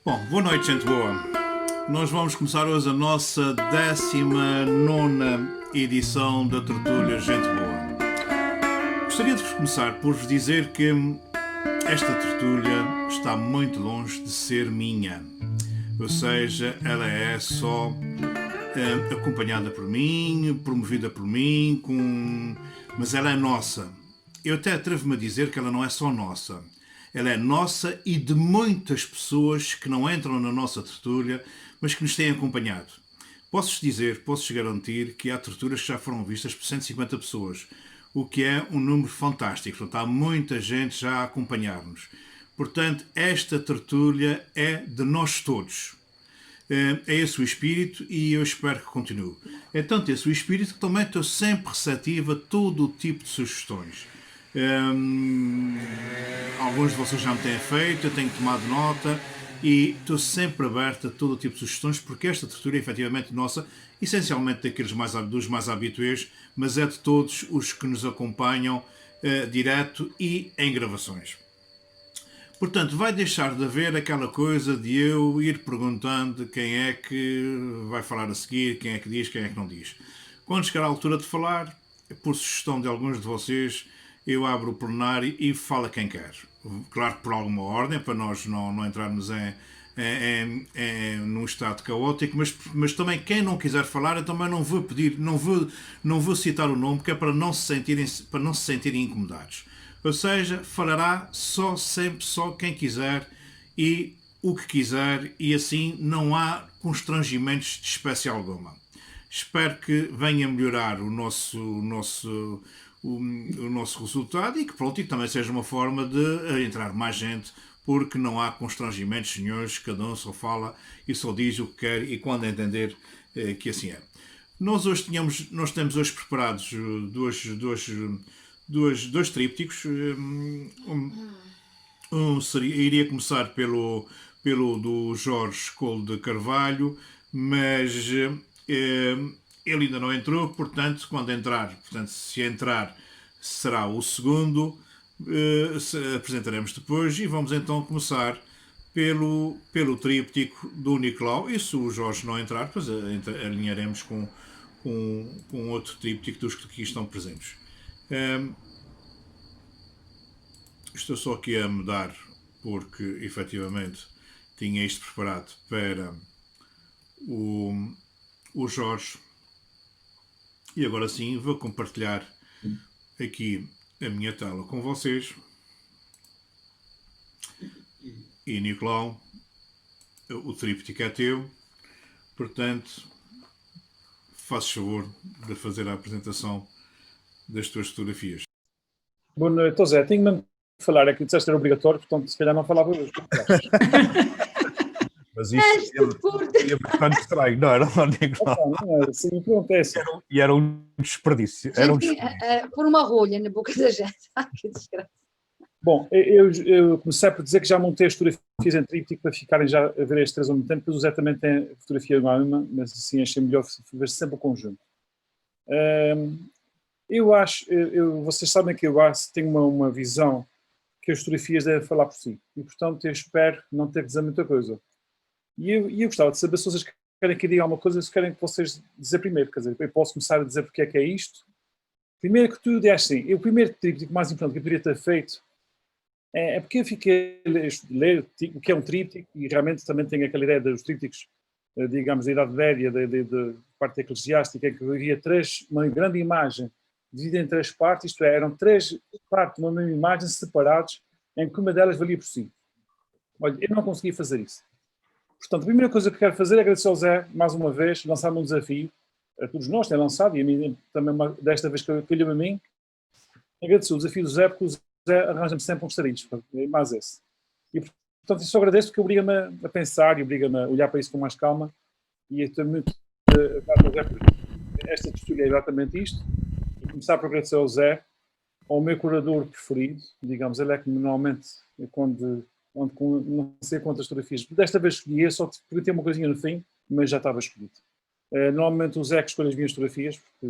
Bom, boa noite, gente boa. Nós vamos começar hoje a nossa 19ª edição da Tertúlia Gente Boa. Gostaria de começar por vos dizer que esta tertúlia está muito longe de ser minha. Ou seja, ela é só acompanhada por mim, promovida por mim, mas ela é nossa. Eu até atrevo-me a dizer que ela não é só nossa. Ela é nossa e de muitas pessoas que não entram na nossa tertúlia, mas que nos têm acompanhado. Posso-vos dizer, posso-vos garantir que há tertúlias que já foram vistas por 150 pessoas, o que é um número fantástico. Portanto, há muita gente já a acompanhar-nos. Portanto, esta tertúlia é de nós todos. É esse o espírito e eu espero que continue. É tanto esse o espírito que também estou sempre receptivo a todo o tipo de sugestões. Alguns de vocês já me têm feito, eu tenho tomado nota e estou sempre aberto a todo o tipo de sugestões, porque esta tertúlia é efetivamente nossa, essencialmente dos mais habituês, mas é de todos os que nos acompanham direto e em gravações. Portanto, vai deixar de haver aquela coisa de eu ir perguntando quem é que vai falar a seguir, quem é que diz, quem é que não diz. Quando chegar à altura de falar, por sugestão de alguns de vocês, eu abro o plenário e fala quem quer. Claro que por alguma ordem, para nós não entrarmos num estado caótico, mas também quem não quiser falar, eu também não vou pedir, não vou citar o nome, porque é para não se sentirem incomodados. Ou seja, falará sempre só quem quiser e o que quiser, e assim não há constrangimentos de espécie alguma. Espero que venha melhorar o nosso resultado e que pronto, e que também seja uma forma de entrar mais gente, porque não há constrangimentos, senhores, cada um só fala e só diz o que quer e quando entender que assim é. Nós temos hoje preparados dois trípticos. Iria começar pelo do Jorge Colo de Carvalho, mas ele ainda não entrou, portanto, se entrar, será o segundo. Apresentaremos depois e vamos então começar pelo tríptico do Nicolau. E se o Jorge não entrar, depois alinharemos com outro tríptico dos que aqui estão presentes. Estou só aqui a mudar porque efetivamente tinha isto preparado para o Jorge. E agora sim vou compartilhar aqui a minha tela com vocês. E Nicolau, o tríptico é teu, portanto, fazes favor de fazer a apresentação das tuas fotografias. Boa noite, então, Zé, tenho mesmo que falar, é que disseste que era obrigatório, portanto, se calhar não falava hoje. Mas isso ia bastante estranho, não era, Nicolau? Sim, pronto, é assim. E era um desperdício. Era um pôr uma rolha na boca da gente. Que desgraça. Bom, eu comecei por dizer que já montei as fotografias em tríptico para ficarem já a ver as três ao mesmo tempo, depois o Zé também tem fotografia uma, mas assim achei melhor ver sempre o conjunto. Eu acho, vocês sabem que eu tenho uma visão que as fotografias devem falar por si, e portanto eu espero não ter que dizer muita coisa. E eu gostava de saber se vocês querem que eu diga alguma coisa, se querem que vocês dizer primeiro, quer dizer, eu posso começar a dizer porque é isto. Primeiro que tudo é assim, o primeiro tríptico mais importante que eu poderia ter feito é porque eu fiquei a ler o que é um tríptico, e realmente também tenho aquela ideia dos trípticos, digamos, da Idade Média, da parte eclesiástica, em que havia uma grande imagem dividida em três partes, isto é, eram três partes de uma mesma imagem separadas, em que uma delas valia por si. Olha, eu não consegui fazer isso. Portanto, a primeira coisa que quero fazer é agradecer ao Zé, mais uma vez, lançar-me um desafio, a todos nós, tem lançado, e a mim também, desta vez que calhou a mim, agradecer o desafio do Zé, porque o Zé arranja-me sempre uns tarinhos, mais esse. E, portanto, isso só agradeço porque obriga-me a pensar e obriga-me a olhar para isso com mais calma, e estou muito grato ao Zé por esta postura é exatamente isto. E começar por agradecer ao Zé, ao meu curador preferido, digamos, ele é que normalmente, onde com não sei quantas fotografias, desta vez escolhi, só porque tem uma coisinha no fim, mas já estava escolhido. Normalmente o Zé que escolhe as minhas fotografias, porque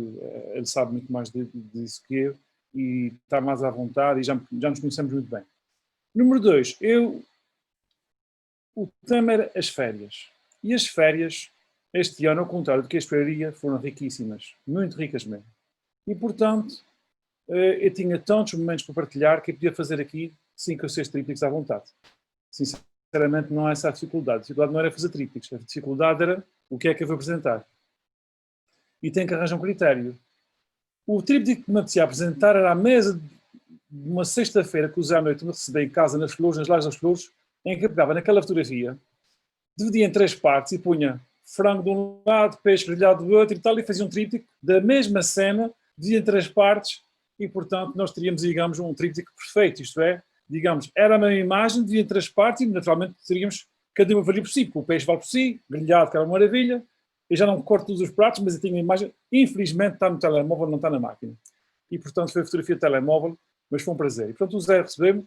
ele sabe muito mais disso que eu, e está mais à vontade, e já nos conhecemos muito bem. Número 2, eu o tema era as férias. E as férias, este ano, ao contrário do que eu esperaria, foram riquíssimas. Muito ricas mesmo. E, portanto, eu tinha tantos momentos para partilhar que eu podia fazer aqui 5 ou 6 trípticos à vontade. Sinceramente, não é essa a dificuldade. A dificuldade não era fazer trípticos. A dificuldade era o que é que eu vou apresentar. E tem que arranjar um critério. O tríptico que me apetecia apresentar era a mesa de uma sexta-feira que o Zé à noite me recebeu em casa nas flores, nas lajes das flores, em que eu pegava naquela fotografia, dividia em 3 partes e punha frango de um lado, peixe grelhado do outro e tal, e fazia um tríptico da mesma cena, dividia em 3 partes, e portanto nós teríamos, digamos, um tríptico perfeito, isto é, digamos, era a mesma imagem, dividia em 3 partes e naturalmente teríamos cada uma valia por si, porque o peixe vale por si, grelhado que era uma maravilha, eu já não corto todos os pratos, mas eu tenho a imagem, infelizmente está no telemóvel, não está na máquina. E portanto foi a fotografia de telemóvel, mas foi um prazer. E portanto o Zé recebeu-me,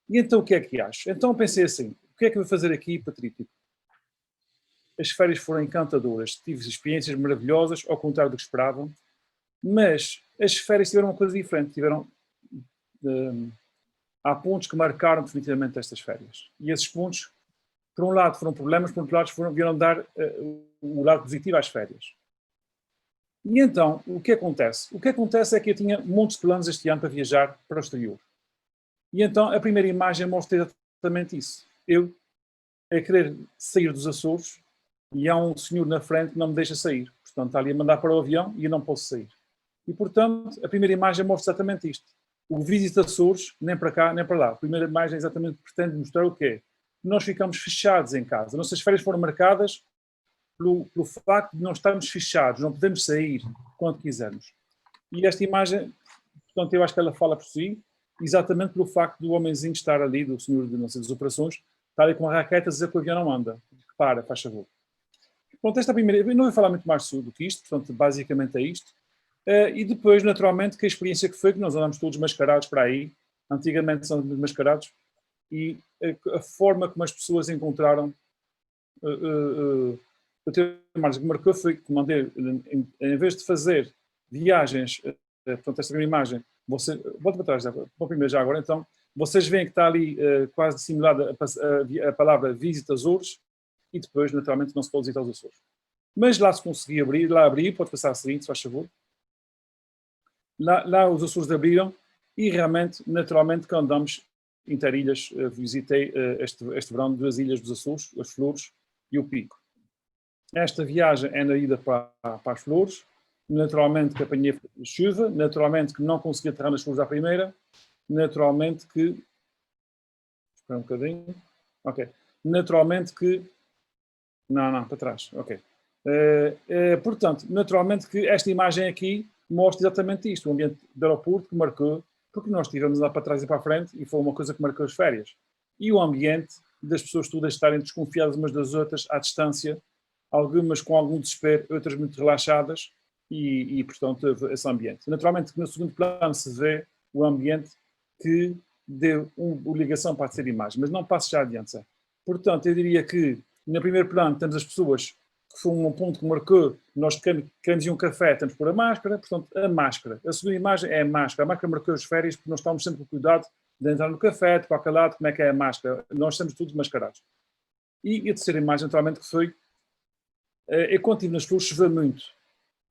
e então o que é que acho? Então pensei assim, o que é que eu vou fazer aqui para tríptico? As férias foram encantadoras, tive experiências maravilhosas, ao contrário do que esperavam, mas as férias tiveram uma coisa diferente, há pontos que marcaram definitivamente estas férias. E esses pontos, por um lado, foram problemas, por outro lado, vieram dar o lado positivo às férias. E então, o que acontece? O que acontece é que eu tinha muitos planos este ano para viajar para o exterior. E então, a primeira imagem mostra exatamente isso. Eu, a querer sair dos Açores, e há um senhor na frente que não me deixa sair. Portanto, está ali a mandar para o avião e eu não posso sair. E, portanto, a primeira imagem mostra exatamente isto. O Visit Açores, nem para cá, nem para lá. A primeira imagem exatamente pretende mostrar o quê? Nós ficamos fechados em casa. Nossas férias foram marcadas pelo facto de não estarmos fechados, não podemos sair quando quisermos. E esta imagem, portanto, eu acho que ela fala por si, exatamente pelo facto do homenzinho estar ali, do senhor de, não sei, das operações, estar ali com a raquete a dizer que o avião não anda. Para, faz favor. Pronto, esta primeira, eu não vou falar muito mais do que isto, portanto, basicamente é isto. E depois, naturalmente, que a experiência que foi, que nós andamos todos mascarados para aí, antigamente são mascarados, e a forma como as pessoas encontraram o tema que marcou foi que mandei, em vez de fazer viagens, portanto, esta primeira imagem, você, volta para trás, para primeiro já agora, então, vocês veem que está ali quase dissimulada a palavra Visit Açores, e depois, naturalmente, não se pode visitar os Açores. Mas lá se conseguia abrir, lá abri, pode passar a seguinte, se faz favor. Lá os Açores abriram, e realmente, naturalmente, quando andamos interilhas, visitei este verão 2 ilhas dos Açores, as Flores e o Pico. Esta viagem é na ida para as Flores, naturalmente que apanhei chuva, naturalmente que não consegui aterrar nas Flores à primeira, naturalmente que... Espera um bocadinho. Ok. Naturalmente que... Não, para trás. Ok. Portanto, naturalmente que esta imagem aqui mostra exatamente isto, o ambiente do aeroporto que marcou, porque nós estivemos lá para trás e para a frente e foi uma coisa que marcou as férias. E o ambiente das pessoas todas estarem desconfiadas umas das outras à distância, algumas com algum desespero, outras muito relaxadas e portanto, esse ambiente. Naturalmente que no segundo plano se vê o ambiente que deu uma ligação para a terceira imagem, mas não passo já adiante. Portanto, eu diria que no primeiro plano temos as pessoas que foi um ponto que marcou, nós queremos ir a um café, temos que pôr a máscara, portanto, a máscara. A segunda imagem é a máscara. A máscara marcou as férias porque nós estamos sempre com cuidado de entrar no café, de qualquer lado, como é que é a máscara. Nós estamos todos mascarados. E a terceira imagem, naturalmente, que foi, eu quando estive nas Flores, choveu muito.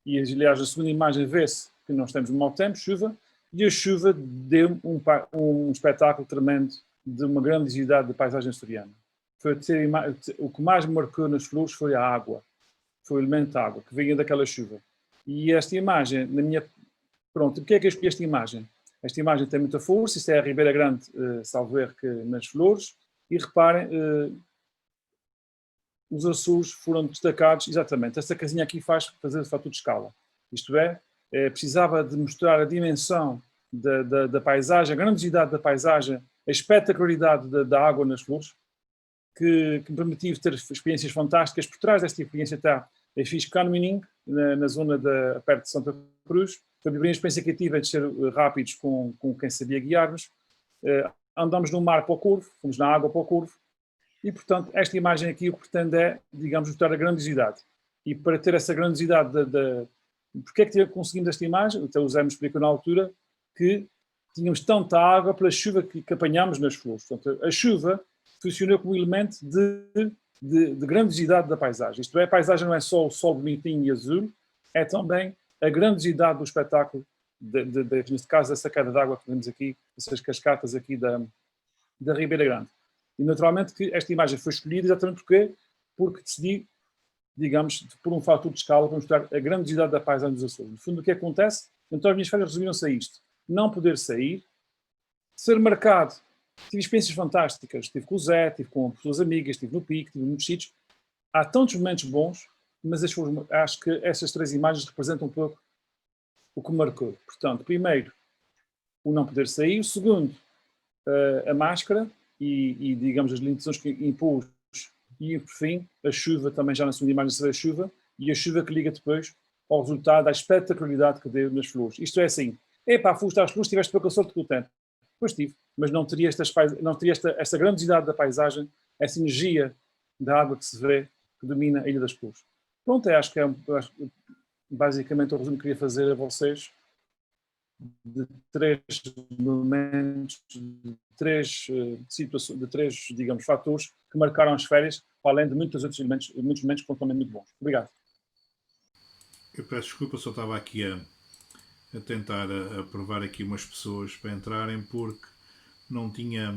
E, aliás, a segunda imagem vê-se que nós temos um mau tempo, chuva, e a chuva deu um espetáculo tremendo de uma grandiosidade da paisagem açoriana. Foi o que mais me marcou nas Flores foi a água. Foi o elemento da água, que vinha daquela chuva. E esta imagem, Pronto, o que é que eu escolhi esta imagem? Esta imagem tem muita força, isto é a Ribeira Grande, salvo erro, nas Flores, e reparem, os Açores foram destacados, exatamente, esta casinha aqui faz fazer fator de escala. Isto é, precisava de mostrar a dimensão da paisagem, a grandiosidade da paisagem, a espetacularidade da água nas Flores, que me permitiu ter experiências fantásticas. Por trás desta experiência está, eu fiz canyoning na zona perto de Santa Cruz. Foi a primeira experiência que eu tive de ser rápidos com quem sabia guiar-nos. Andamos no mar para o Corvo, fomos na água para o Corvo. E, portanto, esta imagem aqui o que pretende é, digamos, mostrar a grandiosidade. E para ter essa grandiosidade porque é que conseguimos esta imagem? Então, o Zé me explicou na altura que tínhamos tanta água pela chuva que apanhámos nas Flores. Portanto, a chuva funcionou como elemento de grandiosidade da paisagem. Isto é, a paisagem não é só o sol bonitinho e azul, é também a grandiosidade do espetáculo, neste caso, essa queda d'água que vemos aqui, essas cascatas aqui da Ribeira Grande. E, naturalmente, que esta imagem foi escolhida exatamente porque decidi, digamos, por um fator de escala, para mostrar a grandiosidade da paisagem dos Açores. No fundo, o que acontece? Então, as minhas férias resumiram-se a isto. Não poder sair, ser marcado. Tive experiências fantásticas. Estive com o Zé, estive com pessoas amigas, estive no Pico, estive em muitos sítios. Há tantos momentos bons, mas acho que essas 3 imagens representam um pouco o que me marcou. Portanto, primeiro, o não poder sair. Segundo, a máscara e, digamos, as limitações que impôs. E, por fim, a chuva, também já na segunda imagem se vê a chuva, e a chuva que liga depois ao resultado, à espetacularidade que deu nas flores. Isto é assim, foste às flores, tiveste pouca sorte com o tempo. Pois tive, mas não teria esta grandiosidade da paisagem, essa energia da água que se vê, que domina a Ilha das Flores. Pronto, acho que basicamente o resumo que queria fazer a vocês de 3 momentos, de 3 situações, de 3, digamos, fatores que marcaram as férias, além de muitos outros elementos, muitos momentos que foram também muito bons. Obrigado. Eu peço desculpa, só estava aqui a tentar aprovar aqui umas pessoas para entrarem, porque não tinha,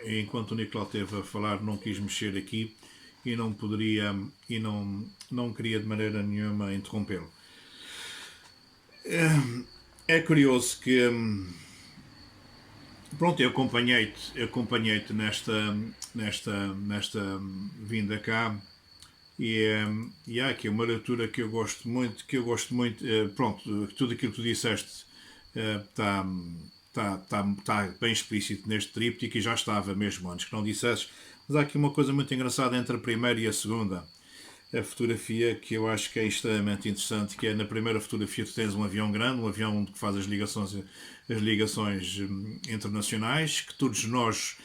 enquanto o Nicolau esteve a falar, não quis mexer aqui e não poderia, e não queria de maneira nenhuma interrompê-lo. É curioso que, pronto, eu acompanhei-te nesta vinda cá, e há aqui uma leitura que eu gosto muito, pronto, tudo aquilo que tu disseste está bem explícito neste tríptico, e já estava mesmo antes que não dissesses, mas há aqui uma coisa muito engraçada entre a primeira e a segunda. A fotografia, que eu acho que é extremamente interessante, que é, na primeira fotografia tu tens um avião grande, um avião que faz as ligações internacionais, que todos nós,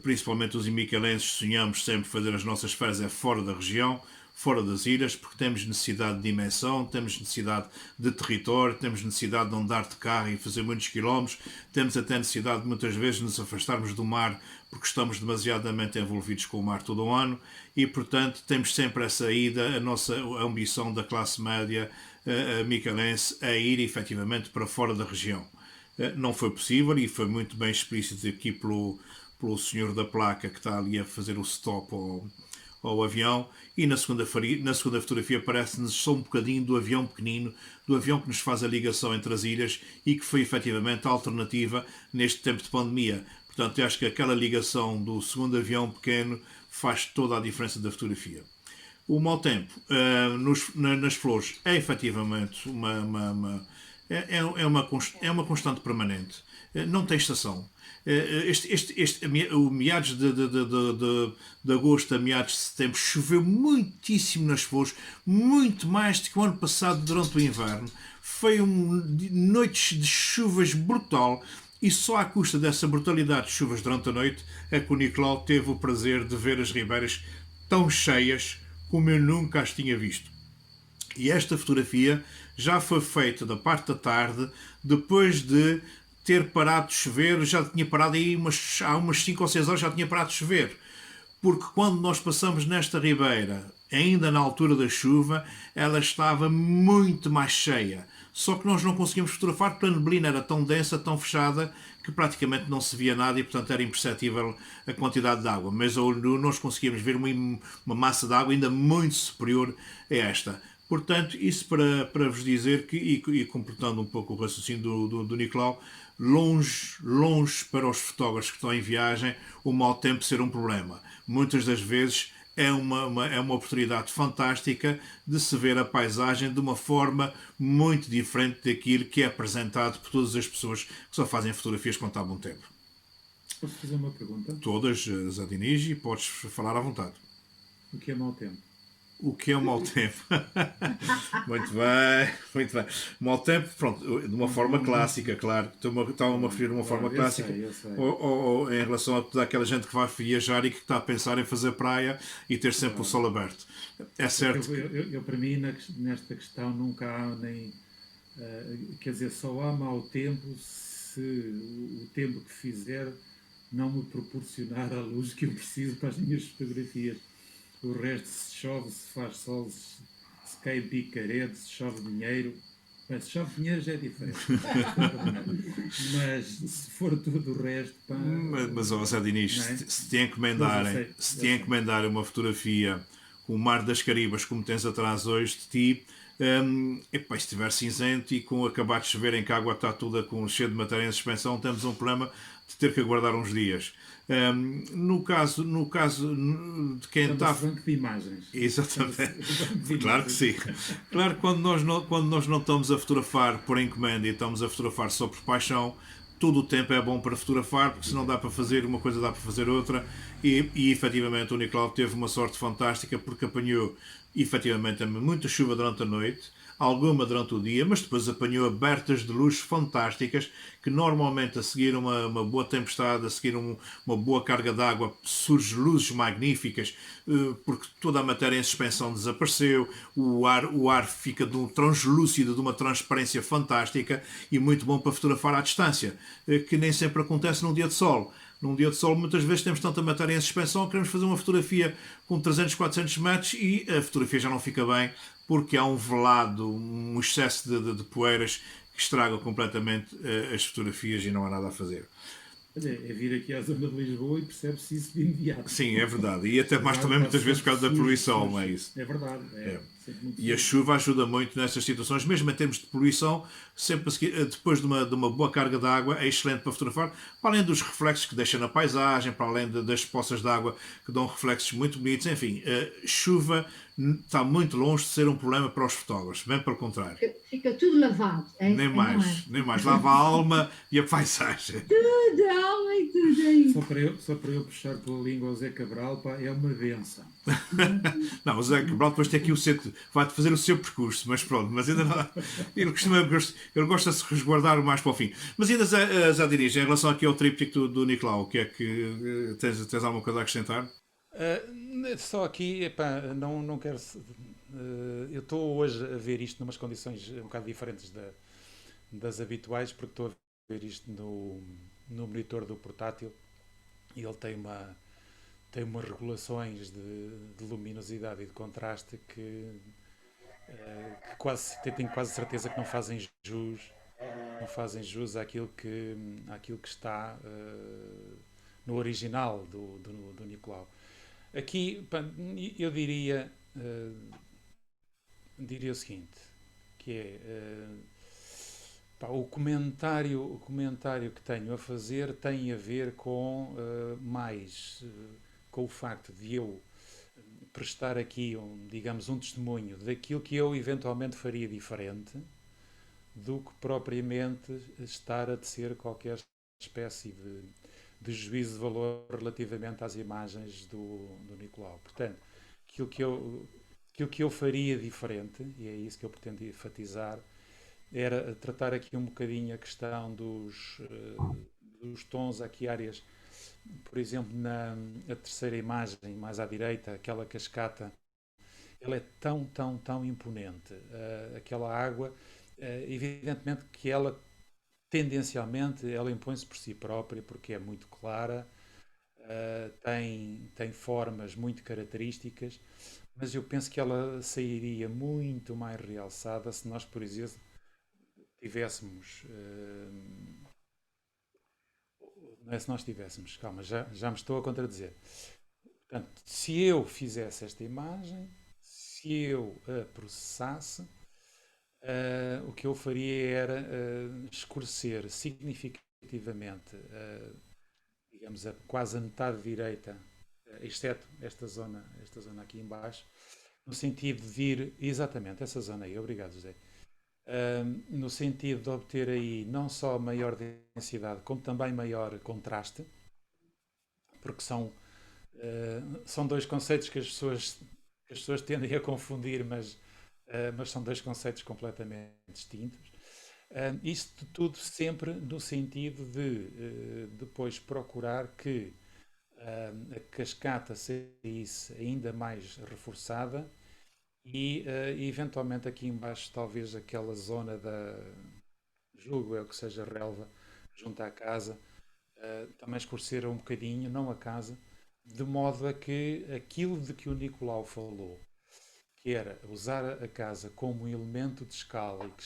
principalmente os imicalenses, sonhamos sempre fazer as nossas férias fora da região, fora das ilhas, porque temos necessidade de dimensão, temos necessidade de território, temos necessidade de andar de carro e fazer muitos quilómetros, temos até necessidade de muitas vezes nos afastarmos do mar, porque estamos demasiadamente envolvidos com o mar todo o ano, e portanto temos sempre essa ida, a nossa ambição da classe média micalense a ir efetivamente para fora da região. Não foi possível, e foi muito bem explícito aqui pelo senhor da placa que está ali a fazer o stop ao avião, e na segunda fotografia parece-nos só um bocadinho do avião pequenino, do avião que nos faz a ligação entre as ilhas e que foi efetivamente a alternativa neste tempo de pandemia. Portanto, eu acho que aquela ligação do segundo avião pequeno faz toda a diferença da fotografia. O mau tempo nas flores é efetivamente uma constante permanente. Não tem estação. O meados de agosto a meados de setembro choveu muitíssimo nas flores, muito mais do que o ano passado durante o inverno. Foi noites de chuvas brutal, e só à custa dessa brutalidade de chuvas durante a noite é que o Nicolau teve o prazer de ver as ribeiras tão cheias como eu nunca as tinha visto. E esta fotografia já foi feita da parte da tarde, depois de ter parado de chover. Já tinha parado aí há umas 5 ou 6 horas, já tinha parado de chover. Porque quando nós passamos nesta ribeira, ainda na altura da chuva, ela estava muito mais cheia. Só que nós não conseguimos fotografar porque a neblina era tão densa, tão fechada, que praticamente não se via nada, e portanto era imperceptível a quantidade de água. Mas nós conseguimos ver uma massa de água ainda muito superior a esta. Portanto, isso para vos dizer que, e completando um pouco o raciocínio do Nicolau, longe para os fotógrafos que estão em viagem o mau tempo ser um problema. Muitas das vezes é uma oportunidade fantástica de se ver a paisagem de uma forma muito diferente daquilo que é apresentado por todas as pessoas que só fazem fotografias quando está bom tempo. Posso fazer uma pergunta? Todas, Zadinigi, podes falar à vontade. O que é mau tempo? O que é o mau tempo? Muito bem. Mau tempo, pronto, de uma forma clássica, claro. Estava-me a referir de uma forma clássica. Eu sei. Ou em relação a toda aquela gente que vai viajar e que está a pensar em fazer praia e ter sempre o sol aberto. É certo. Eu para mim, nesta questão, nunca há nem. Quer dizer, só há mau tempo se o tempo que fizer não me proporcionar a luz que eu preciso para as minhas fotografias. O resto, se chove, se faz sol, se cai picareta, se chove dinheiro. Bem, se chove dinheiro já é diferente. Mas se for tudo o resto, pá, Mas ó, Zé Diniz, não é? se te encomendarem, Pois, se eu te sei. encomendarem uma fotografia com o Mar das Caribas, como tens atrás hoje de ti, epá, se estiver cinzento e com acabar de chover em que a água está toda com cheio de matéria em suspensão, temos um problema de ter que aguardar uns dias. No caso de quem está. Chama-se banco de imagens. Exatamente. Chama-se banco de Claro que imagens. sim. Claro que quando nós não estamos a fotografar por encomenda e estamos a fotografar só por paixão, todo o tempo é bom para fotografar, porque se não dá para fazer uma coisa, dá para fazer outra. E efetivamente o Nicolau teve uma sorte fantástica porque apanhou efetivamente muita chuva durante a noite, alguma durante o dia, mas depois apanhou abertas de luz fantásticas que normalmente a seguir uma boa tempestade, a seguir uma boa carga de água, surgem luzes magníficas, porque toda a matéria em suspensão desapareceu, o ar fica de um translúcido, de uma transparência fantástica e muito bom para fotografar à distância, que nem sempre acontece num dia de sol. Num dia de sol, muitas vezes temos tanta matéria em suspensão que queremos fazer uma fotografia com 300, 400 metros e a fotografia já não fica bem porque há um velado, um excesso de poeiras que estraga completamente as fotografias e não há nada a fazer. Olha, é vir aqui à zona de Lisboa e percebe-se isso de imediato. Sim, é verdade. E até mais também muitas vezes por causa da poluição, não é isso? É verdade. É. Sempre muito E a sujo. chuva ajuda muito nessas situações, mesmo em termos de poluição, sempre depois de uma boa carga de água, é excelente para fotografar, para além dos reflexos que deixa na paisagem, para além das poças de água que dão reflexos muito bonitos, enfim, a chuva está muito longe de ser um problema para os fotógrafos, bem pelo contrário. Fica tudo lavado. Nem mais, nem mais. Lava a alma e a paisagem. Tudo, a alma e tudo aí. Só para eu puxar pela língua ao Zé Cabral, pá, é uma benção. Não, o Zé Cabral depois tem aqui vai fazer o seu percurso, mas pronto, mas ainda não. Ele gosta de se resguardar o mais para o fim. Mas ainda, Zé Diniz, em relação aqui ao tríptico do Nicolau, o que é que tens alguma coisa a acrescentar? Só aqui, epá, não quero. Eu estou hoje a ver isto numas condições um bocado diferentes das habituais, porque estou a ver isto no monitor do portátil e ele tem umas regulações de luminosidade e de contraste que tenho quase certeza que não fazem jus àquilo que está no original do Nicolau. Aqui, pá, eu diria o seguinte, que é pá, o comentário que tenho a fazer tem a ver mais com o facto de eu prestar aqui digamos, um testemunho daquilo que eu eventualmente faria diferente do que propriamente estar a tecer qualquer espécie de juízo de valor relativamente às imagens do Nicolau. Portanto, aquilo que eu faria diferente, e é isso que eu pretendo enfatizar, era tratar aqui um bocadinho a questão dos tons, aqui áreas, por exemplo, na terceira imagem, mais à direita, aquela cascata, ela é tão, tão, tão imponente. Aquela água, evidentemente que ela, tendencialmente, ela impõe-se por si própria, porque é muito clara, tem formas muito características, mas eu penso que ela sairia muito mais realçada se nós, por exemplo, tivéssemos. Não é se nós tivéssemos, calma, já me estou a contradizer. Portanto, se eu fizesse esta imagem, se eu a processasse, o que eu faria era escurecer significativamente, digamos, quase a metade direita, exceto esta zona aqui em baixo, no sentido de ir, exatamente, essa zona aí, obrigado José, no sentido de obter aí não só maior densidade, como também maior contraste, porque são dois conceitos que as pessoas tendem a confundir, mas são dois conceitos completamente distintos. Isto tudo sempre no sentido de depois procurar que a cascata saísse ainda mais reforçada e eventualmente aqui embaixo talvez aquela zona julgo eu que seja relva junto à casa, também escurecer um bocadinho, não a casa, de modo a que aquilo de que o Nicolau falou, que era usar a casa como elemento de escala, e que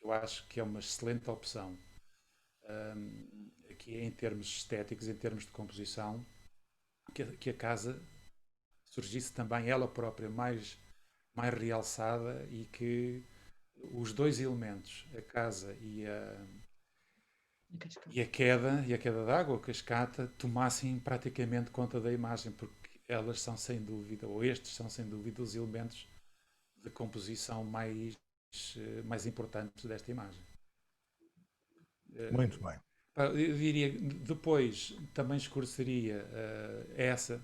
eu acho que é uma excelente opção, aqui em termos estéticos, em termos de composição, que a casa surgisse também ela própria mais realçada e que os dois elementos, a casa e a queda de água, a cascata, tomassem praticamente conta da imagem, porque elas são sem dúvida, ou estes são sem dúvida, os elementos de composição mais importantes desta imagem. Muito bem. Eu diria, depois também escureceria essa,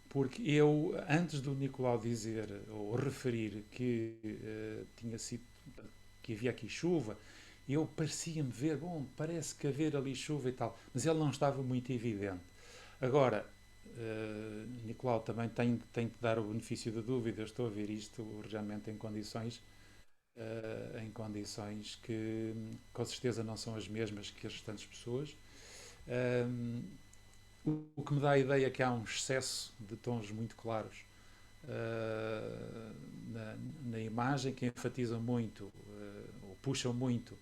porque eu, antes do Nicolau dizer ou referir que tinha sido, que havia aqui chuva, eu parecia-me ver, bom, parece que haver ali chuva e tal, mas ele não estava muito evidente. Agora, Nicolau, também tem que dar o benefício da dúvida. Eu estou a ver isto realmente em condições que com certeza não são as mesmas que as restantes pessoas. O que me dá a ideia é que há um excesso de tons muito claros na imagem, que enfatizam muito ou puxam muito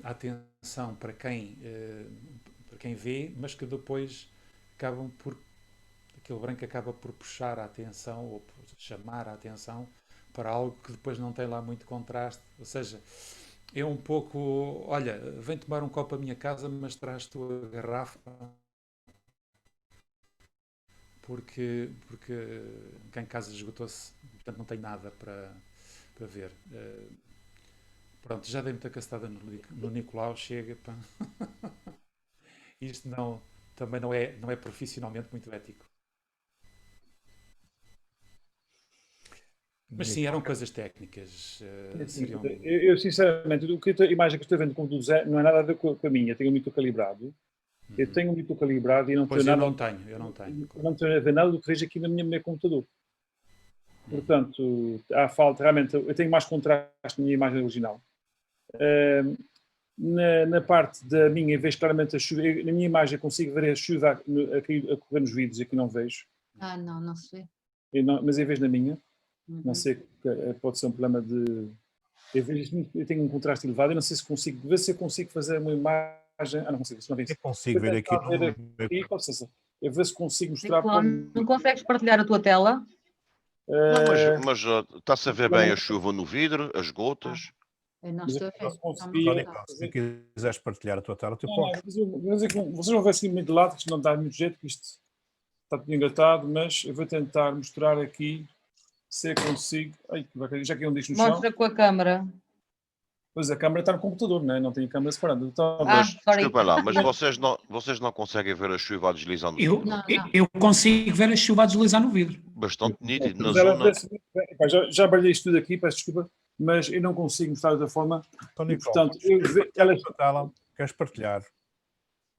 a atenção para quem vê, mas que depois acabam por, aquele branco acaba por puxar a atenção ou por chamar a atenção para algo que depois não tem lá muito contraste. Ou seja, é um pouco, olha, vem tomar um copo à minha casa, mas traz tua garrafa, porque cá em casa esgotou-se, portanto não tem nada para ver. Pronto, já dei muita cacetada no Nicolau, chega, pá. Isto também não é profissionalmente muito ético. Mas sim, eram coisas técnicas. Seriam... Eu, sinceramente, a imagem que estou vendo com o do Zé não é nada a ver com a minha. Eu tenho um mito calibrado. Eu tenho um mito calibrado e não tenho nada. Eu não tenho. Não tenho a ver nada do que vejo aqui no meu computador. Portanto, há falta, realmente, eu tenho mais contraste na minha imagem original. Na parte da minha, vejo claramente a chuva. Na minha imagem consigo ver a chuva a correr nos vídeos, aqui não vejo. Não se vê. Mas eu vejo na minha. Não sei, pode ser um problema de... Eu tenho um contraste elevado e não sei se consigo... Ver se eu consigo fazer uma imagem... não consigo, se não eu consigo ver aqui. Eu ver se consigo mostrar... Não consegues partilhar a tua tela? Não, mas está-se a ver bem a chuva no vidro, as gotas? Eu não estou a ver. Se quiseres partilhar a tua tela, tu podes. Vocês vão ver assim muito de lado, que isto não dá muito jeito, que isto está tudo engatado, mas eu vou tentar mostrar aqui se eu consigo... Ai, já que é um disco no chão. Mostra com a câmara. Pois a câmara está no computador, não é? Não tem a câmara separada. Então, Desculpa lá, mas vocês não conseguem ver a chuva a deslizar no vidro? Eu consigo ver a chuva a deslizar no vidro. Bastante nítido na zona. Já baralhei isto tudo aqui, peço desculpa, mas eu não consigo mostrar de outra forma. Portanto, queres partilhar?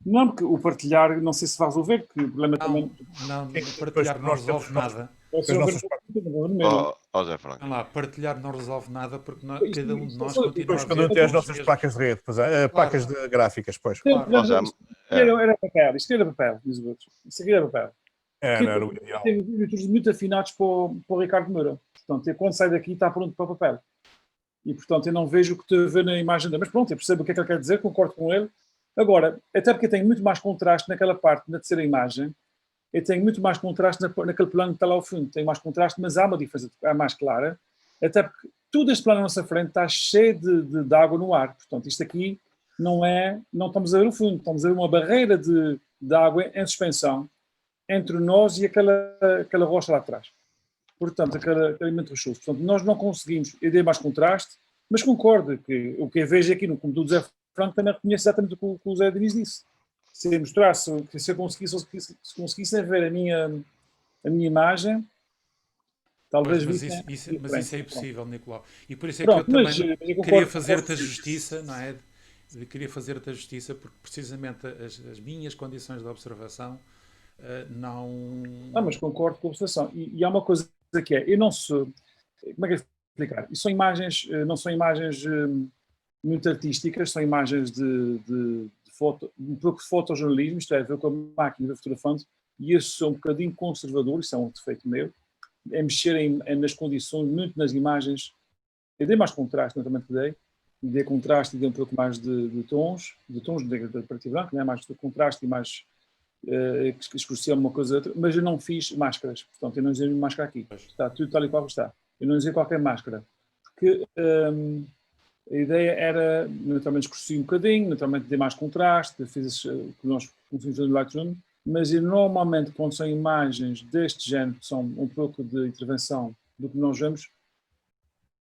Não, porque o partilhar, não sei se vai resolver, porque o problema também... Não, partilhar não resolve nada. Zé Franco. Lá, partilhar não resolve nada, porque cada um de nós continua a Cada um tem as nossas placas de rede, placas de gráficas, pois. Era papel, isto era papel, diz o outro. Isto aqui era papel. Era o ideal. Tem vídeos muito afinados para o Ricardo Moura. Portanto, quando sai daqui está pronto para o papel. E, portanto, eu não vejo o que estou a ver na imagem dele. Mas pronto, eu percebo o que é que ele quer dizer, concordo com ele. Agora, até porque eu tenho muito mais contraste naquela parte, na terceira imagem, eu tenho muito mais contraste naquele plano que está lá ao fundo. Tenho mais contraste, mas há uma diferença mais clara. Até porque todo este plano à nossa frente está cheio de água no ar. Portanto, isto aqui não estamos a ver o fundo, estamos a ver uma barreira de água em suspensão entre nós e aquela rocha lá atrás. Portanto, aquele elemento rochoso. Portanto, nós não conseguimos, eu dei mais contraste, mas concordo que o que eu vejo aqui no computador do Zé Franco também reconhece exatamente o que o Zé Diniz disse. Se eu mostrasse, se eu conseguisse ver a minha imagem, talvez mas isso é impossível, Nicolau. E por isso é que eu também queria fazer-te a justiça, não é? Eu queria fazer-te a justiça porque precisamente as minhas condições de observação não... Não, mas concordo com a observação. E há uma coisa que é, eu não sou... Como é que é explicar? Isso não são imagens muito artísticas, são imagens de pouco de fotojornalismo, isto é, ver com a máquina de fotografando, e eu sou um bocadinho conservador, isso é um defeito meu, é mexer nas condições, muito nas imagens. Eu dei mais contraste, naturalmente que dei contraste e dei um pouco mais de tons de preto e branco, né? Mais de contraste e mais que escurecia uma coisa ou outra, mas eu não fiz máscaras, portanto eu não usei máscara aqui, está tudo tal e qual está. Eu não usei qualquer máscara, porque a ideia era, naturalmente escureci um bocadinho, naturalmente dei mais contraste, fiz o que nós conseguimos fazer no Lightroom, mas eu normalmente quando são imagens deste género, que são um pouco de intervenção do que nós vemos,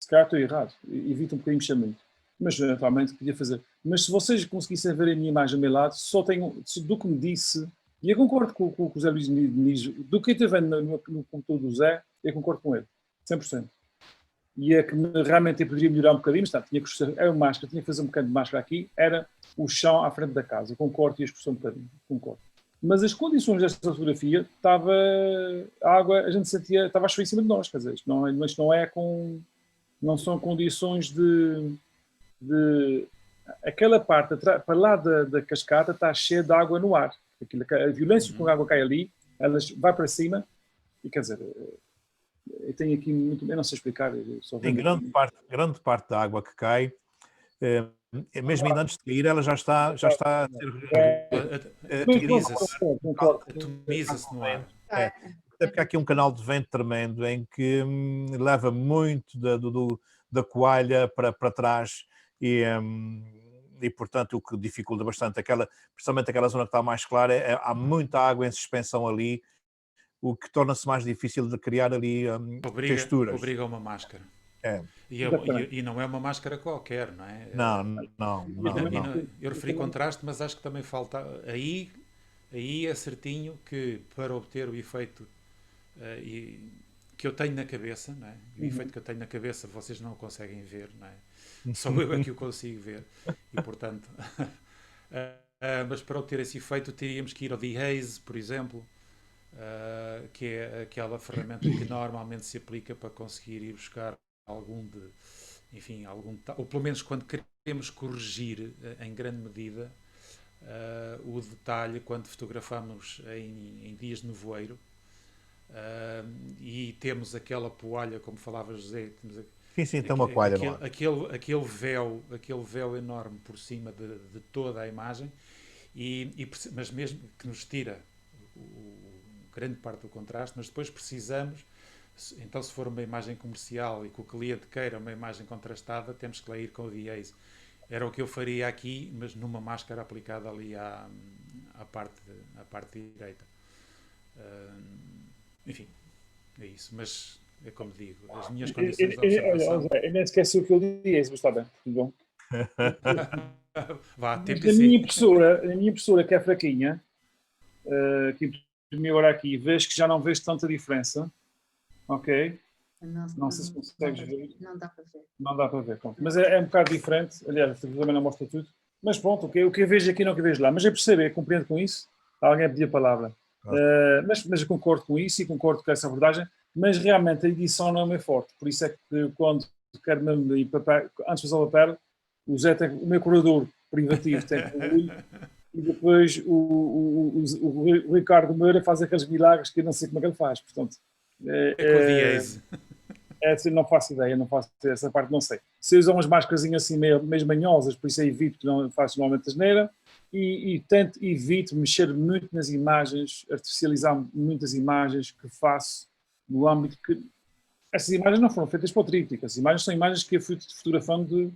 se calhar estou errado, evito um bocadinho mexer muito, mas naturalmente podia fazer. Mas se vocês conseguissem ver a minha imagem ao meu lado, só tenho, do que me disse, e eu concordo com o que o Zé Luís me diz, do que eu estou vendo no computador do Zé, eu concordo com ele, 100%. E é que realmente eu poderia melhorar um bocadinho, mas tinha que era uma máscara, tinha que fazer um bocadinho de máscara aqui, era o chão à frente da casa, eu concordo, e a expressão um bocadinho, concordo. Mas as condições desta fotografia, estava a água, a gente sentia, estava a chover em cima de nós, quer dizer, isto não são condições de aquela parte, para lá da cascata está cheia de água no ar. A violência com a água cai ali, ela vai para cima, e quer dizer, eu tenho aqui muito, eu não sei explicar. Tem grande parte da água que cai, mesmo ainda antes de cair, ela já está a ser atomiza-se no ar. Até porque há aqui um canal de vento tremendo em que leva muito da coalha para trás e, portanto, o que dificulta bastante, principalmente aquela zona que está mais clara, há muita água em suspensão ali, o que torna-se mais difícil de criar ali texturas. Obriga uma máscara. E não é uma máscara qualquer, não é? Não. Eu referi contraste, mas acho que também falta aí é certinho que para obter o efeito que eu tenho na cabeça, não é? O efeito que eu tenho na cabeça vocês não o conseguem ver, não é? Só eu é que o consigo ver e portanto mas para obter esse efeito teríamos que ir ao Dehaze, por exemplo, que é aquela ferramenta que normalmente se aplica para conseguir ir buscar algum ou pelo menos quando queremos corrigir em grande medida o detalhe quando fotografamos em dias de nevoeiro e temos aquela poalha, como falava José, sim, tem uma coalha no ar. Aquele véu enorme por cima de toda a imagem, mas mesmo que nos tira grande parte do contraste, mas depois precisamos, então se for uma imagem comercial e que o cliente queira uma imagem contrastada, temos que lá ir com o Dehaze. Era o que eu faria aqui, mas numa máscara aplicada ali à parte direita. Enfim, é isso, mas é como digo, as minhas condições de observação... Eu nem esqueci o que eu disse, mas está bem, tudo bom. Vá, a minha impressora que é fraquinha, que imprimi agora aqui, vejo que já não vejo tanta diferença, ok? Não sei se consegues ver. Não dá para ver. Não dá para ver, pronto. Mas é um bocado diferente, aliás, também não mostra tudo, mas pronto, o que eu vejo aqui não o que eu vejo lá, mas eu percebo, eu compreendo com isso, alguém pedir a palavra. Mas eu concordo com isso e concordo com essa abordagem, mas realmente a edição não é muito forte, por isso é que quando quero mesmo ir para antes de fazer o papel, o Zé tem o meu corredor privativo tem e depois o Ricardo Moura faz aqueles milagres que eu não sei como é que ele faz, portanto não faço ideia, não faço essa parte, não sei. Se usam umas máscaras assim meio manhosas, por isso eu evito que não faço normalmente asneira e evito mexer muito nas imagens, artificializar muitas imagens que faço no âmbito que... Essas imagens não foram feitas para o tríptico, as imagens são imagens que eu fui fotografando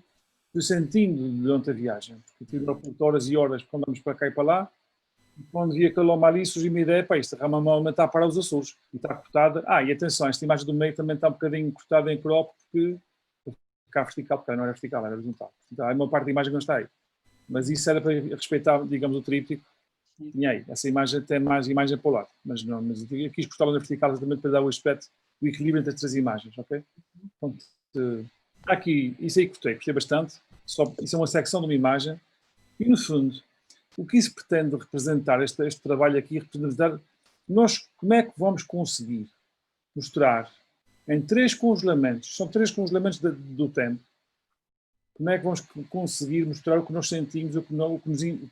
sentindo durante a viagem. Eu tive por horas e horas quando andamos para cá e para lá, e quando vi aquele homem ali, surgiu uma ideia, isto realmente está para os Açores, e está cortada. E atenção, esta imagem do meio também está um bocadinho cortada em crop, porque ficar vertical, porque não era vertical, era horizontal. Então, há uma parte da imagem que não está aí. Mas isso era para respeitar, digamos, o tríptico. Tinha aí. Essa imagem tem mais imagem para o lado. Mas eu quis cortá-la na vertical exatamente para dar o aspecto, o equilíbrio entre as três imagens, ok? Portanto, aqui, isso aí gostei bastante. Isso é uma secção de uma imagem. E, no fundo, o que isso pretende representar, este trabalho aqui, representar, como é que vamos conseguir mostrar em 3 congelamentos, são 3 congelamentos do tempo, como é que vamos conseguir mostrar o que nós sentimos, o que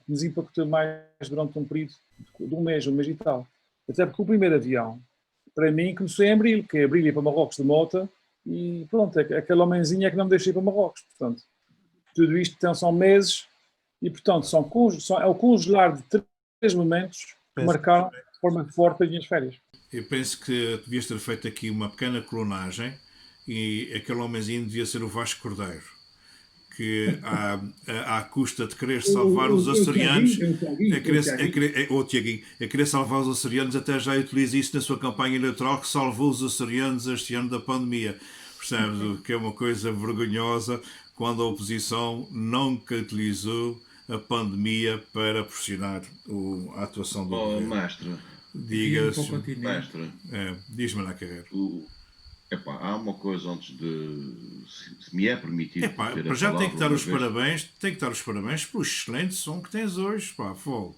nos impactou mais durante um período de um mês e tal. Até porque o primeiro avião, para mim, começou em abril, que é abril ia para Marrocos de moto, e pronto, aquele homenzinho é que não me deixa ir para Marrocos. Portanto, tudo isto então, são meses, e portanto, é o congelar de 3 momentos que marcaram de forma forte as minhas férias. Eu penso que devias ter feito aqui uma pequena clonagem e aquele homenzinho devia ser o Vasco Cordeiro, que à custa de querer salvar os açorianos, ou Tiaguinho, a querer salvar os açorianos, até já utiliza isso na sua campanha eleitoral, que salvou os açorianos este ano da pandemia. Percebes? Que é uma coisa vergonhosa quando a oposição nunca utilizou a pandemia para pressionar a atuação do governo. Mestre, Diga-se, mestre, diz-me lá, Carreiro. há uma coisa antes de, se me é permitido ter a já palavra tem que dar os uma vez. parabéns, pelo excelente som que tens hoje, pá, fogo.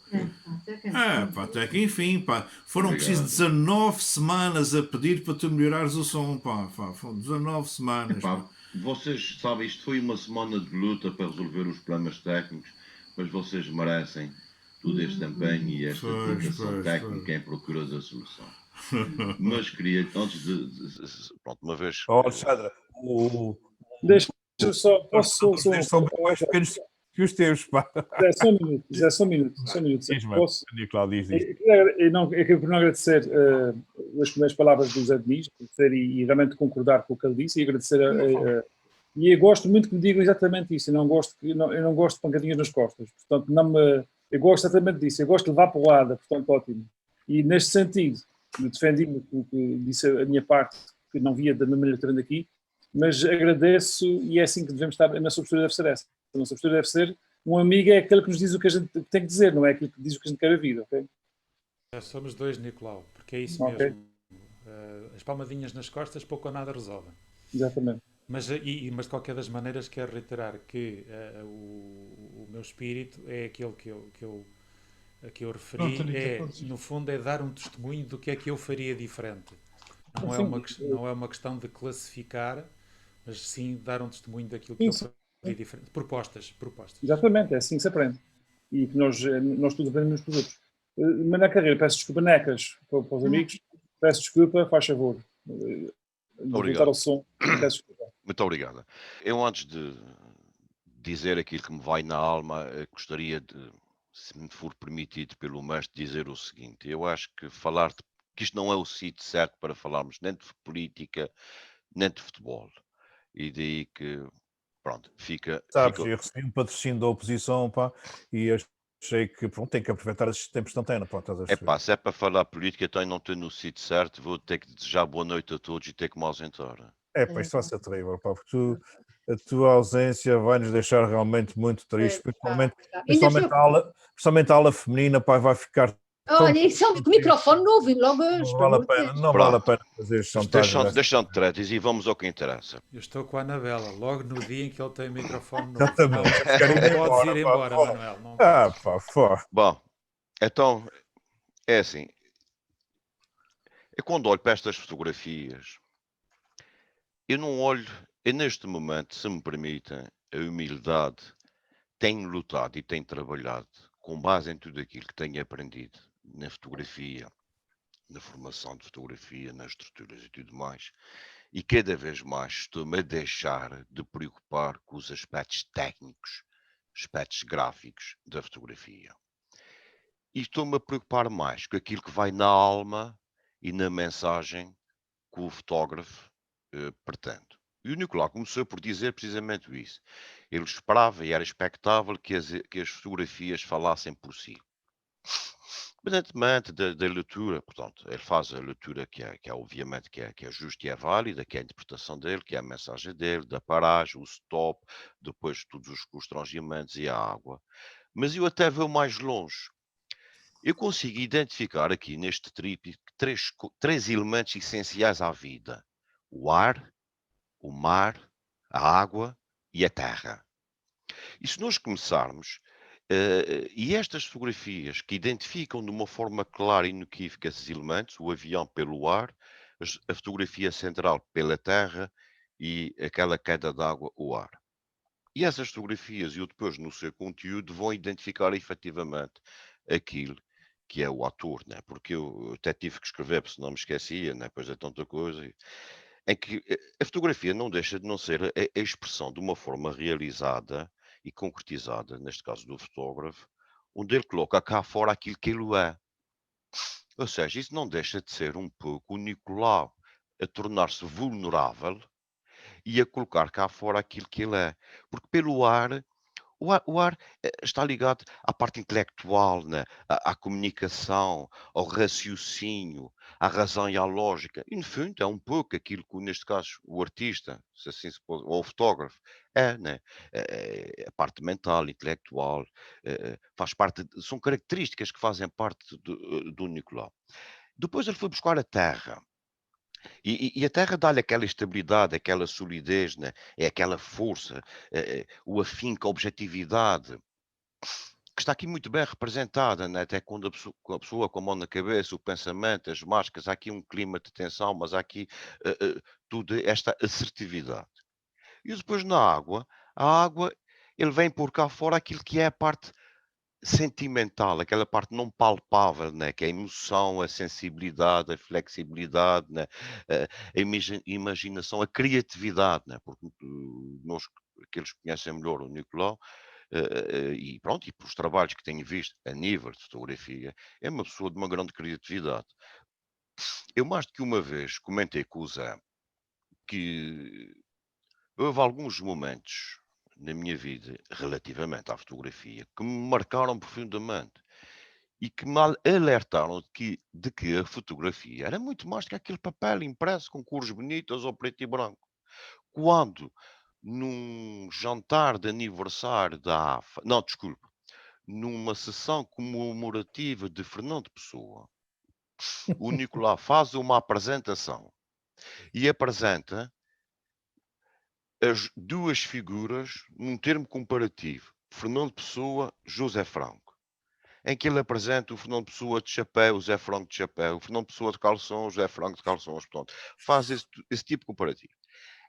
Até que enfim, pá, foram Obrigado. preciso 19 semanas a pedir para tu melhorares o som, pá, foram 19 semanas. Pá. Vocês sabem, isto foi uma semana de luta para resolver os problemas técnicos, mas vocês merecem todo este empenho e esta dedicação técnica em procura da solução. Mas queria, antes pronto, uma vez... Alexandre, Deixa-me só, posso... São muito mais pequenos que os teus, pá. Só um minuto. Posso? Nicolau, diz isto. Eu quero por não agradecer as primeiras palavras do Zé Diniz, e realmente concordar com o que ele disse, e agradecer e eu gosto muito que me digam exatamente isso. Eu não gosto de pancadinhas nas costas, portanto, eu gosto exatamente disso. Eu gosto de levar porrada, portanto, ótimo. E neste sentido, defendi-me o que disse a minha parte, que não via da mesma maneira que estou vendo aqui, mas agradeço, e é assim que devemos estar. A nossa postura deve ser essa. A nossa postura deve ser: um amigo é aquele que nos diz o que a gente tem que dizer, não é aquele que diz o que a gente quer a vida, ok? Somos dois, Nicolau, porque é isso Ok. mesmo. As palmadinhas nas costas pouco ou nada resolvem. Exatamente. Mas de qualquer das maneiras quero reiterar que o meu espírito é aquele que eu referi, no fundo é dar um testemunho do que é que eu faria diferente. Não é uma questão de classificar, mas sim dar um testemunho daquilo que eu faria diferente. Propostas. Exatamente, é assim que se aprende. E que nós todos aprendemos pelos outros. Mas na carreira, peço desculpa, Necas, para os amigos, peço desculpa, faz favor. Voltar ao som, peço desculpa. Muito obrigado. Eu, antes de dizer aquilo que me vai na alma, gostaria de, se me for permitido pelo mestre, dizer o seguinte. Eu acho que que isto não é o sítio certo para falarmos nem de política, nem de futebol. E daí que, pronto, fica... Sabes, eu recebi um patrocínio da oposição, pá, e achei que, pronto, tem que aproveitar esses tempos que não tem, pá, estás a perceber? se é para falar política, então não estou no sítio certo, vou ter que desejar boa noite a todos e ter que me ausentar. Pá, isto vai ser terrível, pá, porque a tua ausência vai nos deixar realmente muito tristes, principalmente a ala feminina, pá, vai ficar... Olha, isso é com o microfone novo, logo Não vale a pena fazer chantagem. Deixam de tretas e vamos ao que interessa. Eu estou com a Anabela, logo no dia em que ele tem o microfone novo. Exatamente. Não podes ir embora, Manuel. Não Pá. Bom, então, é assim. Eu quando olho para estas fotografias, eu neste momento, se me permitem, a humildade, tenho lutado e tenho trabalhado com base em tudo aquilo que tenho aprendido na fotografia, na formação de fotografia, nas estruturas e tudo mais, e cada vez mais estou-me a deixar de preocupar com os aspectos técnicos, aspectos gráficos da fotografia. E estou-me a preocupar mais com aquilo que vai na alma e na mensagem que o fotógrafo pretende. E o Nicolau começou por dizer precisamente isso. Ele esperava e era expectável que as fotografias falassem por si. Independentemente da leitura, portanto, ele faz a leitura que é obviamente que é justa e é válida, que é a interpretação dele, que é a mensagem dele, da paragem, o stop, depois todos os constrangimentos e a água. Mas eu até vou mais longe. Eu consigo identificar aqui neste tríptico três elementos essenciais à vida: o ar, o mar, a água e a terra. E se nós começarmos, e estas fotografias que identificam de uma forma clara e inequívoca esses elementos, o avião pelo ar, a fotografia central pela terra e aquela queda d'água, o ar. E essas fotografias, eu depois no seu conteúdo, vão identificar efetivamente aquilo que é o ator, né? Porque eu até tive que escrever, porque senão me esquecia, né? Pois é tanta coisa. Em que a fotografia não deixa de não ser a expressão de uma forma realizada e concretizada, neste caso do fotógrafo, onde ele coloca cá fora aquilo que ele é. Ou seja, isso não deixa de ser um pouco o Nicolau a tornar-se vulnerável e a colocar cá fora aquilo que ele é. Porque pelo ar, o ar está ligado à parte intelectual, né? À comunicação, ao raciocínio, à razão e à lógica. E, no fundo, é um pouco aquilo que, neste caso, o artista, se assim se pode, ou o fotógrafo, é, né? A parte mental, intelectual, faz parte, são características que fazem parte do Nicolau. Depois ele foi buscar a terra. E a terra dá-lhe aquela estabilidade, aquela solidez, né? É aquela força, o afinco, a objetividade, que está aqui muito bem representada, né? Até quando a pessoa com a mão na cabeça, o pensamento, as máscaras, há aqui um clima de tensão, mas há aqui toda esta assertividade. E depois na água, a água, ele vem por cá fora aquilo que é a parte sentimental, aquela parte não palpável, né? Que é a emoção, a sensibilidade, a flexibilidade, né? Imaginação, a criatividade, né? Porque nós, aqueles que conhecem melhor o Nicolau, e pronto, e pelos trabalhos que tenho visto a nível de fotografia, é uma pessoa de uma grande criatividade. Eu mais do que uma vez comentei com o Zé que houve alguns momentos na minha vida, relativamente à fotografia, que me marcaram profundamente e que me alertaram de que a fotografia era muito mais que aquele papel impresso com cores bonitas ou preto e branco. Quando, num jantar de aniversário da AFA, não, desculpe, numa sessão comemorativa de Fernando Pessoa, o Nicolau faz uma apresentação e apresenta as duas figuras num termo comparativo, Fernando Pessoa, José Franco, em que ele apresenta o Fernando Pessoa de chapéu, o José Franco de chapéu, o Fernando Pessoa de calção, o José Franco de calções, portanto, faz esse tipo de comparativo.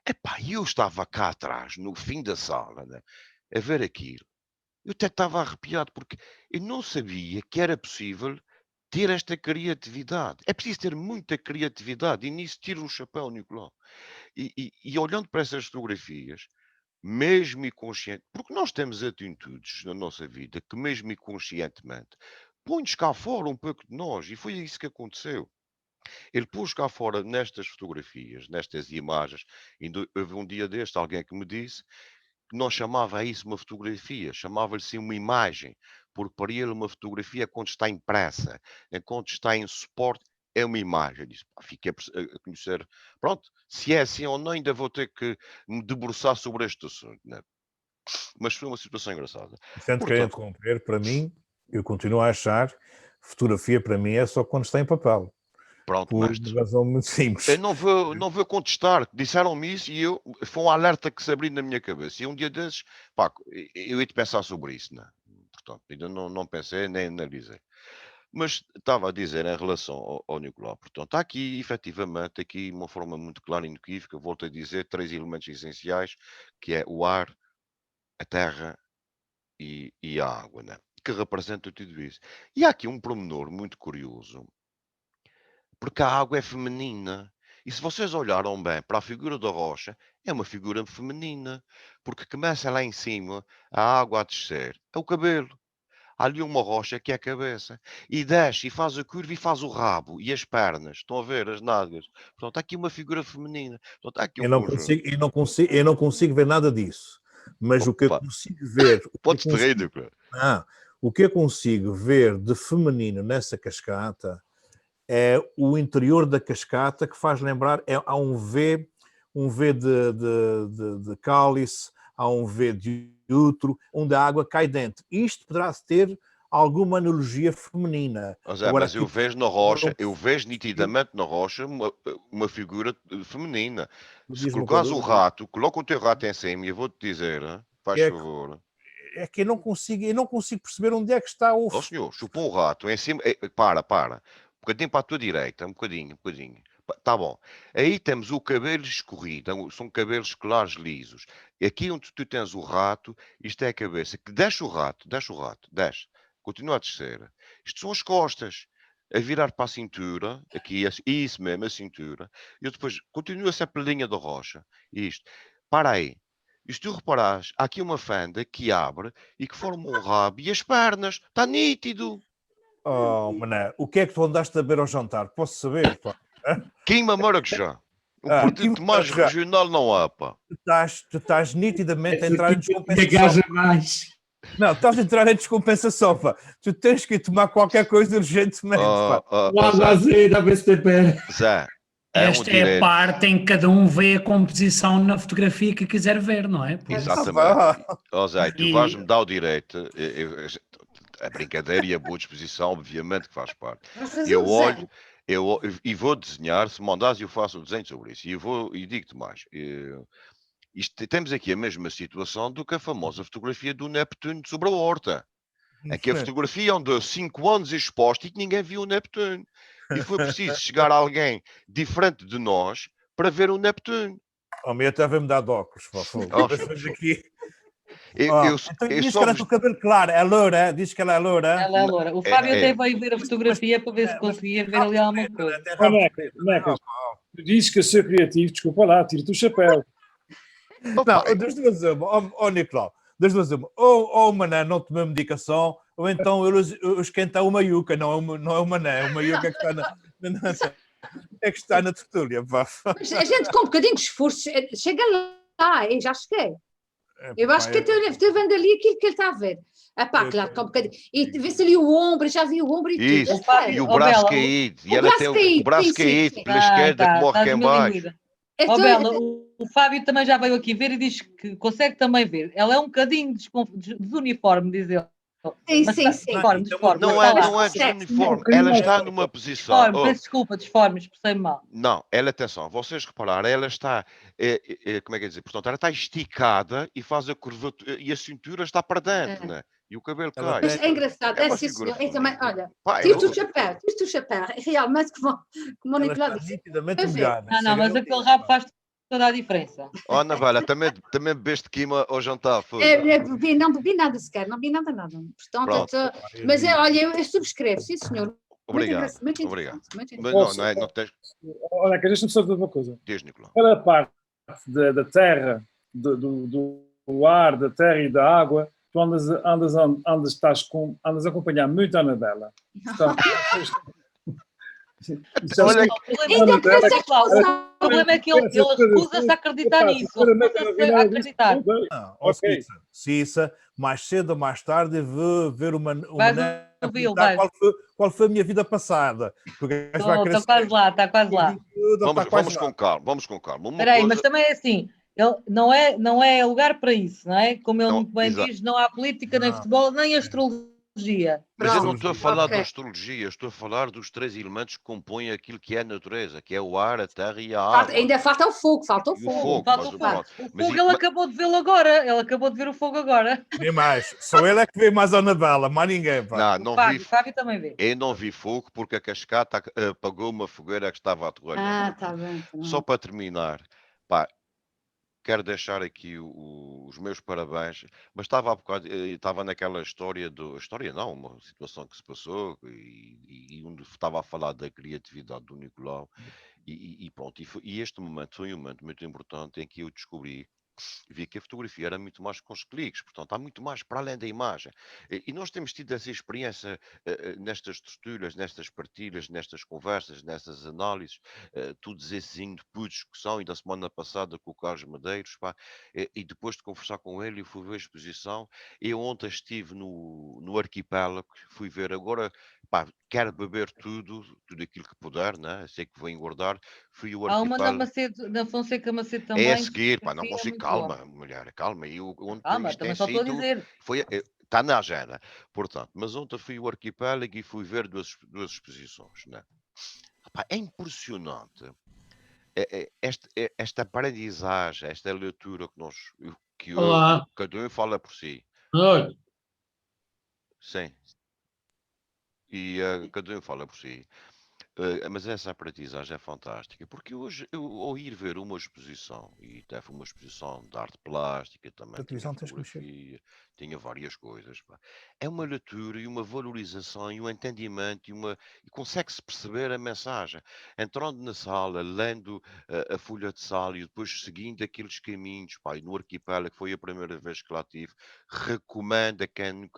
Epá, e eu estava cá atrás, no fim da sala, né, a ver aquilo. Eu até estava arrepiado, porque eu não sabia que era possível ter esta criatividade. É preciso ter muita criatividade, e nisso tiro o chapéu, Nicolau. E olhando para essas fotografias, mesmo inconsciente, porque nós temos atitudes na nossa vida que, mesmo inconscientemente, põe-nos cá fora um pouco de nós, e foi isso que aconteceu. Ele pôs cá fora nestas fotografias, nestas imagens. Ainda houve um dia deste alguém que me disse que não chamava a isso uma fotografia, chamava-lhe sim uma imagem, porque para ele uma fotografia, quando está impressa, enquanto está em suporte, é uma imagem. Eu disse, pá, fiquei a conhecer. Pronto, se é assim ou não, ainda vou ter que me debruçar sobre este assunto, né? Mas foi uma situação engraçada. Sem te querer Portanto, interromper, para mim, eu continuo a achar, fotografia para mim é só quando está em papel. pronto, Por mestre. uma razão muito simples. Eu não vou contestar, disseram-me isso e foi um alerta que se abriu na minha cabeça. E um dia desses, pá, eu ia de pensar sobre isso, né? Portanto, ainda não pensei nem analisei. Mas estava a dizer em relação ao Nicolau, portanto, há aqui, efetivamente, aqui uma forma muito clara e inequívoca, volto a dizer, três elementos essenciais, que é o ar, a terra e a água, né? Que representam tudo isso. E há aqui um pormenor muito curioso, porque a água é feminina. E se vocês olharam bem para a figura da rocha, é uma figura feminina, porque começa lá em cima, a água a descer, é o cabelo. Há ali uma rocha que é a cabeça. E desce, e faz a curva, e faz o rabo, e as pernas. Estão a ver, as nádegas. Portanto, há aqui uma figura feminina. Portanto, há aqui um conjunto. Eu não consigo ver nada disso. Mas o que eu Opa, consigo ver... podes te rir, Nicolau. O que eu consigo ver de feminino nessa cascata é o interior da cascata, que faz lembrar... Há um V de cálice, há um V de útero, onde a água cai dentro. Isto poderá ter alguma analogia feminina. Agora, Mas eu vejo na rocha, eu vejo nitidamente na rocha uma figura feminina. Se diz-me uma coisa, colocares o rato, coloca o teu rato em cima e eu vou-te dizer, faz favor. é que eu não consigo perceber onde é que está o... Ó senhor, chupou o rato em cima. Para. Um bocadinho para a tua direita, um bocadinho. Tá bom. Aí temos o cabelo escorrido, são cabelos claros, lisos. Aqui onde tu tens o rato, isto é a cabeça. Que desce o rato, desce. Continua a descer. Isto são as costas. A virar para a cintura, aqui, isso mesmo, a cintura. E eu depois continuo sempre a linha da rocha. Isto. Para aí. E se tu reparares, há aqui uma fenda que abre e que forma um rabo e as pernas. Está nítido. Oh, mané, o que é que tu andaste a beber ao jantar? Posso saber, pá? Queima maracujá. Um Queima produto mais maracujá. regional não há, pá. Tu estás nitidamente a Essa entrar em aqui descompensação. gaja mais. Não, estás a entrar em descompensação, pá. Tu tens que tomar qualquer coisa urgentemente, pá. Água azeite, a ver se tempera. Zé, Esta é a parte em que cada um vê a composição na fotografia que quiser ver, não é? Por isso. Exatamente. Zé, tu E- vais-me dar o direito. A brincadeira e a boa disposição, obviamente, que faz parte. Vamos fazer Eu o olho, desenho. e vou desenhar, se mandares eu faço o desenho sobre isso. E digo-te mais. Temos aqui a mesma situação do que a famosa fotografia do Neptuno sobre a horta. Aqui a fotografia onde 5 anos exposta e que ninguém viu o Neptuno. E foi preciso chegar a alguém diferente de nós para ver o Neptuno. Oh, meu, até vai-me dar de óculos, pá. Aqui. Então diz que ela tem o cabelo claro, é loura, diz que ela é loura. Ela é loura. O Fábio até veio ver a fotografia para ver se conseguia ver ali alguma coisa. Necas, tu dizes que eu sou criativo, desculpa lá, tiro-te o chapéu. Não, das duas uma, Nicolau, das duas uma, ou o mané não tomou medicação, ou então eu esquenta uma yuca, não é o mané, é uma yuca que está é que está na tertúlia, pá. Mas a gente com um bocadinho de esforço chega lá, eu já cheguei. Eu acho que estou vendo ali aquilo que ele está a ver. Claro, com um bocadinho. E vê-se ali o ombro, já vi o ombro e tudo. Isso, e o braço caído. E ela tem o braço caído pela esquerda que morre cá em baixo. Ó Bela, o Fábio também já veio aqui ver e diz que consegue também ver. Ela é um bocadinho desuniforme, diz ele. Sim. Desforme. Não é desuniforme. Ela está numa posição. Peço desculpa, desforme, expressei-me mal. Não, ela, atenção, vocês repararam, ela está, como é que é dizer? Portanto, ela está esticada e faz a curvatura, e a cintura está para dentro, né? E o cabelo cai. Mas é engraçado, É é uma sim, figura senhor. Também, olha, Pá, tira-te o chapéu, realmente, como o Ela Nicolau está disse. nitidamente molhada. Não, mas aquele rabo faz toda a diferença. Oh, Ana Bela, também bebeste quima ao jantar, foi? Não bebi nada sequer, não bebi nada. Portanto, mas olha, eu subscrevo, sim senhor. Obrigado. Muito Obrigado. interessante. Mas não tens... Olha, deixa-me só dizer uma coisa. Diz, Nicolau. Cada parte da terra, do ar, da terra e da água, tu andas a acompanhar muito a Anabela. Portanto, olha, o problema é que ele recusa-se a acreditar nisso. Recusa-se a acreditar. Cissa, mais cedo ou mais tarde, vou ver uma qual foi a minha vida passada. Está quase lá. Vamos com calma. Espera aí, mas também é assim. Ele não é lugar para isso, não é? Como ele muito bem diz, não há política, nem futebol, nem astrologia. Mas eu não estou a falar da astrologia, estou a falar dos 3 elementos que compõem aquilo que é a natureza, que é o ar, a terra e a água. Ainda falta o fogo, O fogo ele acabou de vê-lo agora, ele acabou de ver o fogo agora. Nem mais, só ele é que vê mais a Anabela, mais ninguém. Pá. Não, o Fábio também vê. Eu não vi fogo porque a cascata apagou uma fogueira que estava a torrar. Está bem. Só para terminar, pá, quero deixar aqui os meus parabéns, mas estava naquela história uma situação que se passou e onde estava a falar da criatividade do Nicolau e pronto, e este momento foi um momento muito importante em que eu vi que a fotografia era muito mais com os cliques, portanto, há muito mais para além da imagem. E nós temos tido essa experiência nestas tertúlias, nestas partilhas, nestas conversas, nessas análises, todos esses inputs que são, e da semana passada com o Carlos Medeiros, pá, e depois de conversar com ele, eu fui ver a exposição. Eu ontem estive no arquipélago, fui ver agora, pá, quero beber tudo aquilo que puder, né? Sei que vou engordar. Fui o Há uma arquipélago. da Fonseca Macedo também. É a seguir, pá, não consigo, calma, mulher, calma. Calma, também só estou a dizer. Está na agenda, portanto, mas ontem fui o arquipélago e fui ver duas exposições, né? Epá, é impressionante esta aprendizagem, esta leitura que cada um fala por si. Oi. Sim. E cada um fala por si. Mas essa aprendizagem é fantástica, porque hoje, ao ir ver uma exposição, e até foi uma exposição de arte plástica, também A tinha televisão tens que mexer. fotografia, tinha várias coisas, pá. É uma leitura e uma valorização e um entendimento e consegue-se perceber a mensagem. Entrando na sala, lendo a folha de sala e depois seguindo aqueles caminhos, pá, e no arquipélago foi a primeira vez que lá tive, recomendo a quem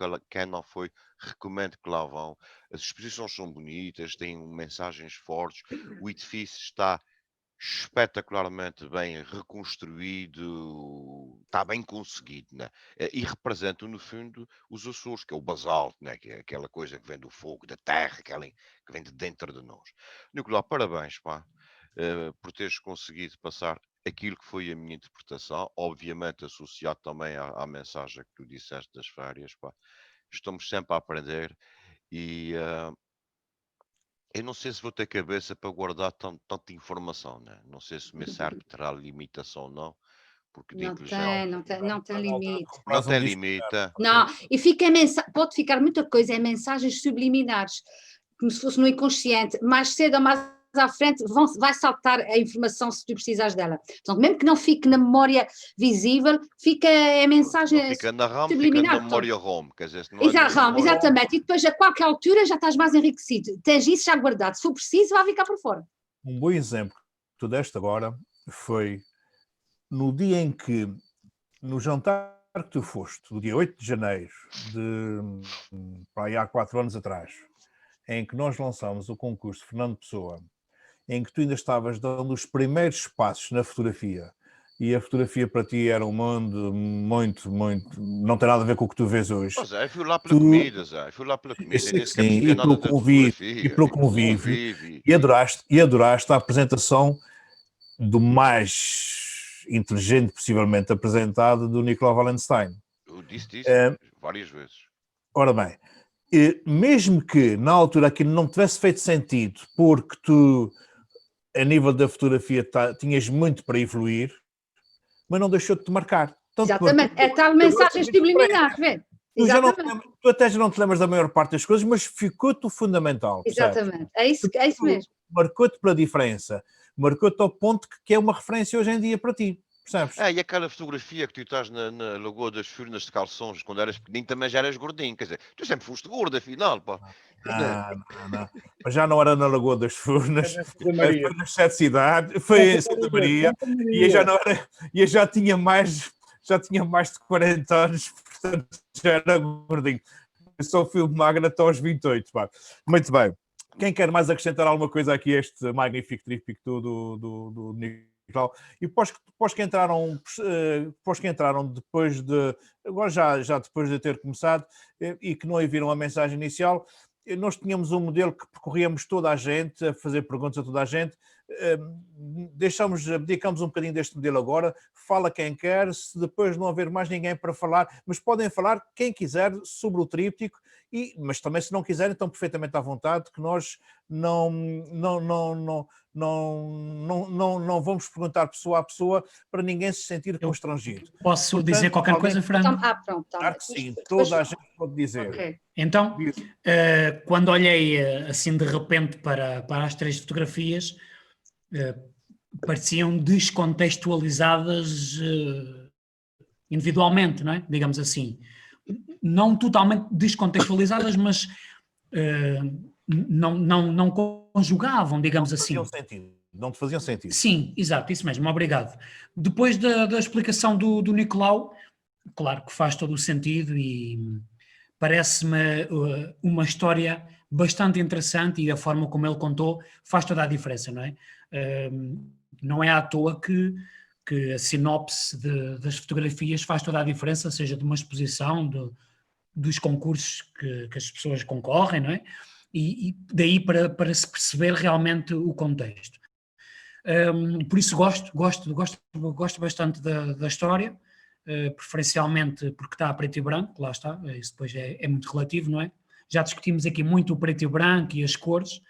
não foi, recomendo que lá vão. As exposições são bonitas, têm mensagens fortes, o edifício está espetacularmente bem reconstruído, está bem conseguido, né? E representa no fundo os Açores, que é o basalto, né? Que é aquela coisa que vem do fogo, da terra, que vem de dentro de nós. Nicolau, parabéns, pá, por teres conseguido passar aquilo que foi a minha interpretação, obviamente associado também à mensagem que tu disseste das férias, pá. Estamos sempre a aprender e eu não sei se vou ter cabeça para guardar tanta informação, né? Não sei se o meu cérebro terá limitação ou não, porque de Não inteligência tem, não tem limite. não Compras um tem disco. limite. Não, e fica pode ficar muita coisa, é mensagens subliminares, como se fosse no inconsciente. Mais cedo ou mais à frente vai saltar a informação se tu precisares dela. Portanto, mesmo que não fique na memória visível, fica a mensagem Não fica na RAM, fica subliminar. na memória ROM, quer dizer, se não é na Exato, memória exatamente. E depois, a qualquer altura, já estás mais enriquecido. Tens isso já guardado. Se for preciso, vai ficar por fora. Um bom exemplo que tu deste agora foi no dia em que, no jantar que tu foste, no dia 8 de janeiro, para aí há 4 anos atrás, em que nós lançámos o concurso Fernando Pessoa, em que tu ainda estavas dando os primeiros passos na fotografia, e a fotografia para ti era um mundo muito, não tem nada a ver com o que tu vês hoje. Mas eu fui lá pela comida, Zé. Eu fui lá pela comida. Sim, Nem sequer percebi nada pelo da convívio, fotografia. e pelo convívio, e adoraste a apresentação do mais inteligente possivelmente apresentado do Nicolau Wallenstein. Eu disse várias vezes. Ora bem, mesmo que na altura aquilo não tivesse feito sentido, porque tu, a nível da fotografia, tinhas muito para evoluir, mas não deixou de te marcar. Tanto Exatamente, é tal mensagem subliminar, vê? Tu até já não te lembras da maior parte das coisas, mas ficou-te o fundamental. Exatamente, é isso mesmo. Marcou-te pela diferença, marcou-te ao ponto que é uma referência hoje em dia para ti, percebes? E aquela fotografia que tu estás na Lagoa das Furnas de calções, quando eras pequenino, também já eras gordinho, quer dizer, tu sempre foste gordo, afinal, pá. Não. Mas já não era na Lagoa das Furnas, foi nas 7 cidades, foi em Santa Maria, e eu já tinha mais de 40 anos, portanto já era gordinho. Eu só fui magro até aos 28, pá. Muito bem. Quem quer mais acrescentar alguma coisa aqui a este magnífico tríptico do Nicolau? E pós que entraram depois de... Agora já depois de ter começado e que não ouviram a mensagem inicial, nós tínhamos um modelo que percorríamos toda a gente, a fazer perguntas a toda a gente. Dedicamos um bocadinho deste modelo agora. Fala quem quer, se depois não haver mais ninguém para falar, mas podem falar quem quiser sobre o tríptico, mas também se não quiserem estão perfeitamente à vontade, que nós não vamos perguntar pessoa a pessoa para ninguém se sentir constrangido. Posso dizer qualquer coisa, Fernando? Pronto. Claro que sim, toda a gente pode dizer. Okay. Então, quando olhei assim de repente para as 3 fotografias, pareciam descontextualizadas individualmente, não é? Digamos assim. Não totalmente descontextualizadas, mas não conjugavam, digamos assim. Não te faziam sentido. Sim, exato, isso mesmo, obrigado. Depois da explicação do Nicolau, claro que faz todo o sentido e parece-me uma história bastante interessante e a forma como ele contou faz toda a diferença, não é? Não é à toa que a sinopse das fotografias faz toda a diferença, seja de uma exposição, dos concursos que as pessoas concorrem, não é? E daí para se perceber realmente o contexto. Por isso gosto bastante da história, preferencialmente porque está a preto e branco, lá está, isso depois é muito relativo, não é? Já discutimos aqui muito o preto e branco e as cores.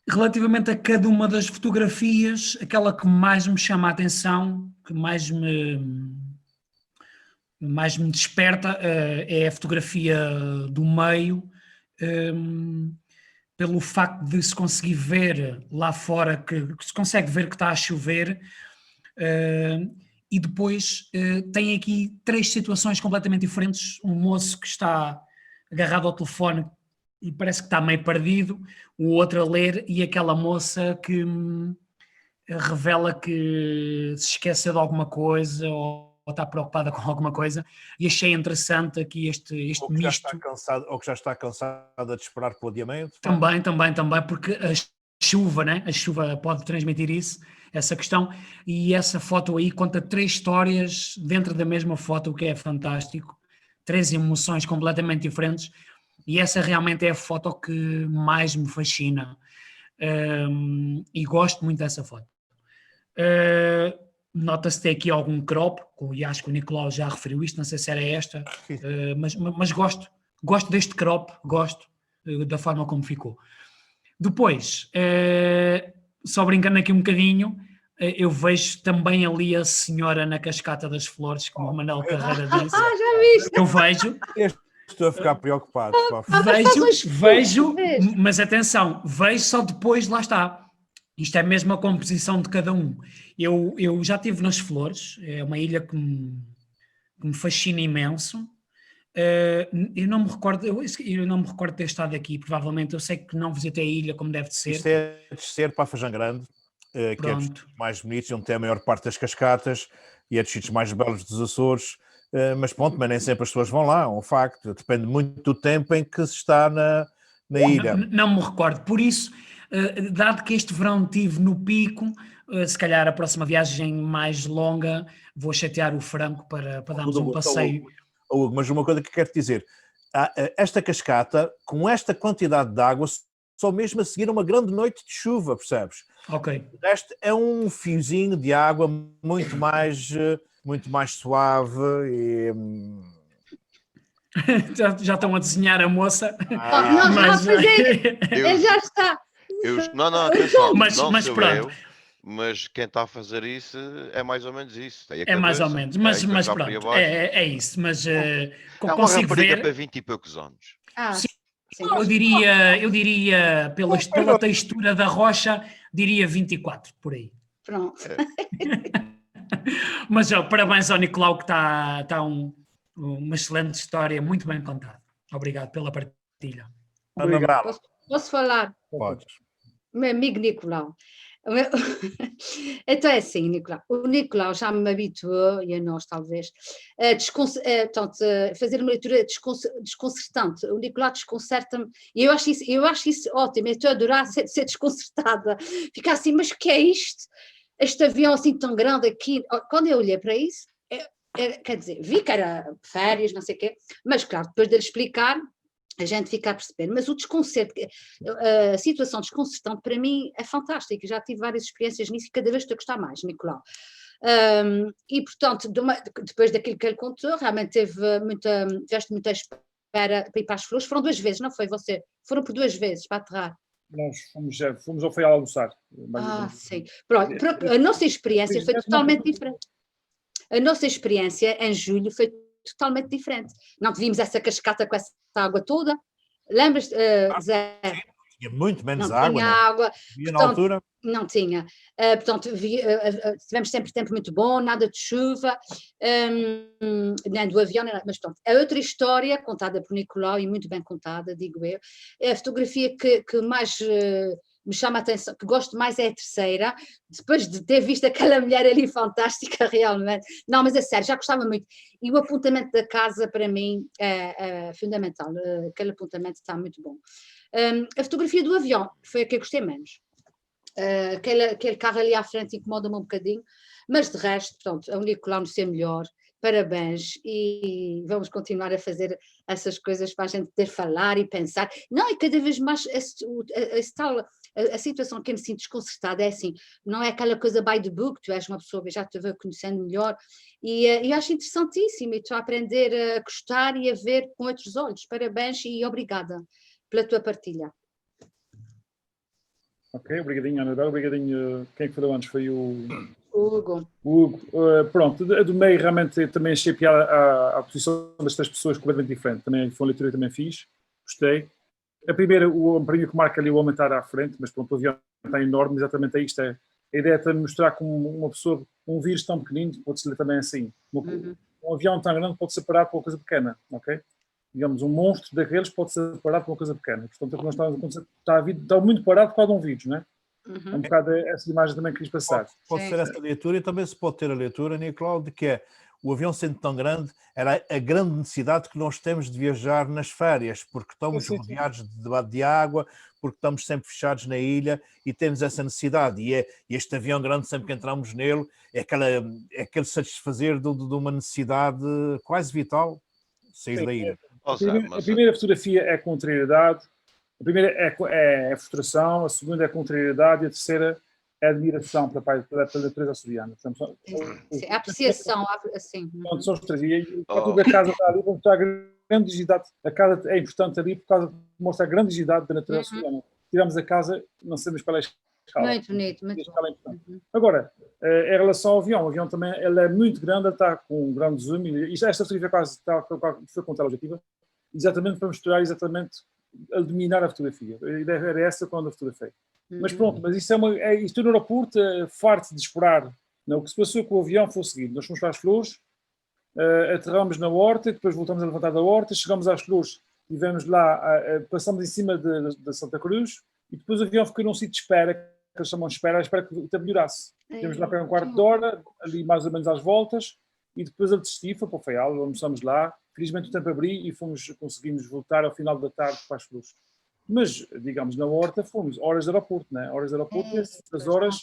Relativamente a cada uma das fotografias, aquela que mais me chama a atenção, que mais me desperta, é a fotografia do meio, pelo facto de se conseguir ver lá fora, que se consegue ver que está a chover, e depois tem aqui 3 situações completamente diferentes. Um moço que está agarrado ao telefone e parece que está meio perdido, o outro a ler, e aquela moça que revela que se esqueceu de alguma coisa ou está preocupada com alguma coisa, e achei interessante aqui este ou que misto. ou que já está cansada de esperar pelo adiamento. Também, porque a chuva, né? A chuva pode transmitir isso, essa questão, e essa foto aí conta 3 histórias dentro da mesma foto, o que é fantástico, 3 emoções completamente diferentes, e essa realmente é a foto que mais me fascina, e gosto muito dessa foto. Nota-se que tem aqui algum crop, e acho que o Nicolau já referiu isto, não sei se era esta, mas gosto deste crop, gosto da forma como ficou. Depois, só brincando aqui um bocadinho, eu vejo também ali a senhora na cascata das flores, como o Manuel Carreira disse. Já viste? Eu vejo. Estou a ficar preocupado. Vejo, mas atenção, vejo só depois, lá está. Isto é mesmo a composição de cada um. Eu já estive nas Flores, é uma ilha que me fascina imenso. Eu não me recordo de ter estado aqui, provavelmente. Eu sei que não visitei a ilha como deve de ser. Isto é descer para a Fajã Grande, que é dos sítios mais bonitos, onde tem a maior parte das cascatas, e é dos sítios mais belos dos Açores. Mas pronto, mas nem sempre as pessoas vão lá, é um facto. Depende muito do tempo em que se está na ilha. Não me recordo. Por isso, dado que este verão estive no Pico, se calhar a próxima viagem mais longa vou chatear o Franco para darmos um passeio. Mas uma coisa que quero dizer, esta cascata, com esta quantidade de água, só mesmo a seguir uma grande noite de chuva, percebes? Ok. O resto é um fiozinho de água muito mais suave e... Já estão a desenhar a moça. Ele já está. Não, atenção, mas sou pronto. Mas quem está a fazer isso é mais ou menos isso. É mais ou menos, mas pronto, é isso. Mas é uma consigo rapariga ver. para 20 e poucos anos. Sim. Eu diria pela textura da rocha, diria 24, por aí. Pronto. Mas parabéns ao Nicolau, que está uma excelente história, muito bem contada. Obrigado pela partilha. Posso falar? Podes. Meu amigo Nicolau. Então é assim, Nicolau. O Nicolau já me habituou, e a nós talvez, a fazer uma leitura desconcertante. O Nicolau desconcerta-me, e eu acho isso ótimo. Eu estou a adorar ser desconcertada. Ficar assim, mas o que é isto? Este avião assim tão grande aqui. Quando eu olhei para isso, quer dizer, vi que era férias, não sei o quê, mas claro, depois de ele explicar, a gente fica a perceber, mas o desconcerto, a situação desconcertante para mim é fantástica, já tive várias experiências nisso e cada vez estou a gostar mais, Nicolau. E portanto, depois daquilo que ele contou, realmente tiveste muita espera para ir para as Flores, foram 2 vezes, não foi você? Foram por 2 vezes para aterrar. Nós fomos ao Feial almoçar. Sim. Pronto, a nossa experiência foi totalmente diferente. A nossa experiência em julho foi totalmente diferente. Não vimos essa cascata com essa água toda. Lembras, Zé? Tinha muito menos não água. Tinha água. Portanto, na altura? Não tinha. Portanto, tivemos sempre tempo muito bom, nada de chuva, nem do avião, mas pronto. A outra história, contada por Nicolau, e muito bem contada, digo eu, a fotografia que mais me chama a atenção, que gosto mais é a terceira, depois de ter visto aquela mulher ali fantástica, realmente. Não, mas é sério, já gostava muito. E o apontamento da casa, para mim, é fundamental. Aquele apontamento está muito bom. A fotografia do avião foi a que eu gostei menos. Aquele carro ali à frente incomoda-me um bocadinho, mas de resto, pronto, a Nicolau nos ser melhor. Parabéns, e vamos continuar a fazer essas coisas para a gente poder falar e pensar. Não, e cada vez mais a situação que eu me sinto desconcertada é assim, não é aquela coisa by the book, tu és uma pessoa que já te vou conhecendo melhor, e acho interessantíssimo, e estou a aprender a gostar e a ver com outros olhos. Parabéns e obrigada pela tua partilha. Ok, obrigadinho, Ana. Obrigadinho. Quem falou antes foi o Hugo. Pronto, a do meio realmente também achei piada a posição das 3 pessoas completamente diferente. Também foi uma leitura que também fiz, gostei. A primeira, o primeiro que marca ali o homem estar à frente, mas pronto, o avião está enorme, exatamente é isto. A ideia é também mostrar como uma pessoa, um vírus tão pequenino, pode ser também assim. Um avião tão grande pode ser parado por uma coisa pequena, ok? Digamos, um monstro daqueles pode ser parado por uma coisa pequena. Portanto, o que nós estamos a acontecer está muito parado por causa de um vírus, não é? É um bocado essa imagem também que quis passar. Pode ser essa leitura e também se pode ter a leitura, Nicolau, de que é o avião sendo tão grande, era a grande necessidade que nós temos de viajar nas férias, porque estamos rodeados de água, porque estamos sempre fechados na ilha e temos essa necessidade. E este avião grande, sempre que entramos nele, é aquele satisfazer de uma necessidade quase vital, sair da ilha. A primeira fotografia é contrariedade, a primeira é frustração, a segunda é contrariedade e a terceira é admiração pela natureza açoriana. É apreciação, assim. São os três. E a casa está ali para mostrar a grandiosidade. A casa é importante ali por causa de mostrar a grandiosidade da natureza açoriana. Tiramos a casa, não sabemos pela escala. Muito bonito, muito bom. Agora, em relação ao avião, o avião também ele é muito grande, ele está com um grande zoom. E esta fotografia quase foi com a objetiva, exatamente para mostrar a dominar a fotografia. A ideia era essa quando eu fotografei. Mas pronto, mas isso isto no aeroporto, farto de esperar. Não, o que se passou com o avião foi o seguinte: nós fomos para as flores, aterramos na horta, depois voltamos a levantar da horta, chegamos às flores, estivemos lá, passamos em cima de Santa Cruz, e depois o avião ficou num sítio de espera, que eles chamam de espera, à espera que o tempo melhorasse. Temos lá para um quarto de hora, ali mais ou menos às voltas, e depois ele desistiu, foi para o Faial, almoçamos lá, felizmente o tempo abriu e conseguimos voltar ao final da tarde para as flores. Mas, digamos, na horta fomos horas de aeroporto, né? Horas de aeroporto, essas horas,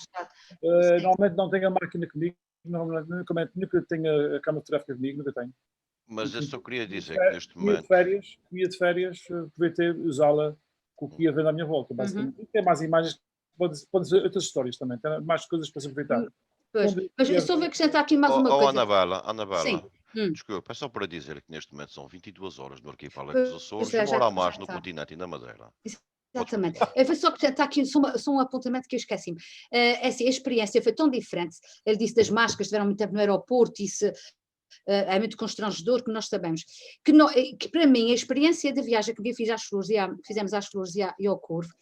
normalmente não tenho a máquina comigo, nunca tenho a câmara fotográfica comigo, nunca tenho. Mas eu só queria dizer que neste momento... Ia de férias, aproveitei usá-la com o que ia vendo à minha volta, basicamente. E tem mais imagens, podem ser outras histórias também, tem mais coisas para se aproveitar. Mas eu só vou acrescentar aqui mais uma coisa. Anabela, desculpa, é só para dizer que neste momento são 22 horas no arquipélago dos Açores e uma hora a mais no continente e na Madeira. Exatamente. Eu vou só acrescentar aqui só um apontamento que eu esqueci-me. Assim, a experiência foi tão diferente. Ele disse das máscaras, estiveram muito tempo no aeroporto, isso é muito constrangedor, que nós sabemos. Que para mim, a experiência da viagem que eu fiz às flores, fizemos às flores e ao Corvo,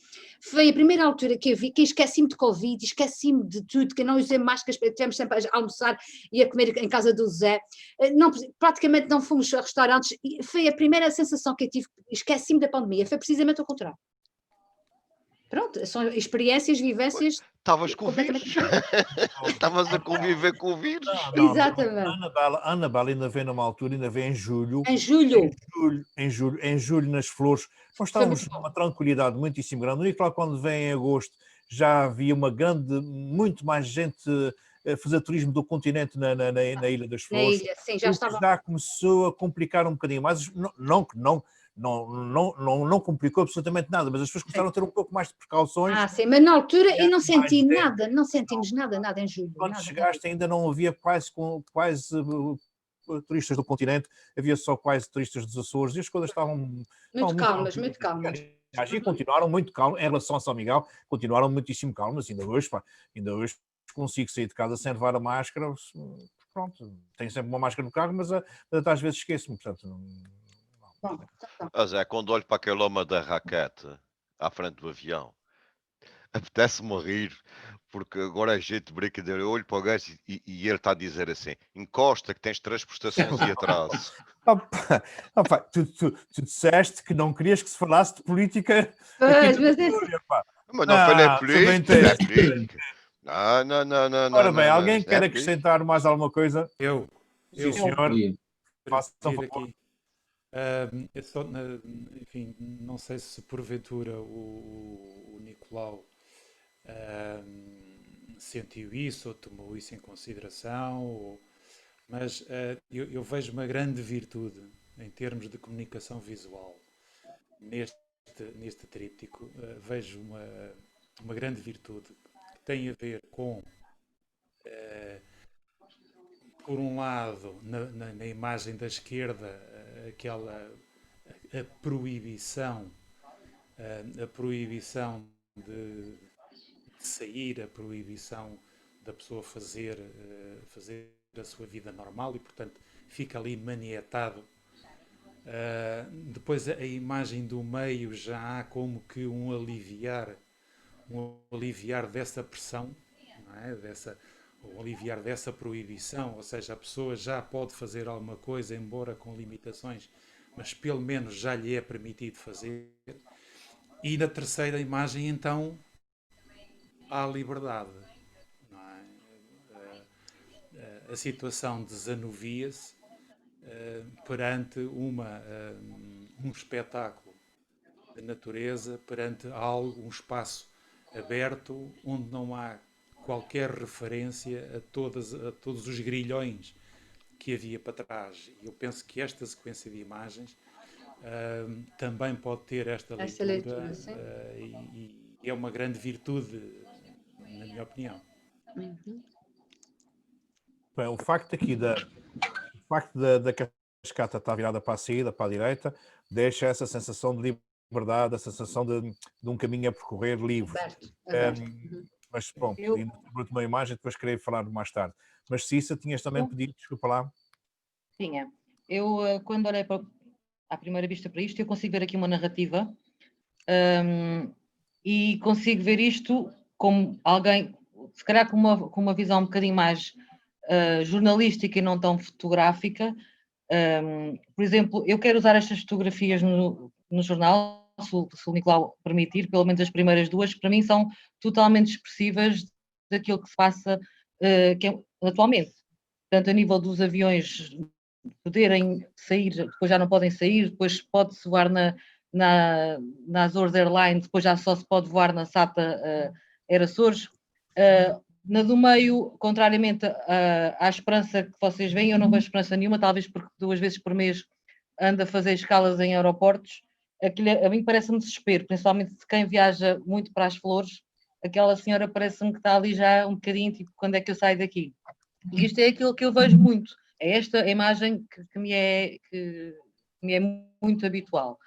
foi a primeira altura que eu vi que esqueci-me de Covid, esqueci-me de tudo, que não usei máscaras, tivemos sempre a almoçar e a comer em casa do Zé, praticamente não fomos a restaurantes, e foi a primeira sensação que eu tive, esqueci-me da pandemia, foi precisamente o contrário. Pronto, são experiências, vivências. Estavas com o vírus. Estavas a conviver com o vírus. Exatamente. A Anabela ainda vem numa altura, ainda vem em julho. Em julho. Em julho, nas flores. Nós estávamos numa tranquilidade muitíssimo grande. O Nicolau, quando vem em agosto, já havia muito mais gente a fazer turismo do continente na Ilha das Flores. Na ilha, sim, já estava. Já começou a complicar um bocadinho mais. Não complicou absolutamente nada, mas as pessoas começaram a ter um pouco mais de precauções. Sim, mas na altura eu não senti nada, não sentimos nada em julho. Quando chegaste ainda não havia quase turistas do continente, havia só quase turistas dos Açores e as coisas estavam muito calmas. E continuaram muito calmas, em relação a São Miguel, continuaram muitíssimo calmas, ainda hoje consigo sair de casa sem levar a máscara, pronto, tenho sempre uma máscara no carro, mas às vezes esqueço-me, portanto... Zé, quando olho para aquele homem da raquete à frente do avião, apetece-me rir, porque agora é jeito de brincadeira. Eu olho para o gajo e ele está a dizer assim: encosta que tens 3 prestações e atraso. Tu disseste que não querias que se falasse de política. Mas não falei política. Não. Ora bem, alguém quer acrescentar mais alguma coisa? Eu. Sim, senhor. Faça aqui. Enfim, não sei se porventura o Nicolau sentiu isso ou tomou isso em consideração, mas eu vejo uma grande virtude em termos de comunicação visual neste tríptico. Vejo uma grande virtude que tem a ver com, por um lado, na imagem da esquerda, a proibição de sair, a proibição da pessoa fazer a sua vida normal e, portanto, fica ali manietado Depois a imagem do meio já há como que um aliviar dessa pressão, não é? Um aliviar dessa proibição, ou seja, a pessoa já pode fazer alguma coisa, embora com limitações, mas pelo menos já lhe é permitido fazer. E na terceira imagem, então, há liberdade. Não é? A situação desanuvia-se perante um espetáculo de natureza, perante um espaço aberto, onde não há qualquer referência a todos os grilhões que havia para trás. Eu penso que esta sequência de imagens também pode ter esta leitura, e é uma grande virtude, na minha opinião. Bem, o facto da cascata estar virada para a saída, para a direita, deixa essa sensação de liberdade, a sensação de um caminho a percorrer livre. Mas pronto, por uma imagem, depois queria falar mais tarde. Mas Cissa, tinhas também pedido, desculpa lá. Tinha. Eu, quando olhei à primeira vista para isto, eu consigo ver aqui uma narrativa e consigo ver isto como alguém, se calhar com uma visão um bocadinho mais jornalística e não tão fotográfica. Por exemplo, eu quero usar estas fotografias no jornal, se o Nicolau permitir, pelo menos as primeiras duas, que para mim são totalmente expressivas daquilo que se passa atualmente. Tanto a nível dos aviões poderem sair, depois já não podem sair, depois pode-se voar na Azores Airlines, depois já só se pode voar na SATA Air Açores. Na do meio, contrariamente à esperança que vocês veem, eu não vejo esperança nenhuma, talvez porque 2 vezes por mês ando a fazer escalas em aeroportos. Aquilo, a mim parece-me desespero, principalmente de quem viaja muito para as Flores. Aquela senhora parece-me que está ali já um bocadinho, tipo, quando é que eu saio daqui? E isto é aquilo que eu vejo muito. É esta imagem que me é muito habitual.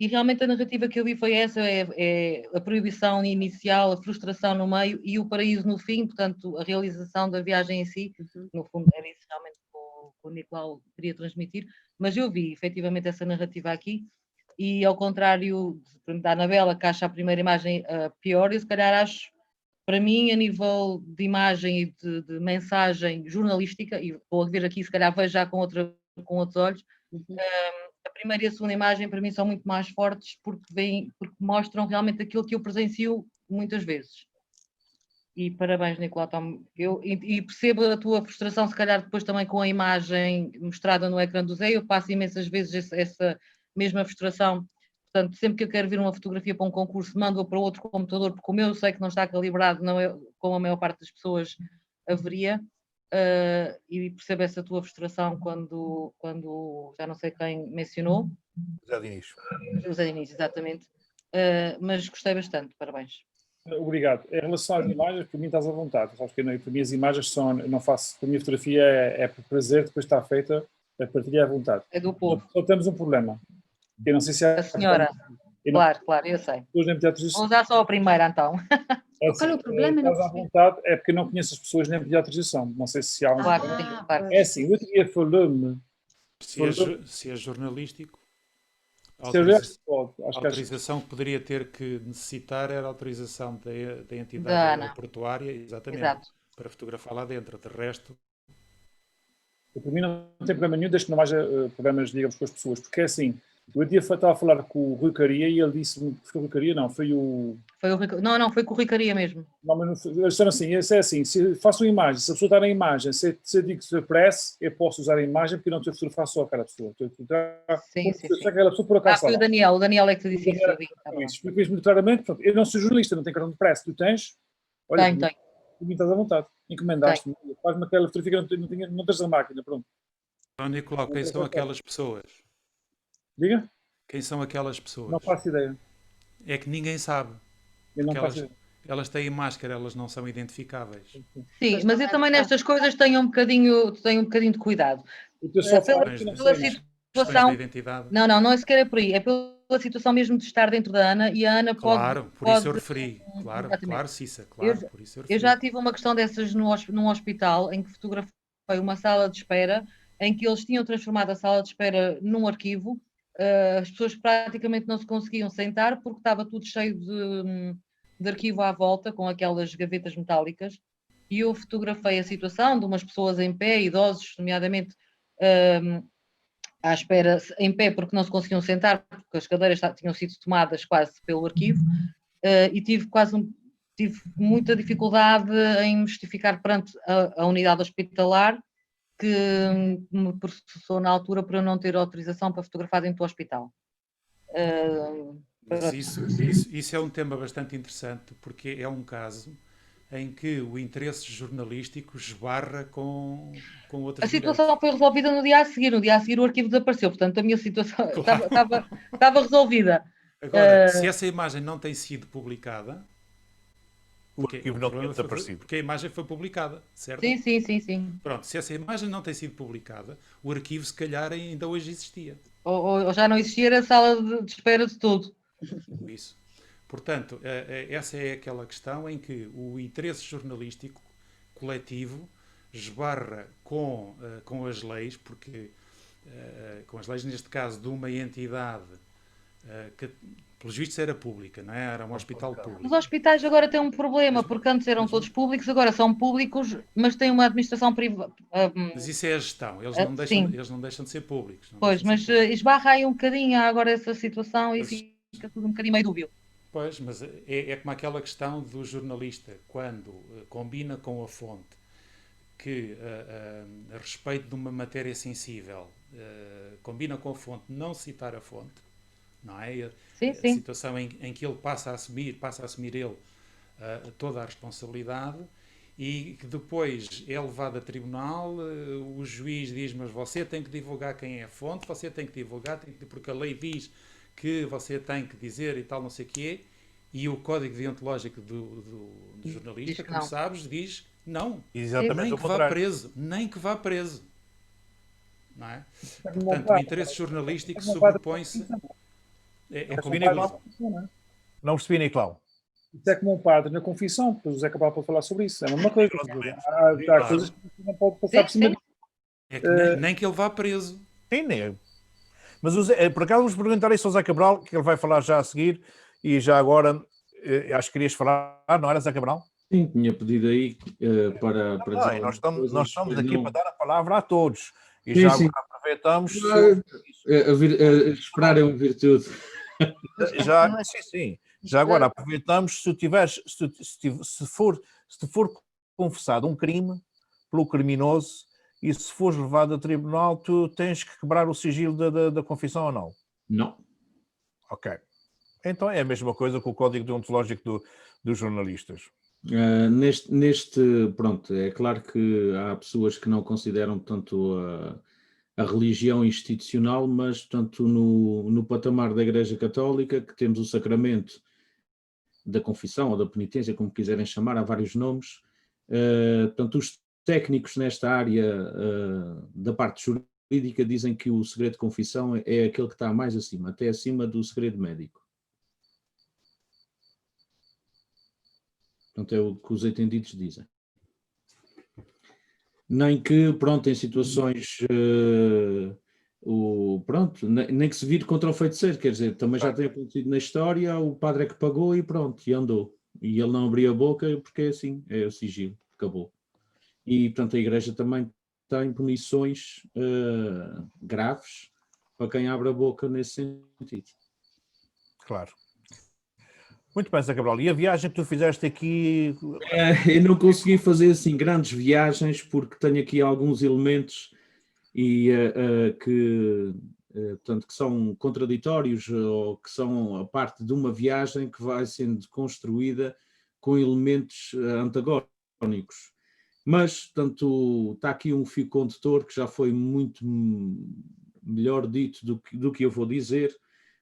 E realmente a narrativa que eu vi foi essa, é a proibição inicial, a frustração no meio e o paraíso no fim, portanto, a realização da viagem em si. No fundo, era isso realmente que o Nicolau queria transmitir, mas eu vi efetivamente essa narrativa aqui, e ao contrário da Anabela, que acha a primeira imagem pior, eu se calhar acho, para mim, a nível de imagem e de mensagem jornalística, e vou ver aqui, se calhar vejo já com outros olhos, a primeira e a segunda imagem para mim são muito mais fortes porque mostram realmente aquilo que eu presencio muitas vezes. E parabéns, Nicolau. E percebo a tua frustração, se calhar depois também com a imagem mostrada no ecrã do Zé. Eu passo imensas vezes essa mesma frustração. Portanto, sempre que eu quero vir uma fotografia para um concurso, mando-a para outro computador, porque o meu sei que não está calibrado, não é, como a maior parte das pessoas haveria. E percebo essa tua frustração quando já não sei quem mencionou. José Diniz. José Diniz, exatamente. Mas gostei bastante, parabéns. Obrigado. Em relação às imagens, para mim estás à vontade. Sabes que para mim as imagens não faço, para mim a fotografia é por prazer, depois está feita, a partilha é à vontade. É do povo. Só temos um problema. Eu não sei se é a senhora. Claro, eu sei. Vou usar só a primeira, então. Qual é o problema? Estás à vontade, é porque eu não conheço as pessoas nem pedi autorização. Não sei se há um. Claro. É assim, o outro dia falou-me. Se é jornalístico, a autorização que poderia ter que necessitar era a autorização da entidade aeroportuária, exatamente, para fotografar lá dentro. De resto. Para mim não tem problema nenhum, desde que não haja problemas, digamos, com as pessoas, porque é assim. O dia estava a falar com o Rui Caria e ele disse-me que foi o Rui Caria, não, foi o... Não, foi com o Rui Caria mesmo. Não, mas não, eles disseram assim, é assim, se faço uma imagem, se a pessoa está na imagem, se eu digo que se aparece, eu posso usar a imagem porque eu não estou a fotografar só aquela pessoa. Sim. Aquela pessoa por acaso foi o Daniel é que te disse isso. Explico isso muito claramente, portanto, eu não sou jornalista, não tenho cartão de pressa, tu tens? Olha, tenho. Tu estás à vontade, encomendaste-me, faz-me aquela fotografia que não tens a máquina, pronto. Nicolau, quem são aquelas pessoas? Diga? Quem são aquelas pessoas? Não faço ideia. É que ninguém sabe. Eu não faço ideia. Elas têm máscara, elas não são identificáveis. Sim, mas eu também nestas coisas tenho um bocadinho de cuidado. Pela situação. Não é sequer por aí. É pela situação mesmo de estar dentro da ANA e a ANA pode. Claro, por isso eu referi. Claro, Cissa, claro, por isso eu referi. Eu já tive uma questão dessas num hospital em que fotografei uma sala de espera em que eles tinham transformado a sala de espera num arquivo. as pessoas praticamente não se conseguiam sentar porque estava tudo cheio de arquivo à volta, com aquelas gavetas metálicas, e eu fotografei a situação de umas pessoas em pé, idosos, nomeadamente à espera, em pé porque não se conseguiam sentar, porque as cadeiras tinham sido tomadas quase pelo arquivo, e tive muita dificuldade em justificar perante a unidade hospitalar que me processou na altura para eu não ter autorização para fotografar dentro do hospital. Mas isso é um tema bastante interessante, porque é um caso em que o interesse jornalístico esbarra com outros A situação direitos. foi resolvida no dia a seguir. No dia a seguir o arquivo desapareceu, portanto a minha situação estava resolvida. Agora, se essa imagem não tem sido publicada, O arquivo não tinha desaparecido. porque a imagem foi publicada, certo? Sim. Pronto, se essa imagem não tem sido publicada, o arquivo se calhar ainda hoje existia. Ou já não existia, era a sala de espera de todo. Isso. Portanto, essa é aquela questão em que o interesse jornalístico coletivo esbarra com as leis, porque com as leis, neste caso, de uma entidade que, pelos vistos, era pública, não é? Era um hospital público. Os hospitais agora têm um problema, porque antes eram todos públicos, agora são públicos, mas têm uma administração privada. Mas isso é a gestão, eles não deixam de ser públicos. Pois, mas esbarra aí um bocadinho agora essa situação e fica tudo um bocadinho meio dúbio. Pois, mas é como aquela questão do jornalista, quando combina com a fonte que, a respeito de uma matéria sensível, combina com a fonte não citar a fonte, não é? Sim. A situação em que ele passa a assumir ele toda a responsabilidade, e que depois é levado a tribunal, o juiz diz, mas você tem que divulgar quem é a fonte, você tem que divulgar, porque a lei diz que você tem que dizer e tal, não sei o quê, e o código deontológico do jornalista, como sabes, diz não. Exatamente, nem que vá preso. Não é? Portanto, o interesse jornalístico sobrepõe-se. Não percebi, Nicolau. Isso é como um padre na confissão, depois o Zé Cabral pode falar sobre isso. É a mesma coisa. Há coisas que não pode passar por cima. É que nem que ele vá preso. Sim, nem. Mas por acaso vamos perguntar isso ao Zé Cabral, que ele vai falar já a seguir, e já agora, acho que querias falar, não era, Zé Cabral? Sim, tinha pedido aí para dizer. Nós estamos aqui para dar a palavra a todos. E já agora aproveitamos. Esperar é uma virtude. Sim. Já agora aproveitamos, se for confessado um crime pelo criminoso, e se fores levado a tribunal, tu tens que quebrar o sigilo da confissão ou não? Não. Ok. Então é a mesma coisa com o código deontológico dos jornalistas. Pronto, é claro que há pessoas que não consideram tanto a religião institucional, mas tanto no patamar da Igreja Católica, que temos o sacramento da confissão ou da penitência, como quiserem chamar, há vários nomes. Portanto, os técnicos nesta área da parte jurídica dizem que o segredo de confissão é aquele que está mais acima, até acima do segredo médico. Portanto, é o que os entendidos dizem. Nem que, pronto, em situações, nem que se vire contra o feiticeiro, quer dizer, também já tem acontecido na história, o padre é que pagou e pronto, e andou. E ele não abriu a boca porque é assim, é o sigilo, acabou. E, portanto, a Igreja também tem punições graves para quem abre a boca nesse sentido. Claro. Muito bem, Zé Cabral. E a viagem que tu fizeste aqui? Eu não consegui fazer assim grandes viagens porque tenho aqui alguns elementos portanto, que são contraditórios ou que são a parte de uma viagem que vai sendo construída com elementos antagónicos. Mas, portanto, está aqui um fio condutor que já foi muito melhor dito do que eu vou dizer,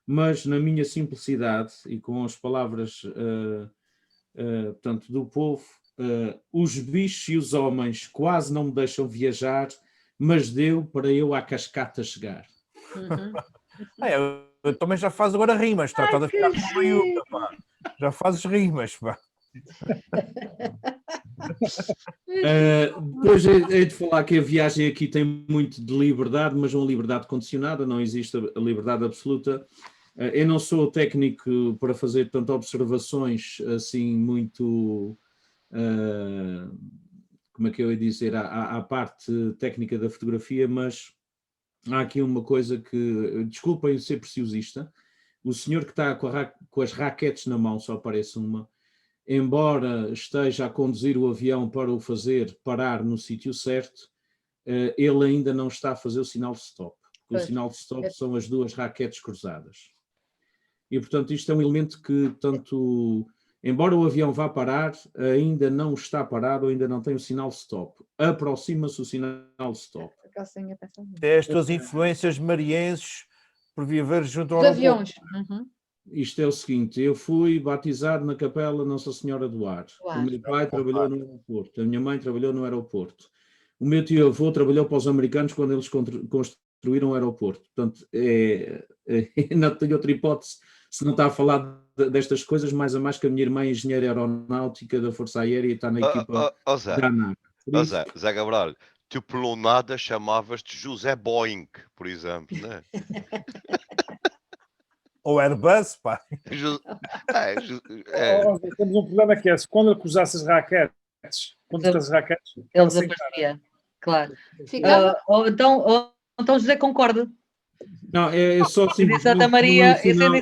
mas na minha simplicidade e com as palavras portanto, do povo, os bichos e os homens quase não me deixam viajar, mas deu para eu à cascata chegar. Eu também já faz agora rimas, está a ficar com uma iuca, pá. Já fazes rimas, pá. Depois hei de falar que a viagem aqui tem muito de liberdade, mas uma liberdade condicionada, não existe a liberdade absoluta. Eu não sou técnico para fazer, portanto, observações assim muito, como é que eu ia dizer, à parte técnica da fotografia, mas há aqui uma coisa que, desculpem ser preciosista, o senhor que está com as raquetes na mão, só aparece uma, embora esteja a conduzir o avião para o fazer parar no sítio certo, ele ainda não está a fazer o sinal de stop. O sinal de stop são as duas raquetes cruzadas. E, portanto, isto é um elemento que, tanto, embora o avião vá parar, ainda não está parado, ainda não tem o sinal de stop. Aproxima-se o sinal de stop. É as tuas influências marienses por viver junto ao Os aviões. Isto é o seguinte, eu fui batizado na capela Nossa Senhora do Ar. O meu pai trabalhou no aeroporto, a minha mãe trabalhou no aeroporto. O meu tio-avô trabalhou para os americanos quando eles construíram o aeroporto. Portanto, não tenho outra hipótese, se não está a falar destas coisas, mais a mais que a minha irmã é engenheira aeronáutica da Força Aérea e está na equipa da ANAC. Zé Cabral, tu pelo nada chamavas-te José Boeing, por exemplo, não é? Ou Airbus, pá. Temos um problema que é, se quando ele cruzasse as raquetes, ele desaparecia, claro. Ou então José concorda. Não, é só simplesmente Santa Maria, não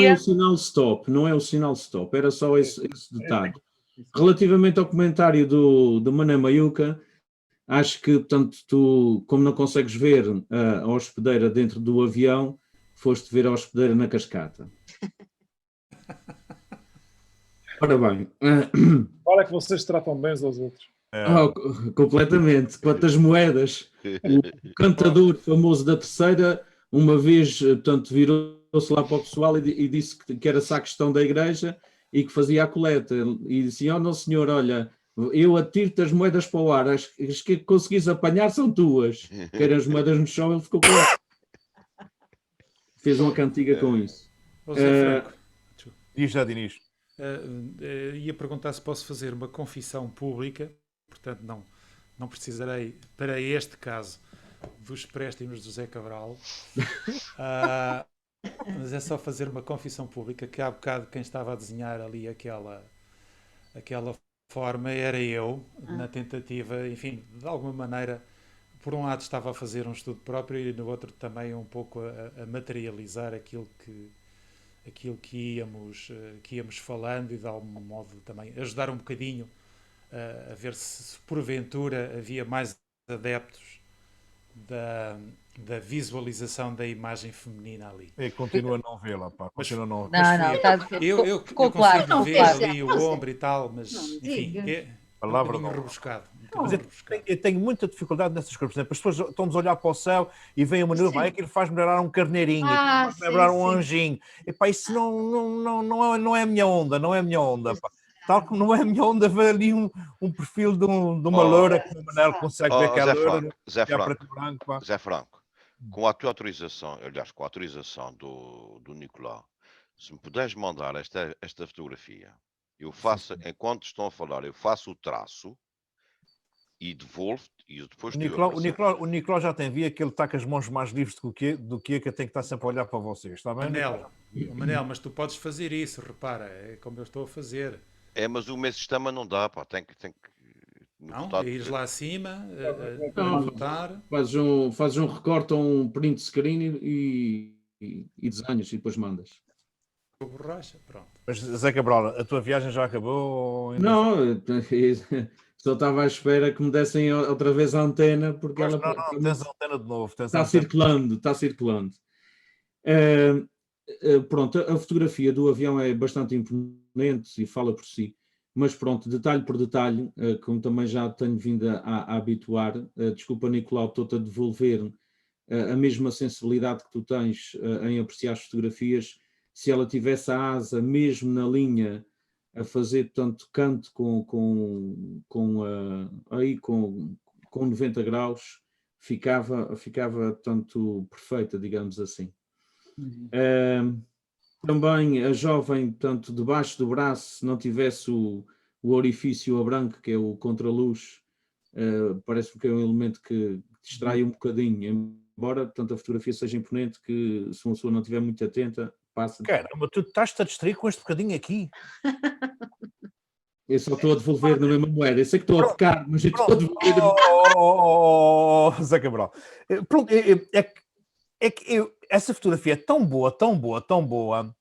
é o sinal stop, não é o sinal stop, era só esse detalhe. Relativamente ao comentário do Mané Maiuca, acho que, portanto, tu, como não consegues ver a hospedeira dentro do avião, foste ver a hospedeira na cascata. Ora bem. Olha que vocês tratam bem uns aos outros. Completamente. Quantas moedas. O cantador famoso da Terceira, uma vez, portanto, virou-se lá para o pessoal e disse que era sacristão da igreja e que fazia a coleta. E disse, não senhor, olha, eu atiro-te as moedas para o ar, as que conseguis apanhar são tuas. Querem as moedas no chão, ele ficou com ela. Fez uma cantiga com isso. Franco. Diz já, Dinis. Ia perguntar se posso fazer uma confissão pública, portanto não precisarei, para este caso, dos préstimos do José Cabral, mas é só fazer uma confissão pública, que há bocado quem estava a desenhar ali aquela forma era eu, na tentativa, enfim, de alguma maneira. Por um lado estava a fazer um estudo próprio e no outro também um pouco a materializar aquilo que íamos falando e de algum modo também ajudar um bocadinho a ver se porventura havia mais adeptos da visualização da imagem feminina ali. E continua a não vê-la, pá. Continua a não vê-la. Eu consigo ver ali o ombro e tal, mas enfim, palavra não rebuscado. Mas eu tenho muita dificuldade nessas coisas. Por exemplo, as pessoas estão-nos a olhar para o céu e veem uma nuvem, aquilo faz melhorar um carneirinho, faz melhorar um anjinho. E pá, isso não é a minha onda, não é a minha onda. Pá. Tal como não é a minha onda ver ali um perfil de uma loura que o Manel consegue ver que é loura. Zé Franco, com a tua autorização, aliás, com a autorização do Nicolau, se me puderes mandar esta fotografia, eu faço, enquanto estão a falar, eu faço o traço e devolvo-te e depois... O Nicolau já tem via que ele está com as mãos mais livres do que tem que estar sempre a olhar para vocês, está bem? Manel, mas tu podes fazer isso, repara, é como eu estou a fazer. Mas o meu sistema não dá, pá, tem que não, ires lá acima, votar. Fazes um recorte ou um print screen e desenhas e depois mandas. Borracha, pronto. Mas Zé Cabral, a tua viagem já acabou? Não, só estava à espera que me dessem outra vez a antena, porque mas ela... Não, tens a antena de novo. Está circulando. Pronto, a fotografia do avião é bastante imponente e fala por si, mas pronto, detalhe por detalhe, como também já tenho vindo a habituar, desculpa Nicolau, estou-te a devolver a mesma sensibilidade que tu tens em apreciar as fotografias. Se ela tivesse a asa mesmo na linha a fazer tanto canto com 90 graus, ficava tanto perfeita, digamos assim. Também a jovem, tanto debaixo do braço, se não tivesse o orifício a branco, que é o contraluz, parece-me que é um elemento que distrai um bocadinho, embora tanto a fotografia seja imponente que se uma pessoa não estiver muito atenta, passa. Caramba, tu estás-te a distrair com este bocadinho aqui. Eu só estou a devolver na mesma moeda. Eu sei que estou a tocar, mas eu estou a devolver na mesma. Zé Cabral. Pronto, é que essa fotografia é tão boa, tão boa, tão boa,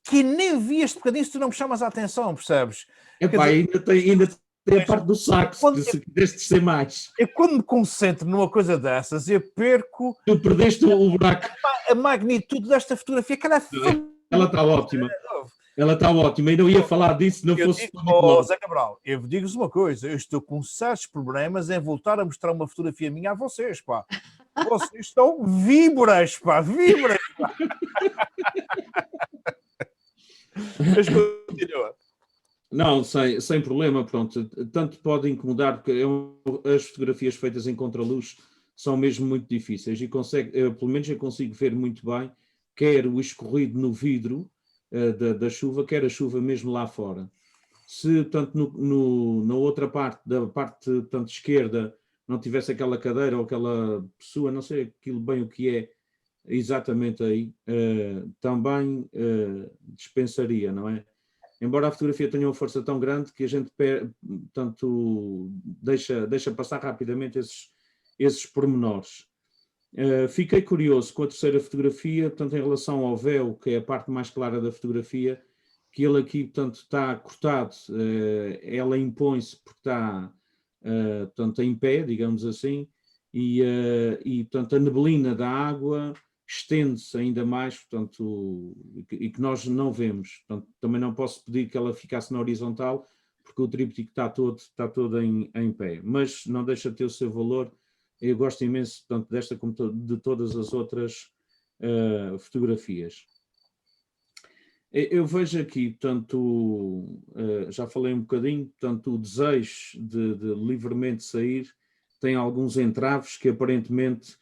que nem vi este bocadinho se tu não me chamas a atenção, percebes? Epá, ainda tem a parte do saco, se quiseste ser mais. Eu quando me concentro numa coisa dessas, eu perco... Tu perdeste o buraco. A magnitude desta fotografia, que ela está ótima. Ela está ótima, e não ia falar disso se não fosse... Zé Cabral, eu digo-vos uma coisa, eu estou com certos problemas em voltar a mostrar uma fotografia minha a vocês, pá. Vocês estão víboras, pá, víboras, pá. Mas continua. Não, sem problema, pronto. Tanto pode incomodar, porque as fotografias feitas em contraluz são mesmo muito difíceis e pelo menos eu consigo ver muito bem, quer o escorrido no vidro da chuva, quer a chuva mesmo lá fora. Se, tanto na outra parte, da parte tanto esquerda, não tivesse aquela cadeira ou aquela pessoa, não sei aquilo bem o que é exatamente aí, também dispensaria, não é? Embora a fotografia tenha uma força tão grande que a gente tanto deixa passar rapidamente esses pormenores. Fiquei curioso com a terceira fotografia, portanto, em relação ao véu, que é a parte mais clara da fotografia, que ele aqui, portanto, está cortado, ela impõe-se porque está, portanto, em pé, digamos assim, e, portanto, a neblina da água estende-se ainda mais, portanto, e que nós não vemos. Portanto, também não posso pedir que ela ficasse na horizontal, porque o tríptico está todo em pé, mas não deixa de ter o seu valor. Eu gosto imenso, tanto desta como de todas as outras fotografias. Eu vejo aqui, portanto, já falei um bocadinho, portanto, o desejo de livremente sair tem alguns entraves que aparentemente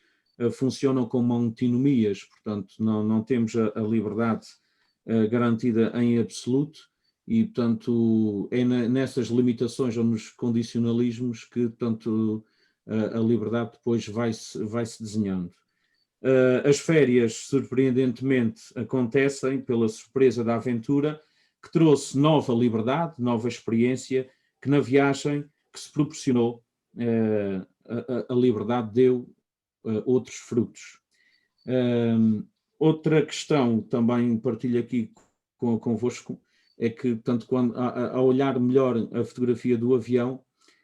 funcionam como antinomias, portanto, não temos a liberdade garantida em absoluto e, portanto, é nessas limitações ou nos condicionalismos que, portanto, a liberdade depois vai-se desenhando. As férias, surpreendentemente, acontecem pela surpresa da aventura, que trouxe nova liberdade, nova experiência, que na viagem que se proporcionou, a liberdade deu outros frutos. Outra questão também partilho aqui convosco, é que, tanto quando a olhar melhor a fotografia do avião,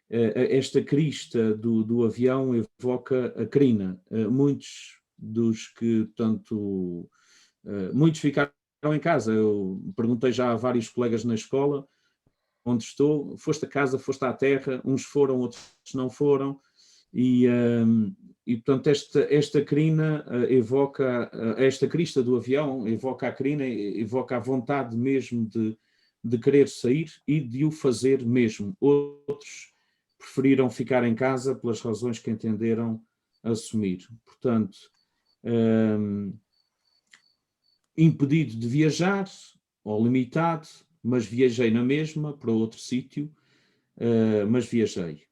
esta crista do avião evoca a crina. Muitos dos que, tanto, muitos ficaram em casa. Eu perguntei já a vários colegas na escola, onde estou, foste a casa, foste à terra, uns foram, outros não foram, e portanto esta crina evoca, esta crista do avião evoca a crina, evoca a vontade mesmo de querer sair e de o fazer mesmo. Outros preferiram ficar em casa pelas razões que entenderam assumir. Portanto, impedido de viajar, ou limitado, mas viajei na mesma para outro sítio, mas viajei.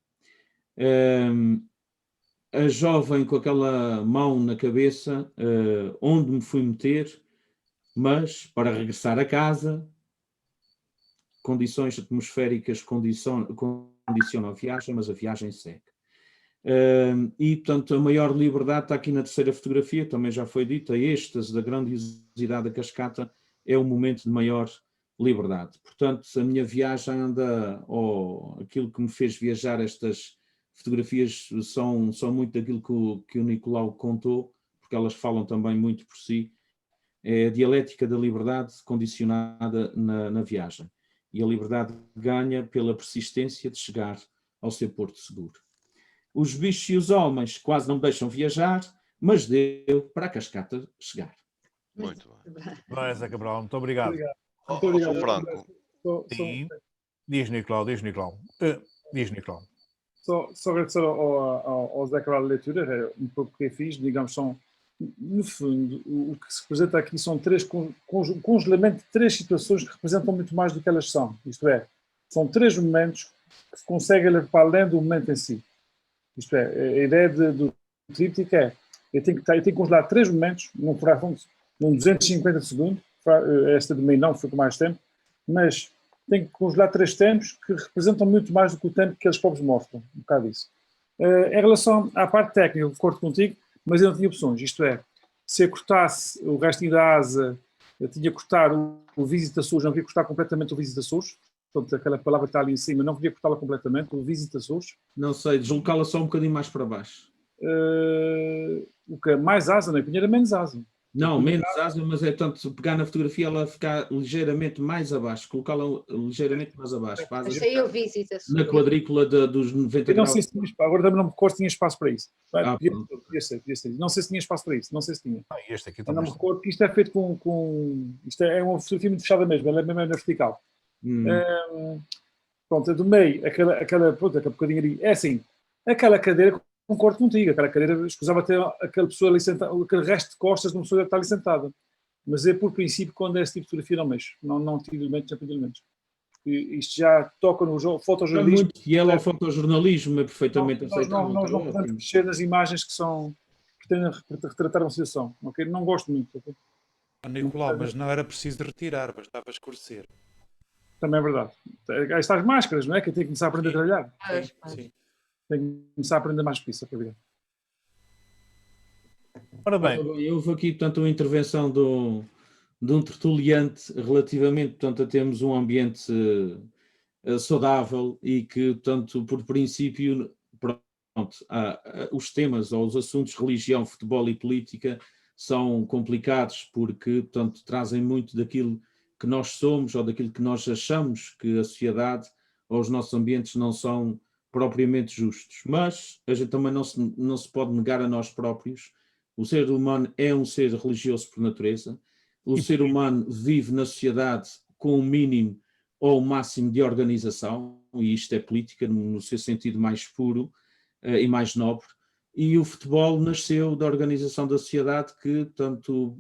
A jovem com aquela mão na cabeça, onde me fui meter, mas para regressar a casa, condições atmosféricas condicionam a viagem, mas a viagem segue. E, portanto, a maior liberdade está aqui na terceira fotografia, também já foi dito, a êxtase da grandiosidade da cascata é o momento de maior liberdade. Portanto, a minha viagem ou aquilo que me fez viajar, estas fotografias são muito daquilo que o Nicolau contou, porque elas falam também muito por si, é a dialética da liberdade condicionada na viagem. E a liberdade ganha pela persistência de chegar ao seu porto seguro. Os bichos e os homens quase não me deixam viajar, mas deu para a cascata chegar. Muito bem. Vai, Zé Cabral, muito obrigado. Muito obrigado. Sou Franco. Sim. Diz, Nicolau. Diz, Nicolau. Só agradecer ao Zé Cabral a leitura, é um pouco o que eu fiz, digamos, são, no fundo, o que se representa aqui são congelamento de três situações que representam muito mais do que elas são, isto é, São 3 momentos que se conseguem levar para além do momento em si. Isto é, a ideia do tríptico é, eu tenho que congelar 3 momentos, num 250 segundos, esta de meio não, foi com mais tempo, mas tenho que congelar 3 tempos que representam muito mais do que o tempo que eles próprios mostram, um bocado disso. Em relação à parte técnica, eu concordo contigo, mas eu não tinha opções, isto é, se eu cortasse o restinho da asa, eu tinha que cortar o Visita Source, não queria cortar completamente o Visita Source, portanto aquela palavra que está ali em cima, não queria cortá-la completamente, o Visita Source. Não sei, deslocá-la só um bocadinho mais para baixo. O que? Mais asa, não é? Punha menos asa. Não, menos asa, mas é tanto pegar na fotografia ela ficar ligeiramente mais abaixo, colocá-la ligeiramente mais abaixo. Achei eu Visita Source. Na quadrícula dos 90 eu não graus. sei se tinha espaço, agora também não me recordo se tinha espaço para isso. Podia ser. Não sei se tinha espaço para isso, não sei se tinha. Este aqui eu não me recordo que isto é feito isto é uma fotografia muito fechada mesmo, ela é mesmo na vertical. Pronto, do meio, aquela bocadinho ali, é assim, aquela cadeira, concordo contigo, aquela cadeira, escusava ter aquela pessoa ali sentada, aquele resto de costas de uma pessoa que está ali sentada. Mas é por princípio, quando é esse tipo de fotografia, não mexo. Não tiro elementos, já tiro elementos. Isto já toca no fotojornalismo. É muito fiel ao fotojornalismo, é perfeitamente aceitável. Nós não podemos mexer nas imagens que pretendem retratar uma situação. Okay? Não gosto muito. Okay? Nicolau, mas não era preciso retirar, bastava escurecer. Também é verdade. Aí está as máscaras, não é? Que tem que começar a aprender a trabalhar. Sim. Tem que começar a aprender mais que isso. Ora bem. Houve aqui, portanto, uma intervenção de um tertuliante relativamente, portanto, a termos um ambiente saudável e que, portanto, por princípio, os temas ou os assuntos religião, futebol e política são complicados porque, portanto, trazem muito daquilo que nós somos ou daquilo que nós achamos que a sociedade ou os nossos ambientes não são propriamente justos. Mas a gente também não se pode negar a nós próprios. O ser humano é um ser religioso por natureza. O ser humano vive na sociedade com o mínimo ou o máximo de organização, e isto é política no seu sentido mais puro e mais nobre. E o futebol nasceu da organização da sociedade que, tanto,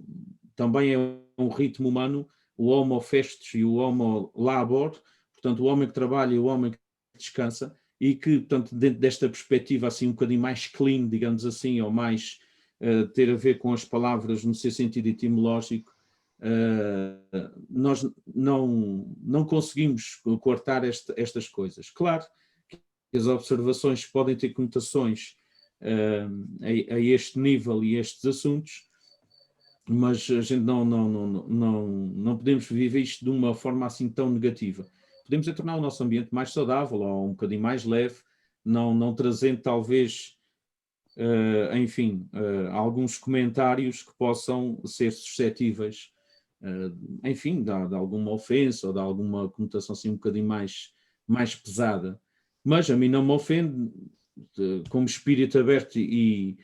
também é um ritmo humano, o homo festus e o homo labor, portanto o homem que trabalha e o homem que descansa, e que, portanto, dentro desta perspectiva assim um bocadinho mais clean, digamos assim, ou mais ter a ver com as palavras no seu sentido etimológico, nós não conseguimos cortar estas coisas. Claro que as observações podem ter conotações a este nível e estes assuntos, mas a gente não podemos viver isto de uma forma assim tão negativa. Podemos tornar o nosso ambiente mais saudável ou um bocadinho mais leve, não trazendo talvez, alguns comentários que possam ser suscetíveis, enfim, de alguma ofensa ou de alguma conotação assim um bocadinho mais pesada. Mas a mim não me ofende, como espírito aberto e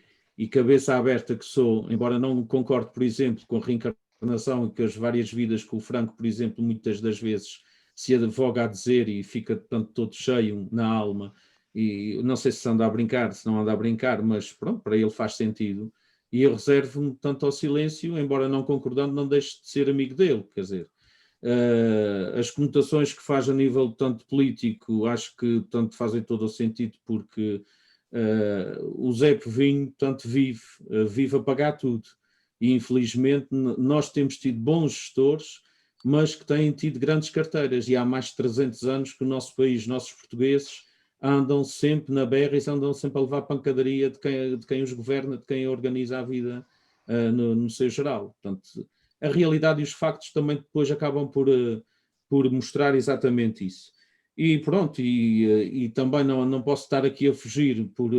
cabeça aberta que sou, embora não concorde, por exemplo, com a reencarnação e com as várias vidas que o Franco, por exemplo, muitas das vezes se advoga a dizer e fica tanto todo cheio na alma, e não sei se anda a brincar, se não anda a brincar, mas pronto, para ele faz sentido, e eu reservo-me tanto ao silêncio, embora não concordando, não deixe de ser amigo dele, quer dizer, as conotações que faz a nível tanto político, acho que tanto fazem todo o sentido, porque o Zé Povinho, tanto vive a pagar tudo, e infelizmente nós temos tido bons gestores, mas que têm tido grandes carteiras, e há mais de 300 anos que o nosso país, nossos portugueses, andam sempre na berra e andam sempre a levar pancadaria de quem os governa, de quem organiza a vida no seu geral. Portanto, a realidade e os factos também depois acabam por mostrar exatamente isso. E pronto, e também não posso estar aqui a fugir por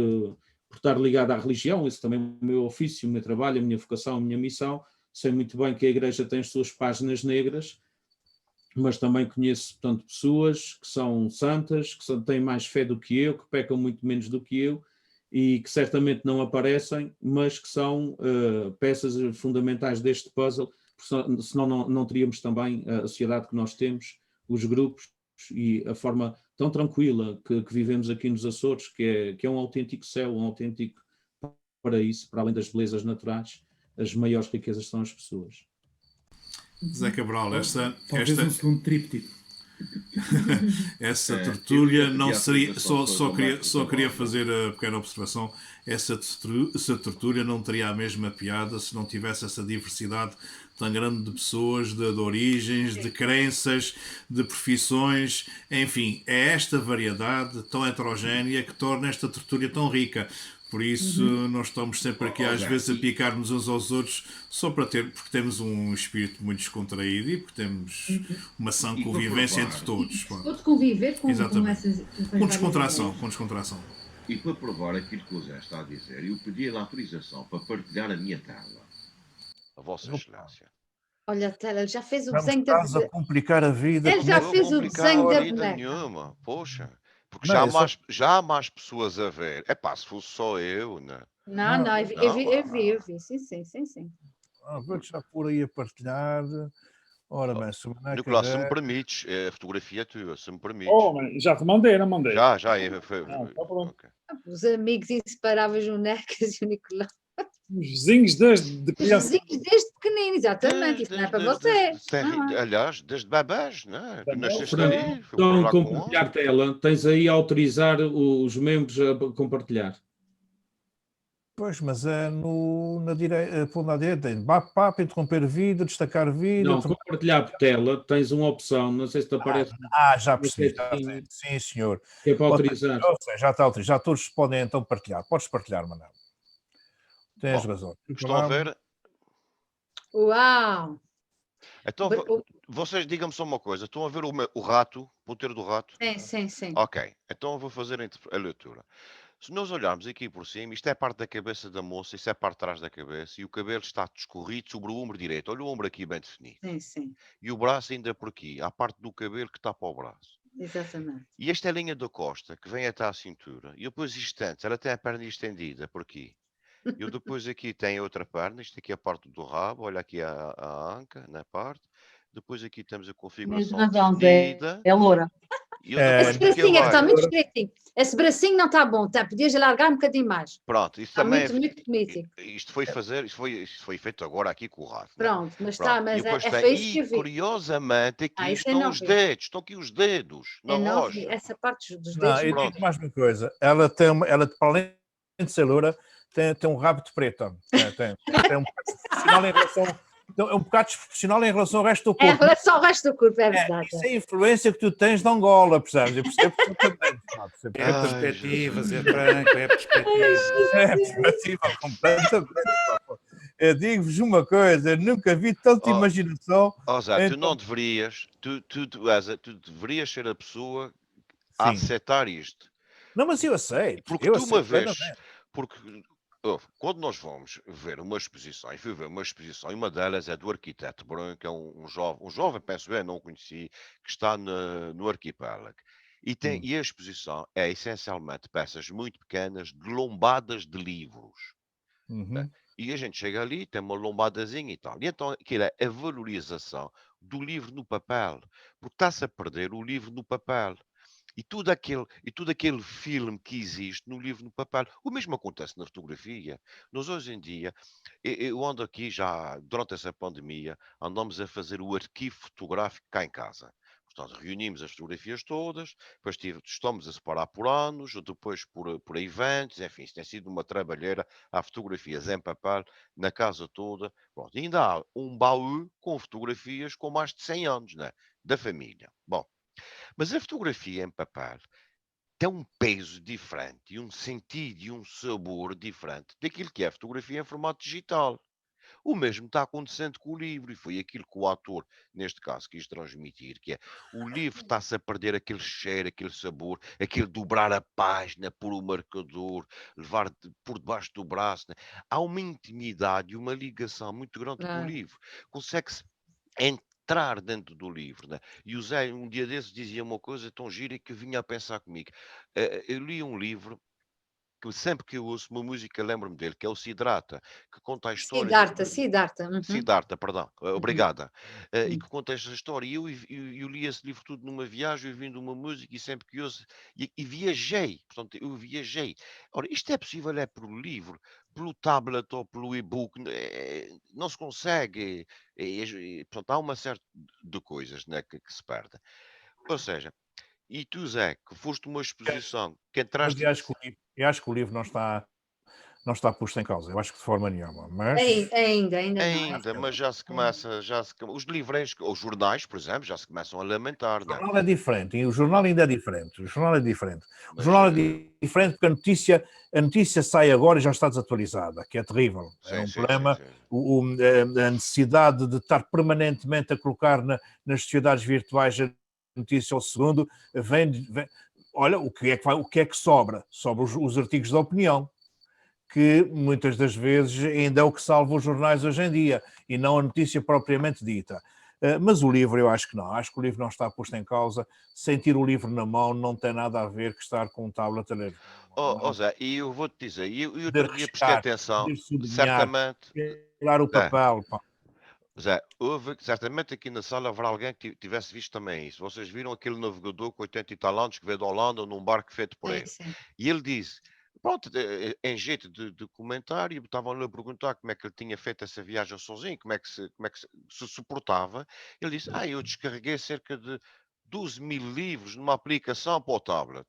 estar ligado à religião, esse também é o meu ofício, o meu trabalho, a minha vocação, a minha missão. Sei muito bem que a Igreja tem as suas páginas negras, mas também conheço, portanto, pessoas que são santas, que têm mais fé do que eu, que pecam muito menos do que eu e que certamente não aparecem, mas que são peças fundamentais deste puzzle, senão não teríamos também a sociedade que nós temos, os grupos e a forma tão tranquila que vivemos aqui nos Açores, que é um autêntico céu, um autêntico paraíso, para além das belezas naturais. As maiores riquezas são as pessoas. Zé Cabral, talvez um segundo tríptico. Essa tertúlia eu não podia seria. autorização para Só queria Marcos fazer a pequena observação. Essa tertúlia não teria a mesma piada se não tivesse essa diversidade tão grande de pessoas, de origens, de crenças, de profissões. Enfim, é esta variedade tão heterogénea que torna esta tertúlia tão rica. Por isso, nós estamos sempre aqui, às vezes, a picar-nos uns aos outros, só para ter, porque temos um espírito muito descontraído e porque temos uma sã E para convivência provar. entre todos. Pode conviver com Exatamente. essas. Com descontração, com descontração. E para provar aquilo que o Zé está a dizer, eu pedi a autorização para partilhar a minha tela. A Vossa Excelência. Olha, ele já fez o Vamos desenho da estás a complicar a vida. Ele como já é Não que- fez o complicar desenho a da vida boneca. nenhuma. Poxa. Porque Não, já há mais pessoas a ver. É pá, se fosse só eu, né? Não, eu vi, eu vi. Sim. Vou deixar por aí a partilhar. Ora bem, se o Nicolás, se me permites, a fotografia é tua, se me permites. Oh, man, já te mandei, não mandei? Já, tá pronto. ok. Os amigos inseparáveis, o Necas e o Nicolau. Os vizinhos de Os criança. vizinhos desde pequenino, exatamente. Isso não é para você. Aliás, desde bebés, né? Tu nasceste Fernando, ali, fui então, por lá com compartilhar tela, tens aí a autorizar os membros a compartilhar. Pois, mas é na direita, pôr na direita, tem para interromper vídeo, destacar vídeo. Não, compartilhar por tela, tens uma opção, não sei se te aparece. Já percebi. Sim, senhor. Que é para autorizar. Já está autorizado. Já todos podem então partilhar. Podes partilhar, Manel. Tens razão. Estão a ver? Uau! Então, vocês digam-me só uma coisa. Estão a ver o rato, o ponteiro do rato? Sim. Ok, então eu vou fazer a leitura. Se nós olharmos aqui por cima, isto é parte da cabeça da moça, isto é parte de trás da cabeça, e o cabelo está descorrido sobre o ombro direito. Olha o ombro aqui bem definido. Sim. E o braço ainda por aqui, há parte do cabelo que tapa o braço. Exatamente. E esta é a linha da costa, que vem até à cintura. E depois isto antes, ela tem a perna estendida por aqui. E depois aqui tem a outra perna, isto aqui é a parte do rabo, olha aqui a anca, na parte. Depois aqui temos a configuração definida. É loura. E eu depois Esse bracinho é que está olha, muito estreitinho. Esse bracinho não está bom, tá? Podias alargar um bocadinho mais. Pronto, isso Está também muito mítico. isto foi feito agora aqui com o rato. Né? Pronto, mas Pronto. está, mas E depois foi isso que eu e vi. curiosamente aqui isso eu estão não os vi. dedos, estão aqui os dedos na Eu não vi rocha. essa parte dos Não, dedos. e digo mais uma coisa. Ela, para além de ser loura, tem um rabo de preto. Tem um bocado desproporcional em relação. Então, é um bocado desproporcional em relação ao resto do É, corpo. olha só o resto do corpo, é verdade. Isso é a influência que tu tens de Angola, percebes? Eu percebo perfeitamente. É perspectivas, é franco, é perspectivas. É perspectiva completamente. Eu digo-vos uma coisa, eu nunca vi tanta imaginação. Zé, tu Então- não deverias, tu deverias ser a pessoa a Sim. aceitar isto. Não, mas eu aceito. Porque eu tu uma aceito vez, plenamente. porque quando nós vamos ver uma exposição, e fui ver uma exposição, e uma delas é do arquiteto branco, é um jovem, penso eu, não o conheci, que está no arquipélago. E a exposição é essencialmente peças muito pequenas de lombadas de livros. Uhum. E a gente chega ali, tem uma lombadazinha e tal. E então aquilo é a valorização do livro no papel. Porque está-se a perder o livro no papel. E tudo aquele filme que existe no livro no papel. O mesmo acontece na fotografia. Nós hoje em dia, eu ando aqui já, durante essa pandemia, andamos a fazer o arquivo fotográfico cá em casa. Portanto, reunimos as fotografias todas, depois estamos a separar por anos, depois por eventos, enfim, isso tem sido uma trabalheira. Há fotografias em papel na casa toda. Pronto, e ainda há um baú com fotografias com mais de 100 anos, né, da família. Bom, mas a fotografia em papel tem um peso diferente, e um sentido e um sabor diferente daquilo que é a fotografia em formato digital. O mesmo está acontecendo com o livro, e foi aquilo que o ator, neste caso, quis transmitir, que é o livro está-se a perder aquele cheiro, aquele sabor, aquele dobrar a página por o marcador, levar por debaixo do braço. Né? Há uma intimidade, uma ligação muito grande com o livro. Consegue-se entrar dentro do livro. Né? E o Zé, um dia desses, dizia uma coisa tão gira que vinha a pensar comigo. Eu li um livro que sempre que eu ouço uma música lembro-me dele, que é o Siddhartha, que conta a história... Siddhartha. Siddhartha, perdão, obrigada. E que conta esta história. E eu li esse livro tudo numa viagem, ouvindo uma música, e sempre que ouço... E viajei, portanto, eu viajei. Ora, isto é possível é pelo livro, pelo tablet ou pelo e-book, não se consegue. Portanto, há uma série de coisas, né, que se perde. Ou seja, e tu, Zé, que foste uma exposição, que entraste... Mas eu acho que o livro não está posto em causa, eu acho que de forma nenhuma, mas... Ainda não. Ainda, mas já se começa, os livreiros, os jornais, por exemplo, já se começam a lamentar, O não é? jornal é diferente, e o jornal ainda é diferente. O jornal é diferente. O Mas, jornal é diferente porque a notícia sai agora e já está desatualizada, que é terrível. É um problema. A necessidade de estar permanentemente a colocar nas sociedades virtuais a notícia ao segundo vem. Olha, o que é que sobra? Sobra os artigos de opinião, que muitas das vezes ainda é o que salva os jornais hoje em dia, e não a notícia propriamente dita. Mas o livro, eu acho que não. Acho que o livro não está posto em causa. Sentir o livro na mão não tem nada a ver com estar com um tablet a ler. Zé, e eu vou-te dizer, eu outro dia prestei atenção, certamente... Tirar o papel, pá. Zé, houve, certamente aqui na sala haverá alguém que tivesse visto também isso. Vocês viram aquele navegador com 80 e tal anos que veio da Holanda num barco feito por ele. E ele disse, pronto, em jeito de comentário, estavam-lhe a perguntar como é que ele tinha feito essa viagem sozinho, como é que se suportava. Ele disse, eu descarreguei cerca de 12.000 livros numa aplicação para o tablet.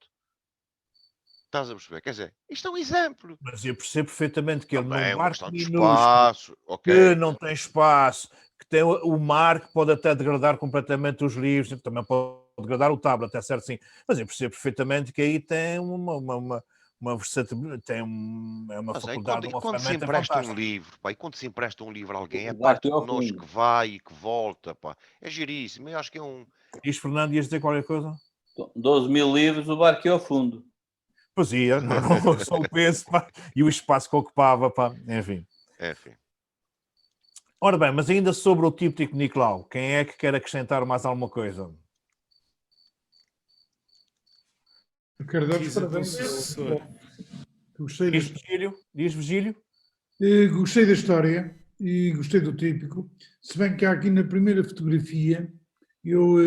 Estás a perceber? Quer dizer, isto é um exemplo. Mas eu percebo perfeitamente que ele num barco espaço, que não tem espaço, que tem o mar que pode até degradar completamente os livros, também pode degradar o tablet, é certo, sim. Mas eu percebo perfeitamente que aí tem uma versatilidade, tem uma faculdade, uma quando se ferramenta empresta fantástica. um livro, pá, e quando se empresta um livro a alguém, é parte de nós que vai e que volta, pá. É giríssimo, eu acho que é um... Diz, Fernando, ias dizer qualquer coisa? 12.000 livros, o barco ia ao fundo. Pois ia, não, só o peso, pá, e o espaço que ocupava, pá, enfim. Ora bem, mas ainda sobre o Típtico Nicolau, quem é que quer acrescentar mais alguma coisa? Eu quero dar os parabéns. Diz, Virgílio? Gostei da história e gostei do Típico, se bem que aqui na primeira fotografia eu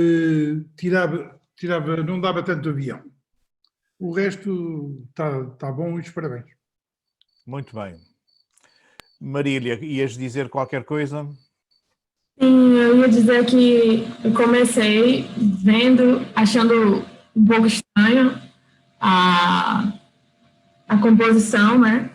não dava tanto avião. O resto está bom e os parabéns. Muito bem. Marília, ias dizer qualquer coisa? Sim, eu ia dizer que eu comecei achando um pouco estranho a composição, né?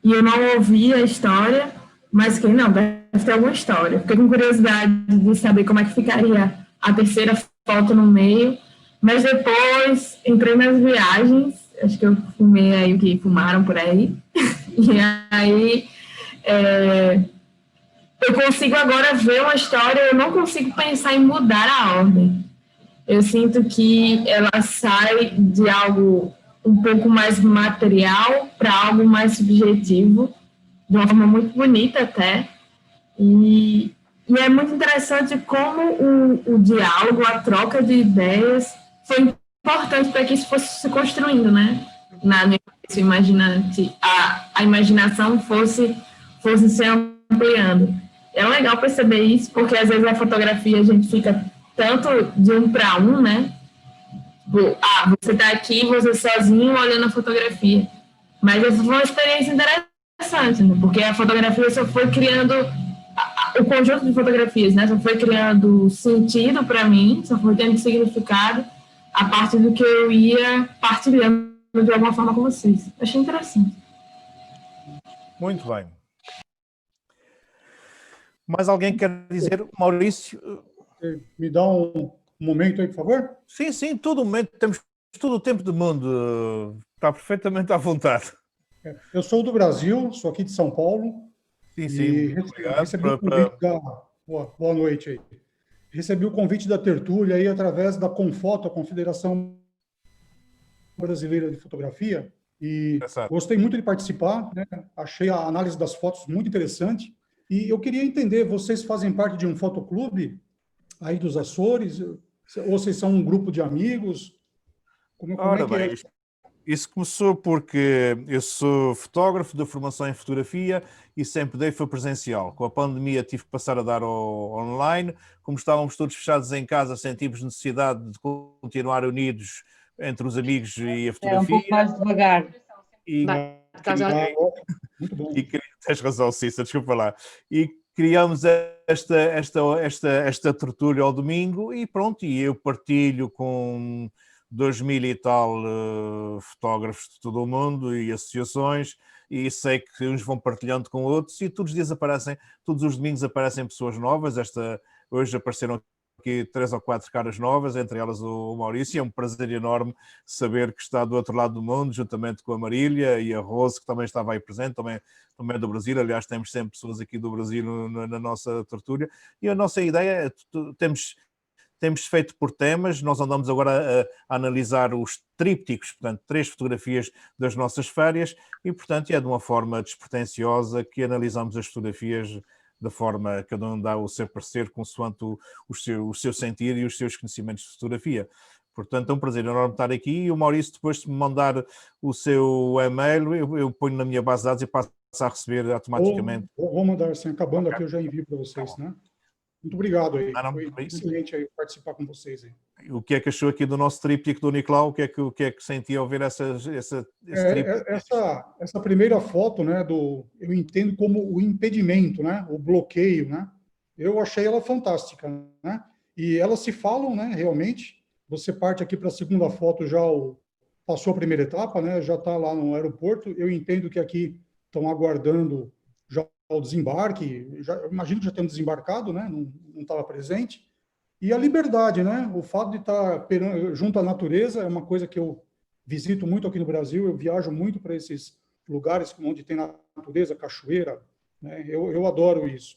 E eu não ouvi a história, mas que não, deve ter alguma história. Fiquei com curiosidade de saber como é que ficaria a terceira foto no meio. Mas depois entrei nas viagens, acho que eu fumei aí o que fumaram por aí, e aí eu consigo agora ver uma história, eu não consigo pensar em mudar a ordem. Eu sinto que ela sai de algo um pouco mais material para algo mais subjetivo, de uma forma muito bonita até, e é muito interessante como o diálogo, a troca de ideias foi importante para que isso fosse se construindo, né? Na minha cabeça imaginante, a imaginação fosse se ampliando. É legal perceber isso, porque às vezes a fotografia a gente fica tanto de um para um, né? Você está aqui, você sozinho olhando a fotografia. Mas essa foi uma experiência interessante, né? Porque a fotografia só foi criando o conjunto de fotografias, né? Só foi criando sentido para mim, só foi tendo significado a partir do que eu ia partilhando de alguma forma com vocês. Achei interessante. Muito bem. Mais alguém quer dizer? Maurício? Me dá um momento aí, por favor? Sim, todo o momento. Temos todo o tempo do mundo. Está perfeitamente à vontade. Eu sou do Brasil, sou aqui de São Paulo. Sim, obrigado. Recebi o convite Boa noite aí. Recebi o convite da tertúlia aí através da Confoto, a Confederação Brasileira de Fotografia, e gostei muito de participar, né? Achei a análise das fotos muito interessante, e eu queria entender, vocês fazem parte de um fotoclube aí dos Açores, ou vocês são um grupo de amigos? Como é que é? Isso começou porque eu sou fotógrafo de formação em fotografia e sempre dei foi presencial. Com a pandemia tive que passar a dar online. Como estávamos todos fechados em casa, sentimos necessidade de continuar unidos entre os amigos e a fotografia. Um pouco mais devagar. Tens razão, Cissa, desculpa lá. E criamos esta tertúlia ao domingo e pronto, e eu partilho com 2000 e tal fotógrafos de todo o mundo e associações, e sei que uns vão partilhando com outros e todos os domingos aparecem pessoas novas. Hoje apareceram aqui 3 ou 4 caras novas, entre elas o Maurício. É um prazer enorme saber que está do outro lado do mundo, juntamente com a Marília e a Rose, que também estava aí presente, também é do Brasil. Aliás, temos sempre pessoas aqui do Brasil na nossa tertúlia. E a nossa ideia é, temos feito por temas. Nós andamos agora a analisar os trípticos, portanto, 3 fotografias das nossas férias, e, portanto, é de uma forma despretensiosa que analisamos as fotografias da forma que cada um dá o seu parecer, consoante o seu sentir e os seus conhecimentos de fotografia. Portanto, é um prazer enorme estar aqui, e o Maurício, depois de me mandar o seu e-mail, eu ponho na minha base de dados e passo a receber automaticamente. Vou mandar, assim, acabando aqui, eu já envio para vocês, né? Muito obrigado aí. Foi excelente aí participar com vocês aí. O que é que achou aqui do nosso tríptico do Nicolau? O que é que sentia ao ver esse tríptico? Essa primeira foto, né, eu entendo como o impedimento, né, o bloqueio, né? Eu achei ela fantástica, né? E elas se falam, né, realmente. Você parte aqui para a segunda foto, passou a primeira etapa, né? Já está lá no aeroporto. Eu entendo que aqui estão aguardando já o desembarque. Imagino que já tenham desembarcado, né? Não estava presente. E a liberdade, né? O fato de estar junto à natureza é uma coisa que eu visito muito aqui no Brasil. Eu viajo muito para esses lugares onde tem natureza, cachoeira, né? Eu adoro isso.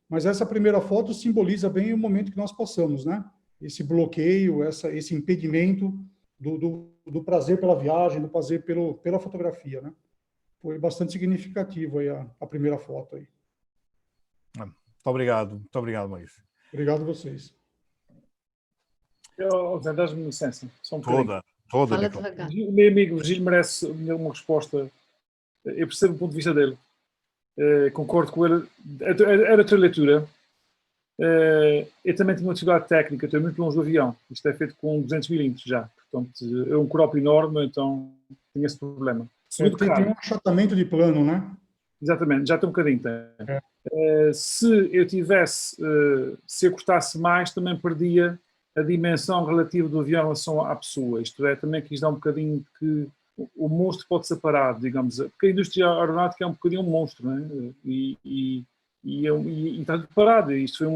Mas essa primeira foto simboliza bem o momento que nós passamos, né? Esse bloqueio, esse impedimento do prazer pela viagem, do prazer pela fotografia, né? Foi bastante significativo aí a primeira foto aí. Muito obrigado, Maurício. Obrigado a vocês. Zé, dás-me licença. Só um bocadinho. Toda. O meu amigo Virgílio merece uma resposta. Eu percebo o ponto de vista dele. Concordo com ele. Era a tua leitura. Eu também tenho uma dificuldade técnica. Estou muito longe do avião. Isto é feito com 200 milímetros já. Portanto, é um crop enorme, então tenho esse problema. Tem um achatamento de plano, né? Exatamente, já tem um bocadinho. Se eu cortasse mais, também perdia a dimensão relativa do avião em relação à pessoa. Isto é, também quis dar um bocadinho que o monstro pode ser parado, digamos. Porque a indústria aeronáutica é um bocadinho um monstro, não é? E está tudo parado. Isto foi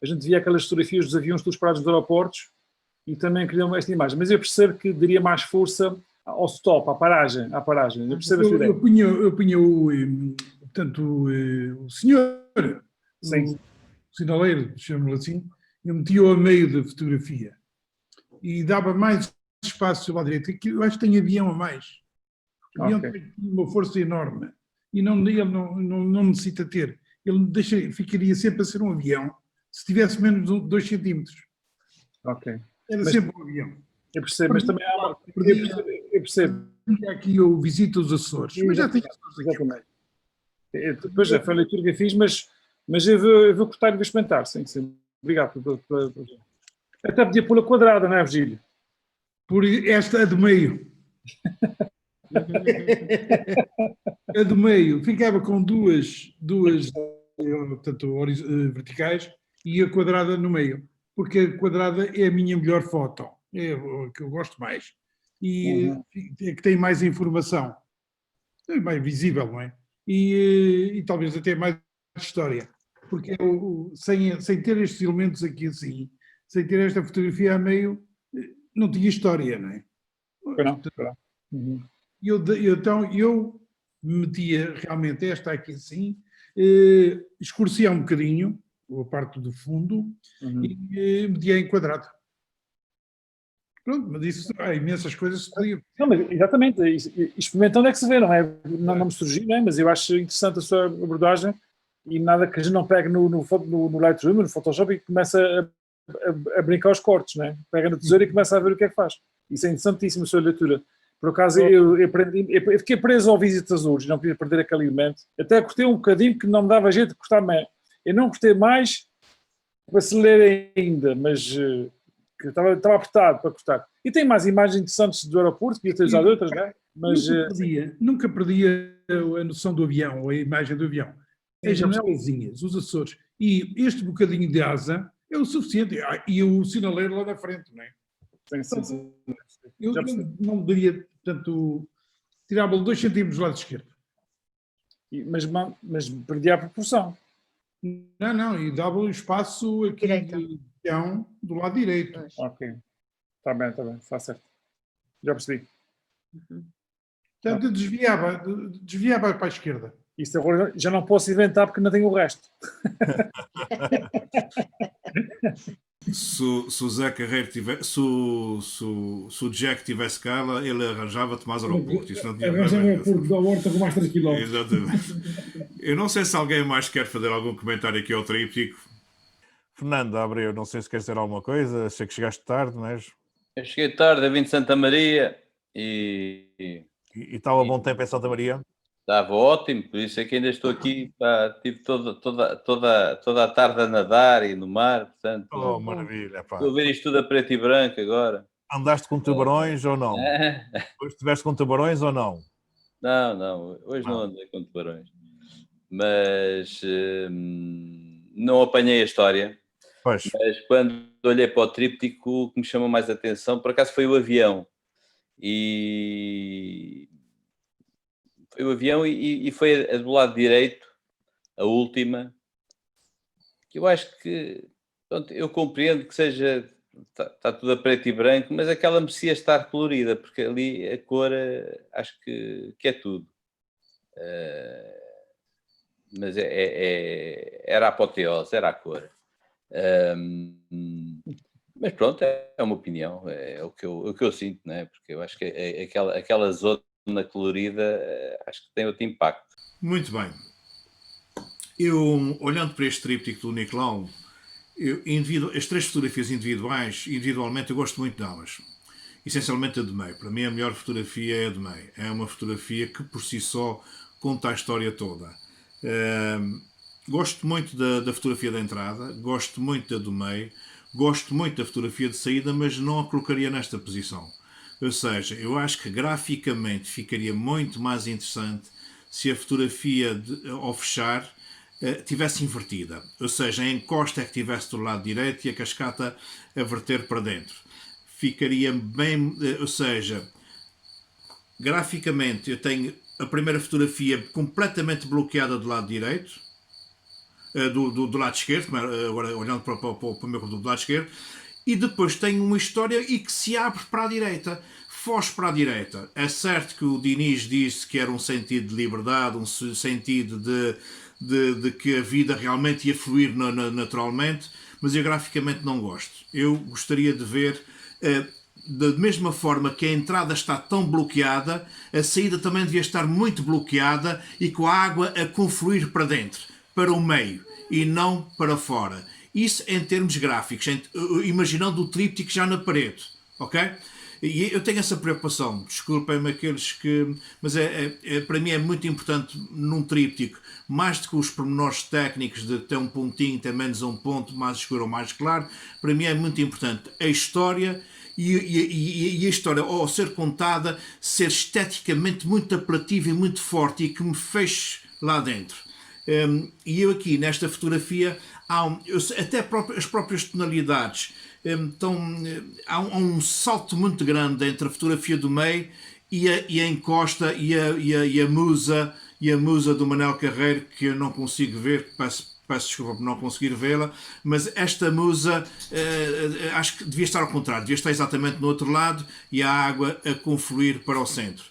a gente via aquelas fotografias dos aviões todos parados nos aeroportos e também criam esta imagem. Mas eu percebo que daria mais força ao stop, à paragem. Eu percebo essa ideia. Eu punha o senhor, sim, o sinaleiro, chamamos assim, eu metia-o a meio da fotografia e dava mais espaço à direita. Eu acho que tem avião a mais. O avião tem uma força enorme e ele não necessita ter. Ele ficaria sempre a ser um avião se tivesse menos de 2 centímetros. Era sempre um avião. Eu percebo, mas também há uma... Eu percebo. Aqui eu visito os Açores, mas já tenho Açores aqui também. Depois já foi a leitura que eu fiz, mas eu vou cortar e vou experimentar, sim. Obrigado. Até podia pô-la quadrada, não é, Virgílio? Por esta é do meio. A do meio ficava com duas portanto, verticais e a quadrada no meio, porque a quadrada é a minha melhor foto, é o que eu gosto mais e é que tem mais informação, é mais visível, não é? E talvez até mais história, porque sem ter estes elementos aqui assim, sem ter esta fotografia a meio, não tinha história, não é? Então eu metia realmente esta aqui assim, escurecia um bocadinho a parte do fundo e metia em quadrado. Pronto, mas isso há imensas coisas que se podiam. Não, mas exatamente, experimentando é que se vê, não é? Não me surgiu, não é? Mas eu acho interessante a sua abordagem e nada que a gente não pegue no Lightroom, no Photoshop e comece a brincar os cortes, não é? Pega no tesouro e começa a ver o que é que faz. Isso é interessantíssimo a sua leitura. Por acaso, eu fiquei preso ao Visitas Azores, não queria perder aquele elemento. Até cortei um bocadinho que não me dava jeito de cortar mais. Eu não cortei mais para se ler ainda, mas que estava apertado para cortar. E tem mais imagens interessantes do aeroporto, podia ter usado outras, não é? Mas nunca perdia a noção do avião, ou a imagem do avião. as janelazinhas, os Açores, e este bocadinho de asa é o suficiente. E o sinaleiro lá na frente, não é? Sim. Eu não daria, portanto, tirava 2 centímetros do lado esquerdo. Mas perdia a proporção. Não, e dava um espaço aqui de chão do lado direito. Ok. Está bem, está certo. Já percebi. Portanto, desviava para a esquerda. Isso agora já não posso inventar porque não tenho o resto. Se o Zé Carreiro tivesse, se o Jack tivesse cá, ele arranjava Tomás Aeroporto. Isso não tinha Arranja o aeroporto da Horta com mais 3 km. Exatamente. Eu não sei se alguém mais quer fazer algum comentário aqui ao tríptico. Fernando Abreu, não sei se queres dizer alguma coisa, sei que chegaste tarde, mas... Eu cheguei tarde, eu vim de Santa Maria e estava bom tempo em Santa Maria? Estava ótimo, por isso é que ainda estou aqui, tive toda a tarde a nadar e no mar, portanto... Oh, maravilha, pá. Estou a ver isto tudo a preto e branco agora. Andaste com tubarões ou não? Hoje estiveste com tubarões ou não? Não, hoje não andei com tubarões. Mas não apanhei a história. Pois. Mas quando olhei para o tríptico, o que me chamou mais atenção, por acaso, foi o avião. E foi a do lado direito, a última, que eu acho que, pronto, eu compreendo que seja, está tudo a preto e branco, mas aquela merecia estar colorida, porque ali a cor, acho que é tudo. Mas era a apoteose, era a cor. Mas pronto, é uma opinião, é o que eu sinto, não é? Porque eu acho que aquela zona colorida, acho que tem outro impacto. Muito bem. Eu, olhando para este tríptico do Nicolau, as 3 fotografias individualmente, eu gosto muito delas. Essencialmente a de meio. Para mim, a melhor fotografia é a de meio. É uma fotografia que, por si só, conta a história toda. Gosto muito da fotografia da entrada, gosto muito da do meio, gosto muito da fotografia de saída, mas não a colocaria nesta posição. Ou seja, eu acho que graficamente ficaria muito mais interessante se a fotografia ao fechar tivesse invertida. Ou seja, a encosta é que estivesse do lado direito e a cascata a verter para dentro. Ficaria bem... Ou seja, graficamente eu tenho a primeira fotografia completamente bloqueada do lado direito, do lado esquerdo, agora olhando para o meu computador do lado esquerdo, e depois tem uma história e que se abre para a direita, foge para a direita. É certo que o Diniz disse que era um sentido de liberdade, um sentido de que a vida realmente ia fluir naturalmente, mas eu graficamente não gosto. Eu gostaria de ver, da mesma forma que a entrada está tão bloqueada, a saída também devia estar muito bloqueada e com a água a confluir para dentro, para o meio e não para fora. Isso em termos gráficos, imaginando o tríptico já na parede, ok? E eu tenho essa preocupação, desculpem-me aqueles que... Mas para mim é muito importante num tríptico, mais do que os pormenores técnicos de ter um pontinho, ter menos um ponto, mais escuro ou mais claro, para mim é muito importante a história e a história, ao ser contada, ser esteticamente muito apelativa e muito forte e que me feche lá dentro. E eu aqui, nesta fotografia, até as próprias tonalidades, há um salto muito grande entre a fotografia do meio e a encosta e a musa do Manel Carreiro, que eu não consigo ver, peço desculpa por não conseguir vê-la, mas esta musa acho que devia estar ao contrário, devia estar exatamente no outro lado e a água a confluir para o centro.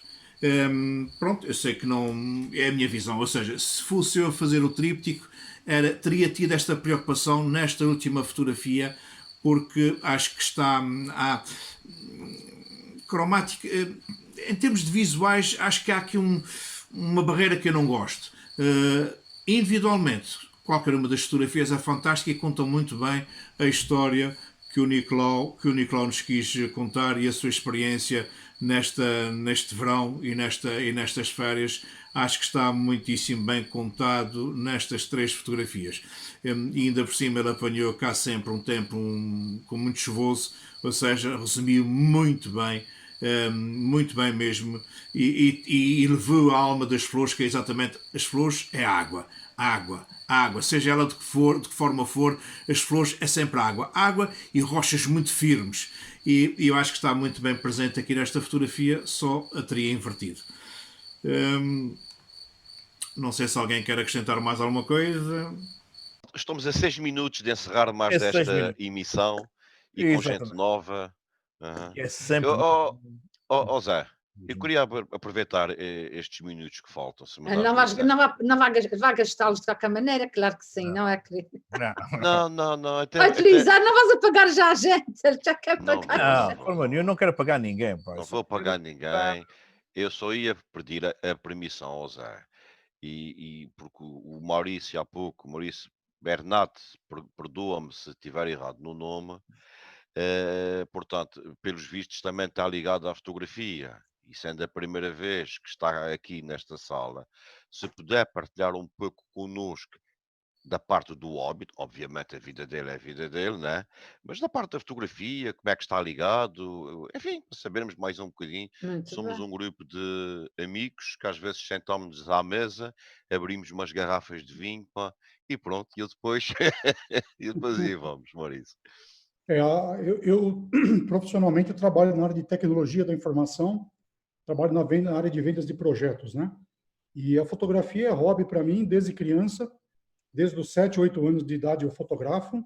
Pronto, eu sei que não é a minha visão, ou seja, se fosse eu a fazer o tríptico, teria tido esta preocupação nesta última fotografia, porque acho que está cromática, em termos de visuais, acho que há aqui uma barreira que eu não gosto. Individualmente, qualquer uma das fotografias é fantástica e conta muito bem a história que o Nicolau nos quis contar e a sua experiência neste verão e nestas férias. Acho que está muitíssimo bem contado nestas 3 fotografias. E ainda por cima ele apanhou cá sempre um tempo com muito chuvoso, ou seja, resumiu muito bem mesmo, e levou a alma das flores, que é exatamente, as flores é água. água, água, seja ela de que forma for, as flores é sempre água, água e rochas muito firmes. E eu acho que está muito bem presente aqui nesta fotografia, só a teria invertido. Não sei se alguém quer acrescentar mais alguma coisa. Estamos a 6 minutos de encerrar mais desta emissão e com gente nova. É sempre. Zé, eu queria aproveitar estes minutos que faltam. Se me Não vai gastá-los de qualquer maneira, claro que sim, não é, querido? Não. Vai utilizar, não vais a pagar já a gente, ele já quer pagar. Eu não quero pagar ninguém. Não vou pagar ninguém. Eu só ia pedir a permissão ao Zé. E porque o Maurício, há pouco, o Maurício Bernat, perdoa-me se estiver errado no nome, portanto, pelos vistos também está ligado à fotografia, e sendo a primeira vez que está aqui nesta sala, se puder partilhar um pouco connosco da parte do hobby, obviamente a vida dele é a vida dele, né? Mas da parte da fotografia, como é que está ligado, enfim, para sabermos mais um bocadinho. Somos um grupo de amigos que às vezes sentamos-nos à mesa, abrimos umas garrafas de vinho, pá, e pronto, e depois aí vamos, Maurício. Eu profissionalmente eu trabalho na área de tecnologia da informação, trabalho na área de vendas de projetos, né? E a fotografia é hobby para mim desde criança. Desde os 7, 8 anos de idade eu fotografo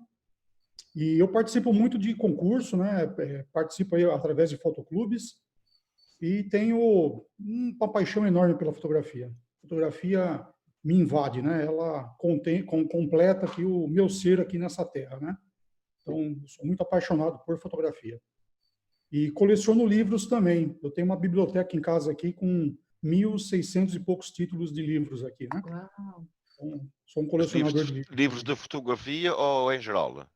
e eu participo muito de concurso, né? Participo aí através de fotoclubes e tenho uma paixão enorme pela fotografia. A fotografia me invade, né? Ela completa aqui o meu ser aqui nessa terra, né? Então, sou muito apaixonado por fotografia. E coleciono livros também. Eu tenho uma biblioteca em casa aqui com 1.600 e poucos títulos de livros aqui, né? Uau. Sou um colecionador de livros. Livros de fotografia ou em geral?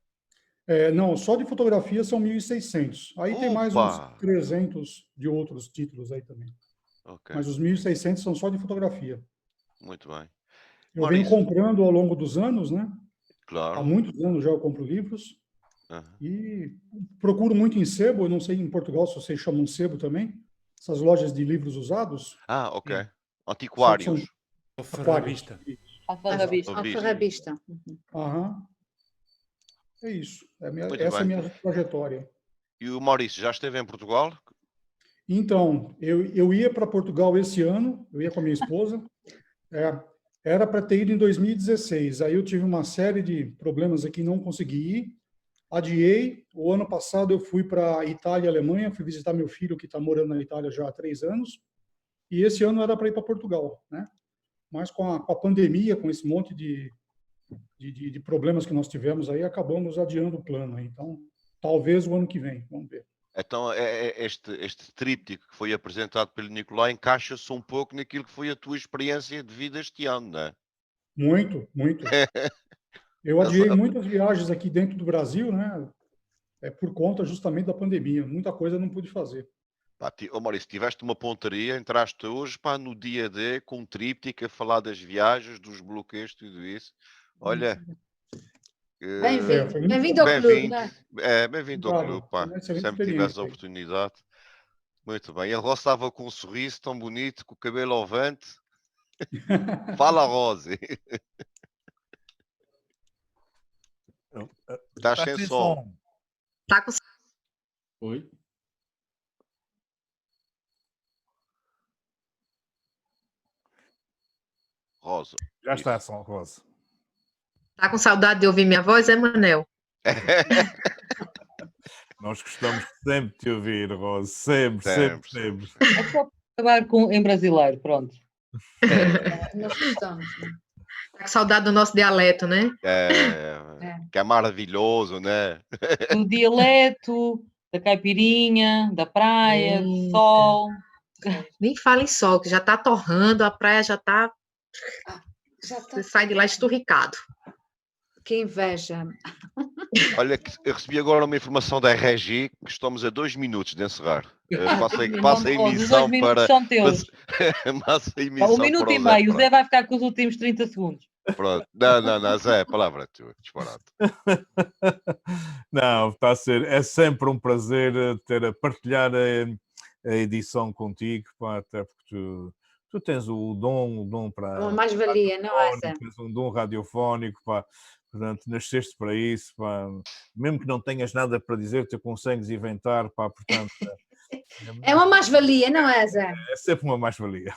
Não, só de fotografia são 1.600. Aí tem mais uns 300 de outros títulos aí também. Okay. Mas os 1.600 são só de fotografia. Muito bem. Eu venho comprando ao longo dos anos, né? Claro. Há muitos anos já eu compro livros. E procuro muito em sebo, eu não sei em Portugal se vocês chamam sebo também. Essas lojas de livros usados. Ok. Antiquários. Alfarrabista. É isso. Essa é a minha trajetória. E o Maurício já esteve em Portugal? Então, eu ia para Portugal esse ano, eu ia com a minha esposa. Era para ter ido em 2016. Aí eu tive uma série de problemas aqui, não consegui ir. Adiei. O ano passado eu fui para Itália e Alemanha, fui visitar meu filho que está morando na Itália já há 3 anos. E esse ano era para ir para Portugal, né? Mas com a pandemia, com esse monte de problemas que nós tivemos aí, acabamos adiando o plano. Então, talvez o ano que vem, vamos ver. Então, este tríptico que foi apresentado pelo Nicolau encaixa-se um pouco naquilo que foi a tua experiência de vida este ano, não é? Muito, muito. Eu adiei muitas viagens aqui dentro do Brasil, né? Por conta justamente da pandemia. Muita coisa eu não pude fazer. Maurício, tiveste uma pontaria, entraste hoje no dia D com um tríptico a falar das viagens, dos bloqueios, tudo isso. Olha, bem-vindo ao clube, não é? Bem-vindo ao clube, pá. Sempre tiveste a oportunidade. Muito bem. Ele estava com um sorriso tão bonito, com o cabelo ao vento. Fala, Rose. Estás sem som. Tá com... Oi? Rosa. Já está, som, Rosa. Tá com saudade de ouvir minha voz, é, Manel? Nós gostamos sempre de te ouvir, Rosa. Sempre. É só acabar em brasileiro, pronto. Nós gostamos. Tá com saudade do nosso dialeto, né? Que é maravilhoso, né? Do dialeto, da caipirinha, da praia, do sol. Nem fala em sol, que já tá torrando, a praia já tá... Você sai de lá esturricado. Que inveja. Olha, eu recebi agora uma informação da RG que estamos a 2 minutos de encerrar. Passa a emissão para... Passa a emissão 1 minuto e meio, o Zé vai ficar com os últimos 30 segundos. Pronto. Não, Zé, a palavra é tua, disparado. Não, está a ser, é sempre um prazer partilhar a edição contigo, pá, até porque tu tu tens o dom para... Uma mais-valia, não é essa? Tens um dom radiofónico, pá. Portanto, nasceste para isso, pá. Mesmo que não tenhas nada para dizer, tu consegues inventar, pá, portanto... É uma mais-valia, não é, Zé? É sempre uma mais-valia,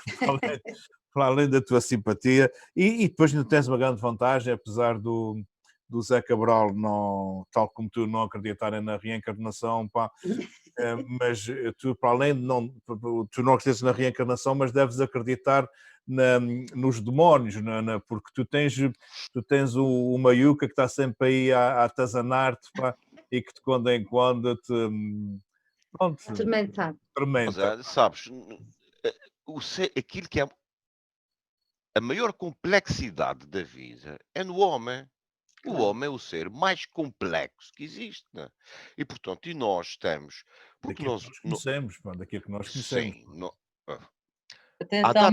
para além da tua simpatia. E depois ainda tens uma grande vantagem, apesar do Zé Cabral, não, tal como tu, não acreditarem na reencarnação, pá, mas tu, para além de tu não acreditas na reencarnação, mas deves acreditar nos demónios, porque tu tens o Maiuca que está sempre aí a atazanar-te, pá, e que de quando em quando te... Pronto, Tormentar. Mas, sabes, aquilo que é a maior complexidade da vida é no homem. O homem é o ser mais complexo que existe, né? E portanto, nós estamos... Porque daquilo que nós conhecemos, daquilo que nós conhecemos. Sim. Atenção,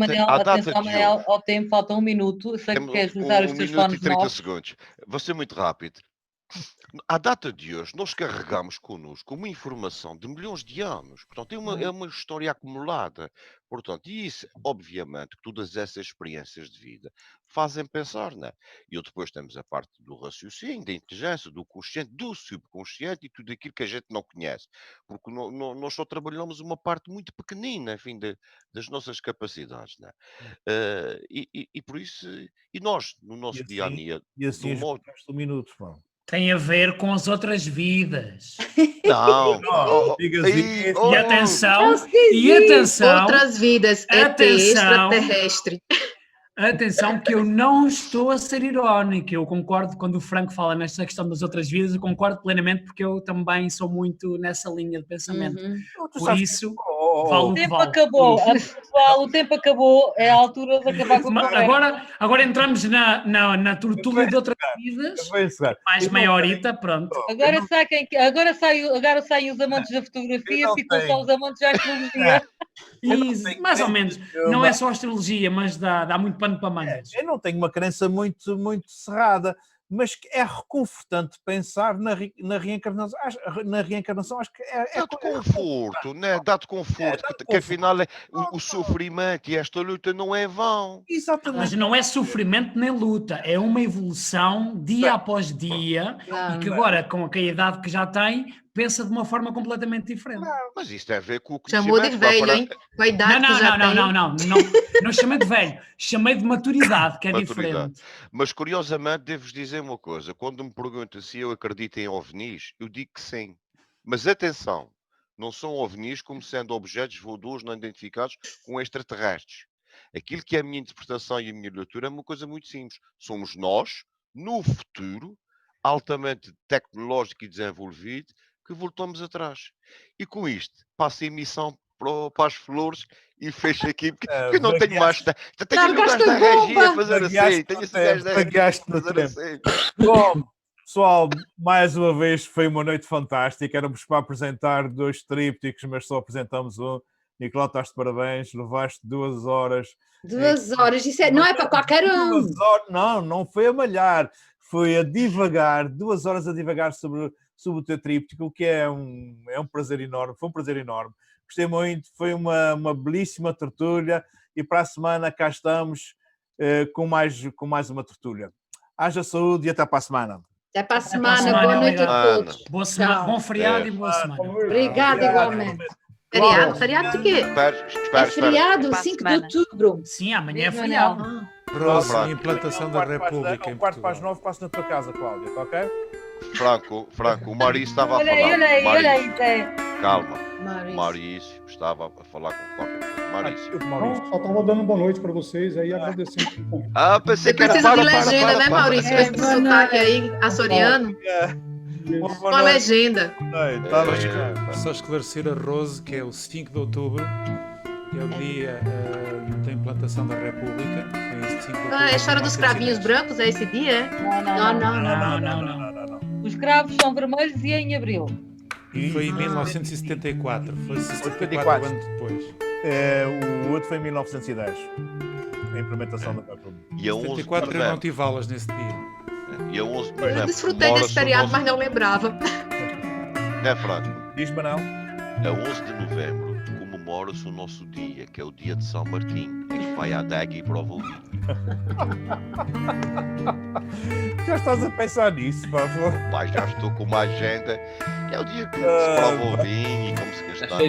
Manel, ao tempo, falta 1 minuto. Sei que queres usar os teus fones 1 minuto e 30 novos. segundos. Vou ser muito rápido. À data de hoje, nós carregamos connosco uma informação de milhões de anos. Portanto, é uma história acumulada. Portanto, e isso, obviamente, todas essas experiências de vida fazem pensar, né? E depois temos a parte do raciocínio, da inteligência, do consciente, do subconsciente e tudo aquilo que a gente não conhece. Porque nós só trabalhamos uma parte muito pequenina, enfim, das nossas capacidades, né? E por isso, e nós, no nosso dia-a-dia... E assim, do minuto, pá. Tem a ver com as outras vidas. Não. E atenção. Outras vidas. Extraterrestre. Atenção, que eu não estou a ser irónico. Eu concordo quando o Franco fala nesta questão das outras vidas. Eu concordo plenamente porque eu também sou muito nessa linha de pensamento. Por isso, vale o que vale. Acabou. Pessoal, o tempo acabou. É a altura de acabar com o programa. Agora entramos na tortura de outras vidas. Mais meia horita, pronto. Agora saem os amantes da fotografia, ficam só os amantes da astrologia. Mais ou menos. Não é só astrologia, mas dá muito pano para mangas. Eu não tenho uma crença muito, muito cerrada, mas é reconfortante pensar na reencarnação. Na reencarnação, acho que dá-te conforto, né? Dá-te conforto, que afinal o sofrimento e esta luta não é vão. Exatamente. Mas não é sofrimento nem luta, é uma evolução dia após dia, e que agora, com a idade que já tem, pensa de uma forma completamente diferente. Mas isso tem a ver com o chamou de velho, hein? Com a idade que já tem. Não chamei de velho, chamei de maturidade, que é diferente. Mas curiosamente, devo-vos dizer uma coisa, quando me perguntam se eu acredito em ovnis, eu digo que sim. Mas atenção, não são ovnis como sendo objetos voadores não identificados com extraterrestres. Aquilo que é a minha interpretação e a minha leitura é uma coisa muito simples. Somos nós, no futuro, altamente tecnológico e desenvolvido, que voltamos atrás. E com isto, passo a emissão para as flores e fecho aqui, porque eu não tenho mais... Tenho um gajo da regia a fazer assim. Tenho esse gajo da regia a fazer assim. Bom, pessoal, mais uma vez foi uma noite fantástica. Éramos para apresentar 2 trípticos, mas só apresentamos um. Nicolau, estás de parabéns. Levaste 2 horas. 2 horas, isso não é para qualquer um. Não foi a malhar. Foi a divagar, 2 horas a divagar sobre o teu tríptico, o que é um prazer enorme, foi um prazer enorme. Gostei muito, foi uma belíssima tertúlia e para a semana cá estamos com mais uma tertúlia. Haja saúde e até para a semana. Até para a semana, boa noite a todos. Boa semana, bom feriado e boa semana. Obrigada igualmente. Feriado de quê? É feriado, 5 de outubro. Sim, amanhã é feriado. Próxima implantação da República. Um quarto para as 9, passo na tua casa, Cláudia, está ok? Franco, o Maurício estava a falar. Olha aí, Zé. Calma. Maurício estava a falar com qualquer coisa. Maurício. Só estava dando boa noite para vocês aí, agradecendo. Pensei que era precisa de legenda, né, Maurício? Com esse sotaque aí, açoriano. Uma legenda. Só esclarecer a Rose, que é o 5 de outubro, é o dia da implantação da República. É a história dos cravinhos brancos, é esse dia, é? Não. Os cravos são vermelhos e é em abril. Foi em 1974, foi 74 anos depois. O outro foi em 1910, a implementação da República. E a 74 eu não tive aulas nesse dia. E a 11 de novembro. Eu desfrutei desse feriado, mas não lembrava. É, Franco? Diz-me não. A 11 de novembro comemora-se o nosso dia, que é o dia de São Martim, em que vai à adega e prova o vinho. Já estás a pensar nisso, por favor? Pai, já estou com uma agenda, que é o dia que se prova o vinho e como se gastar.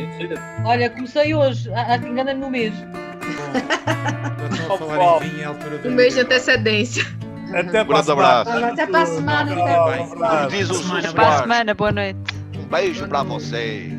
Olha, comecei hoje, engana-me no mês. Estão a falar em vinho é a altura do Um mês de antecedência. Até Um grande abraço. Até para a semana, então. Como diz o Para a Soares, semana, boa noite. um beijo para você.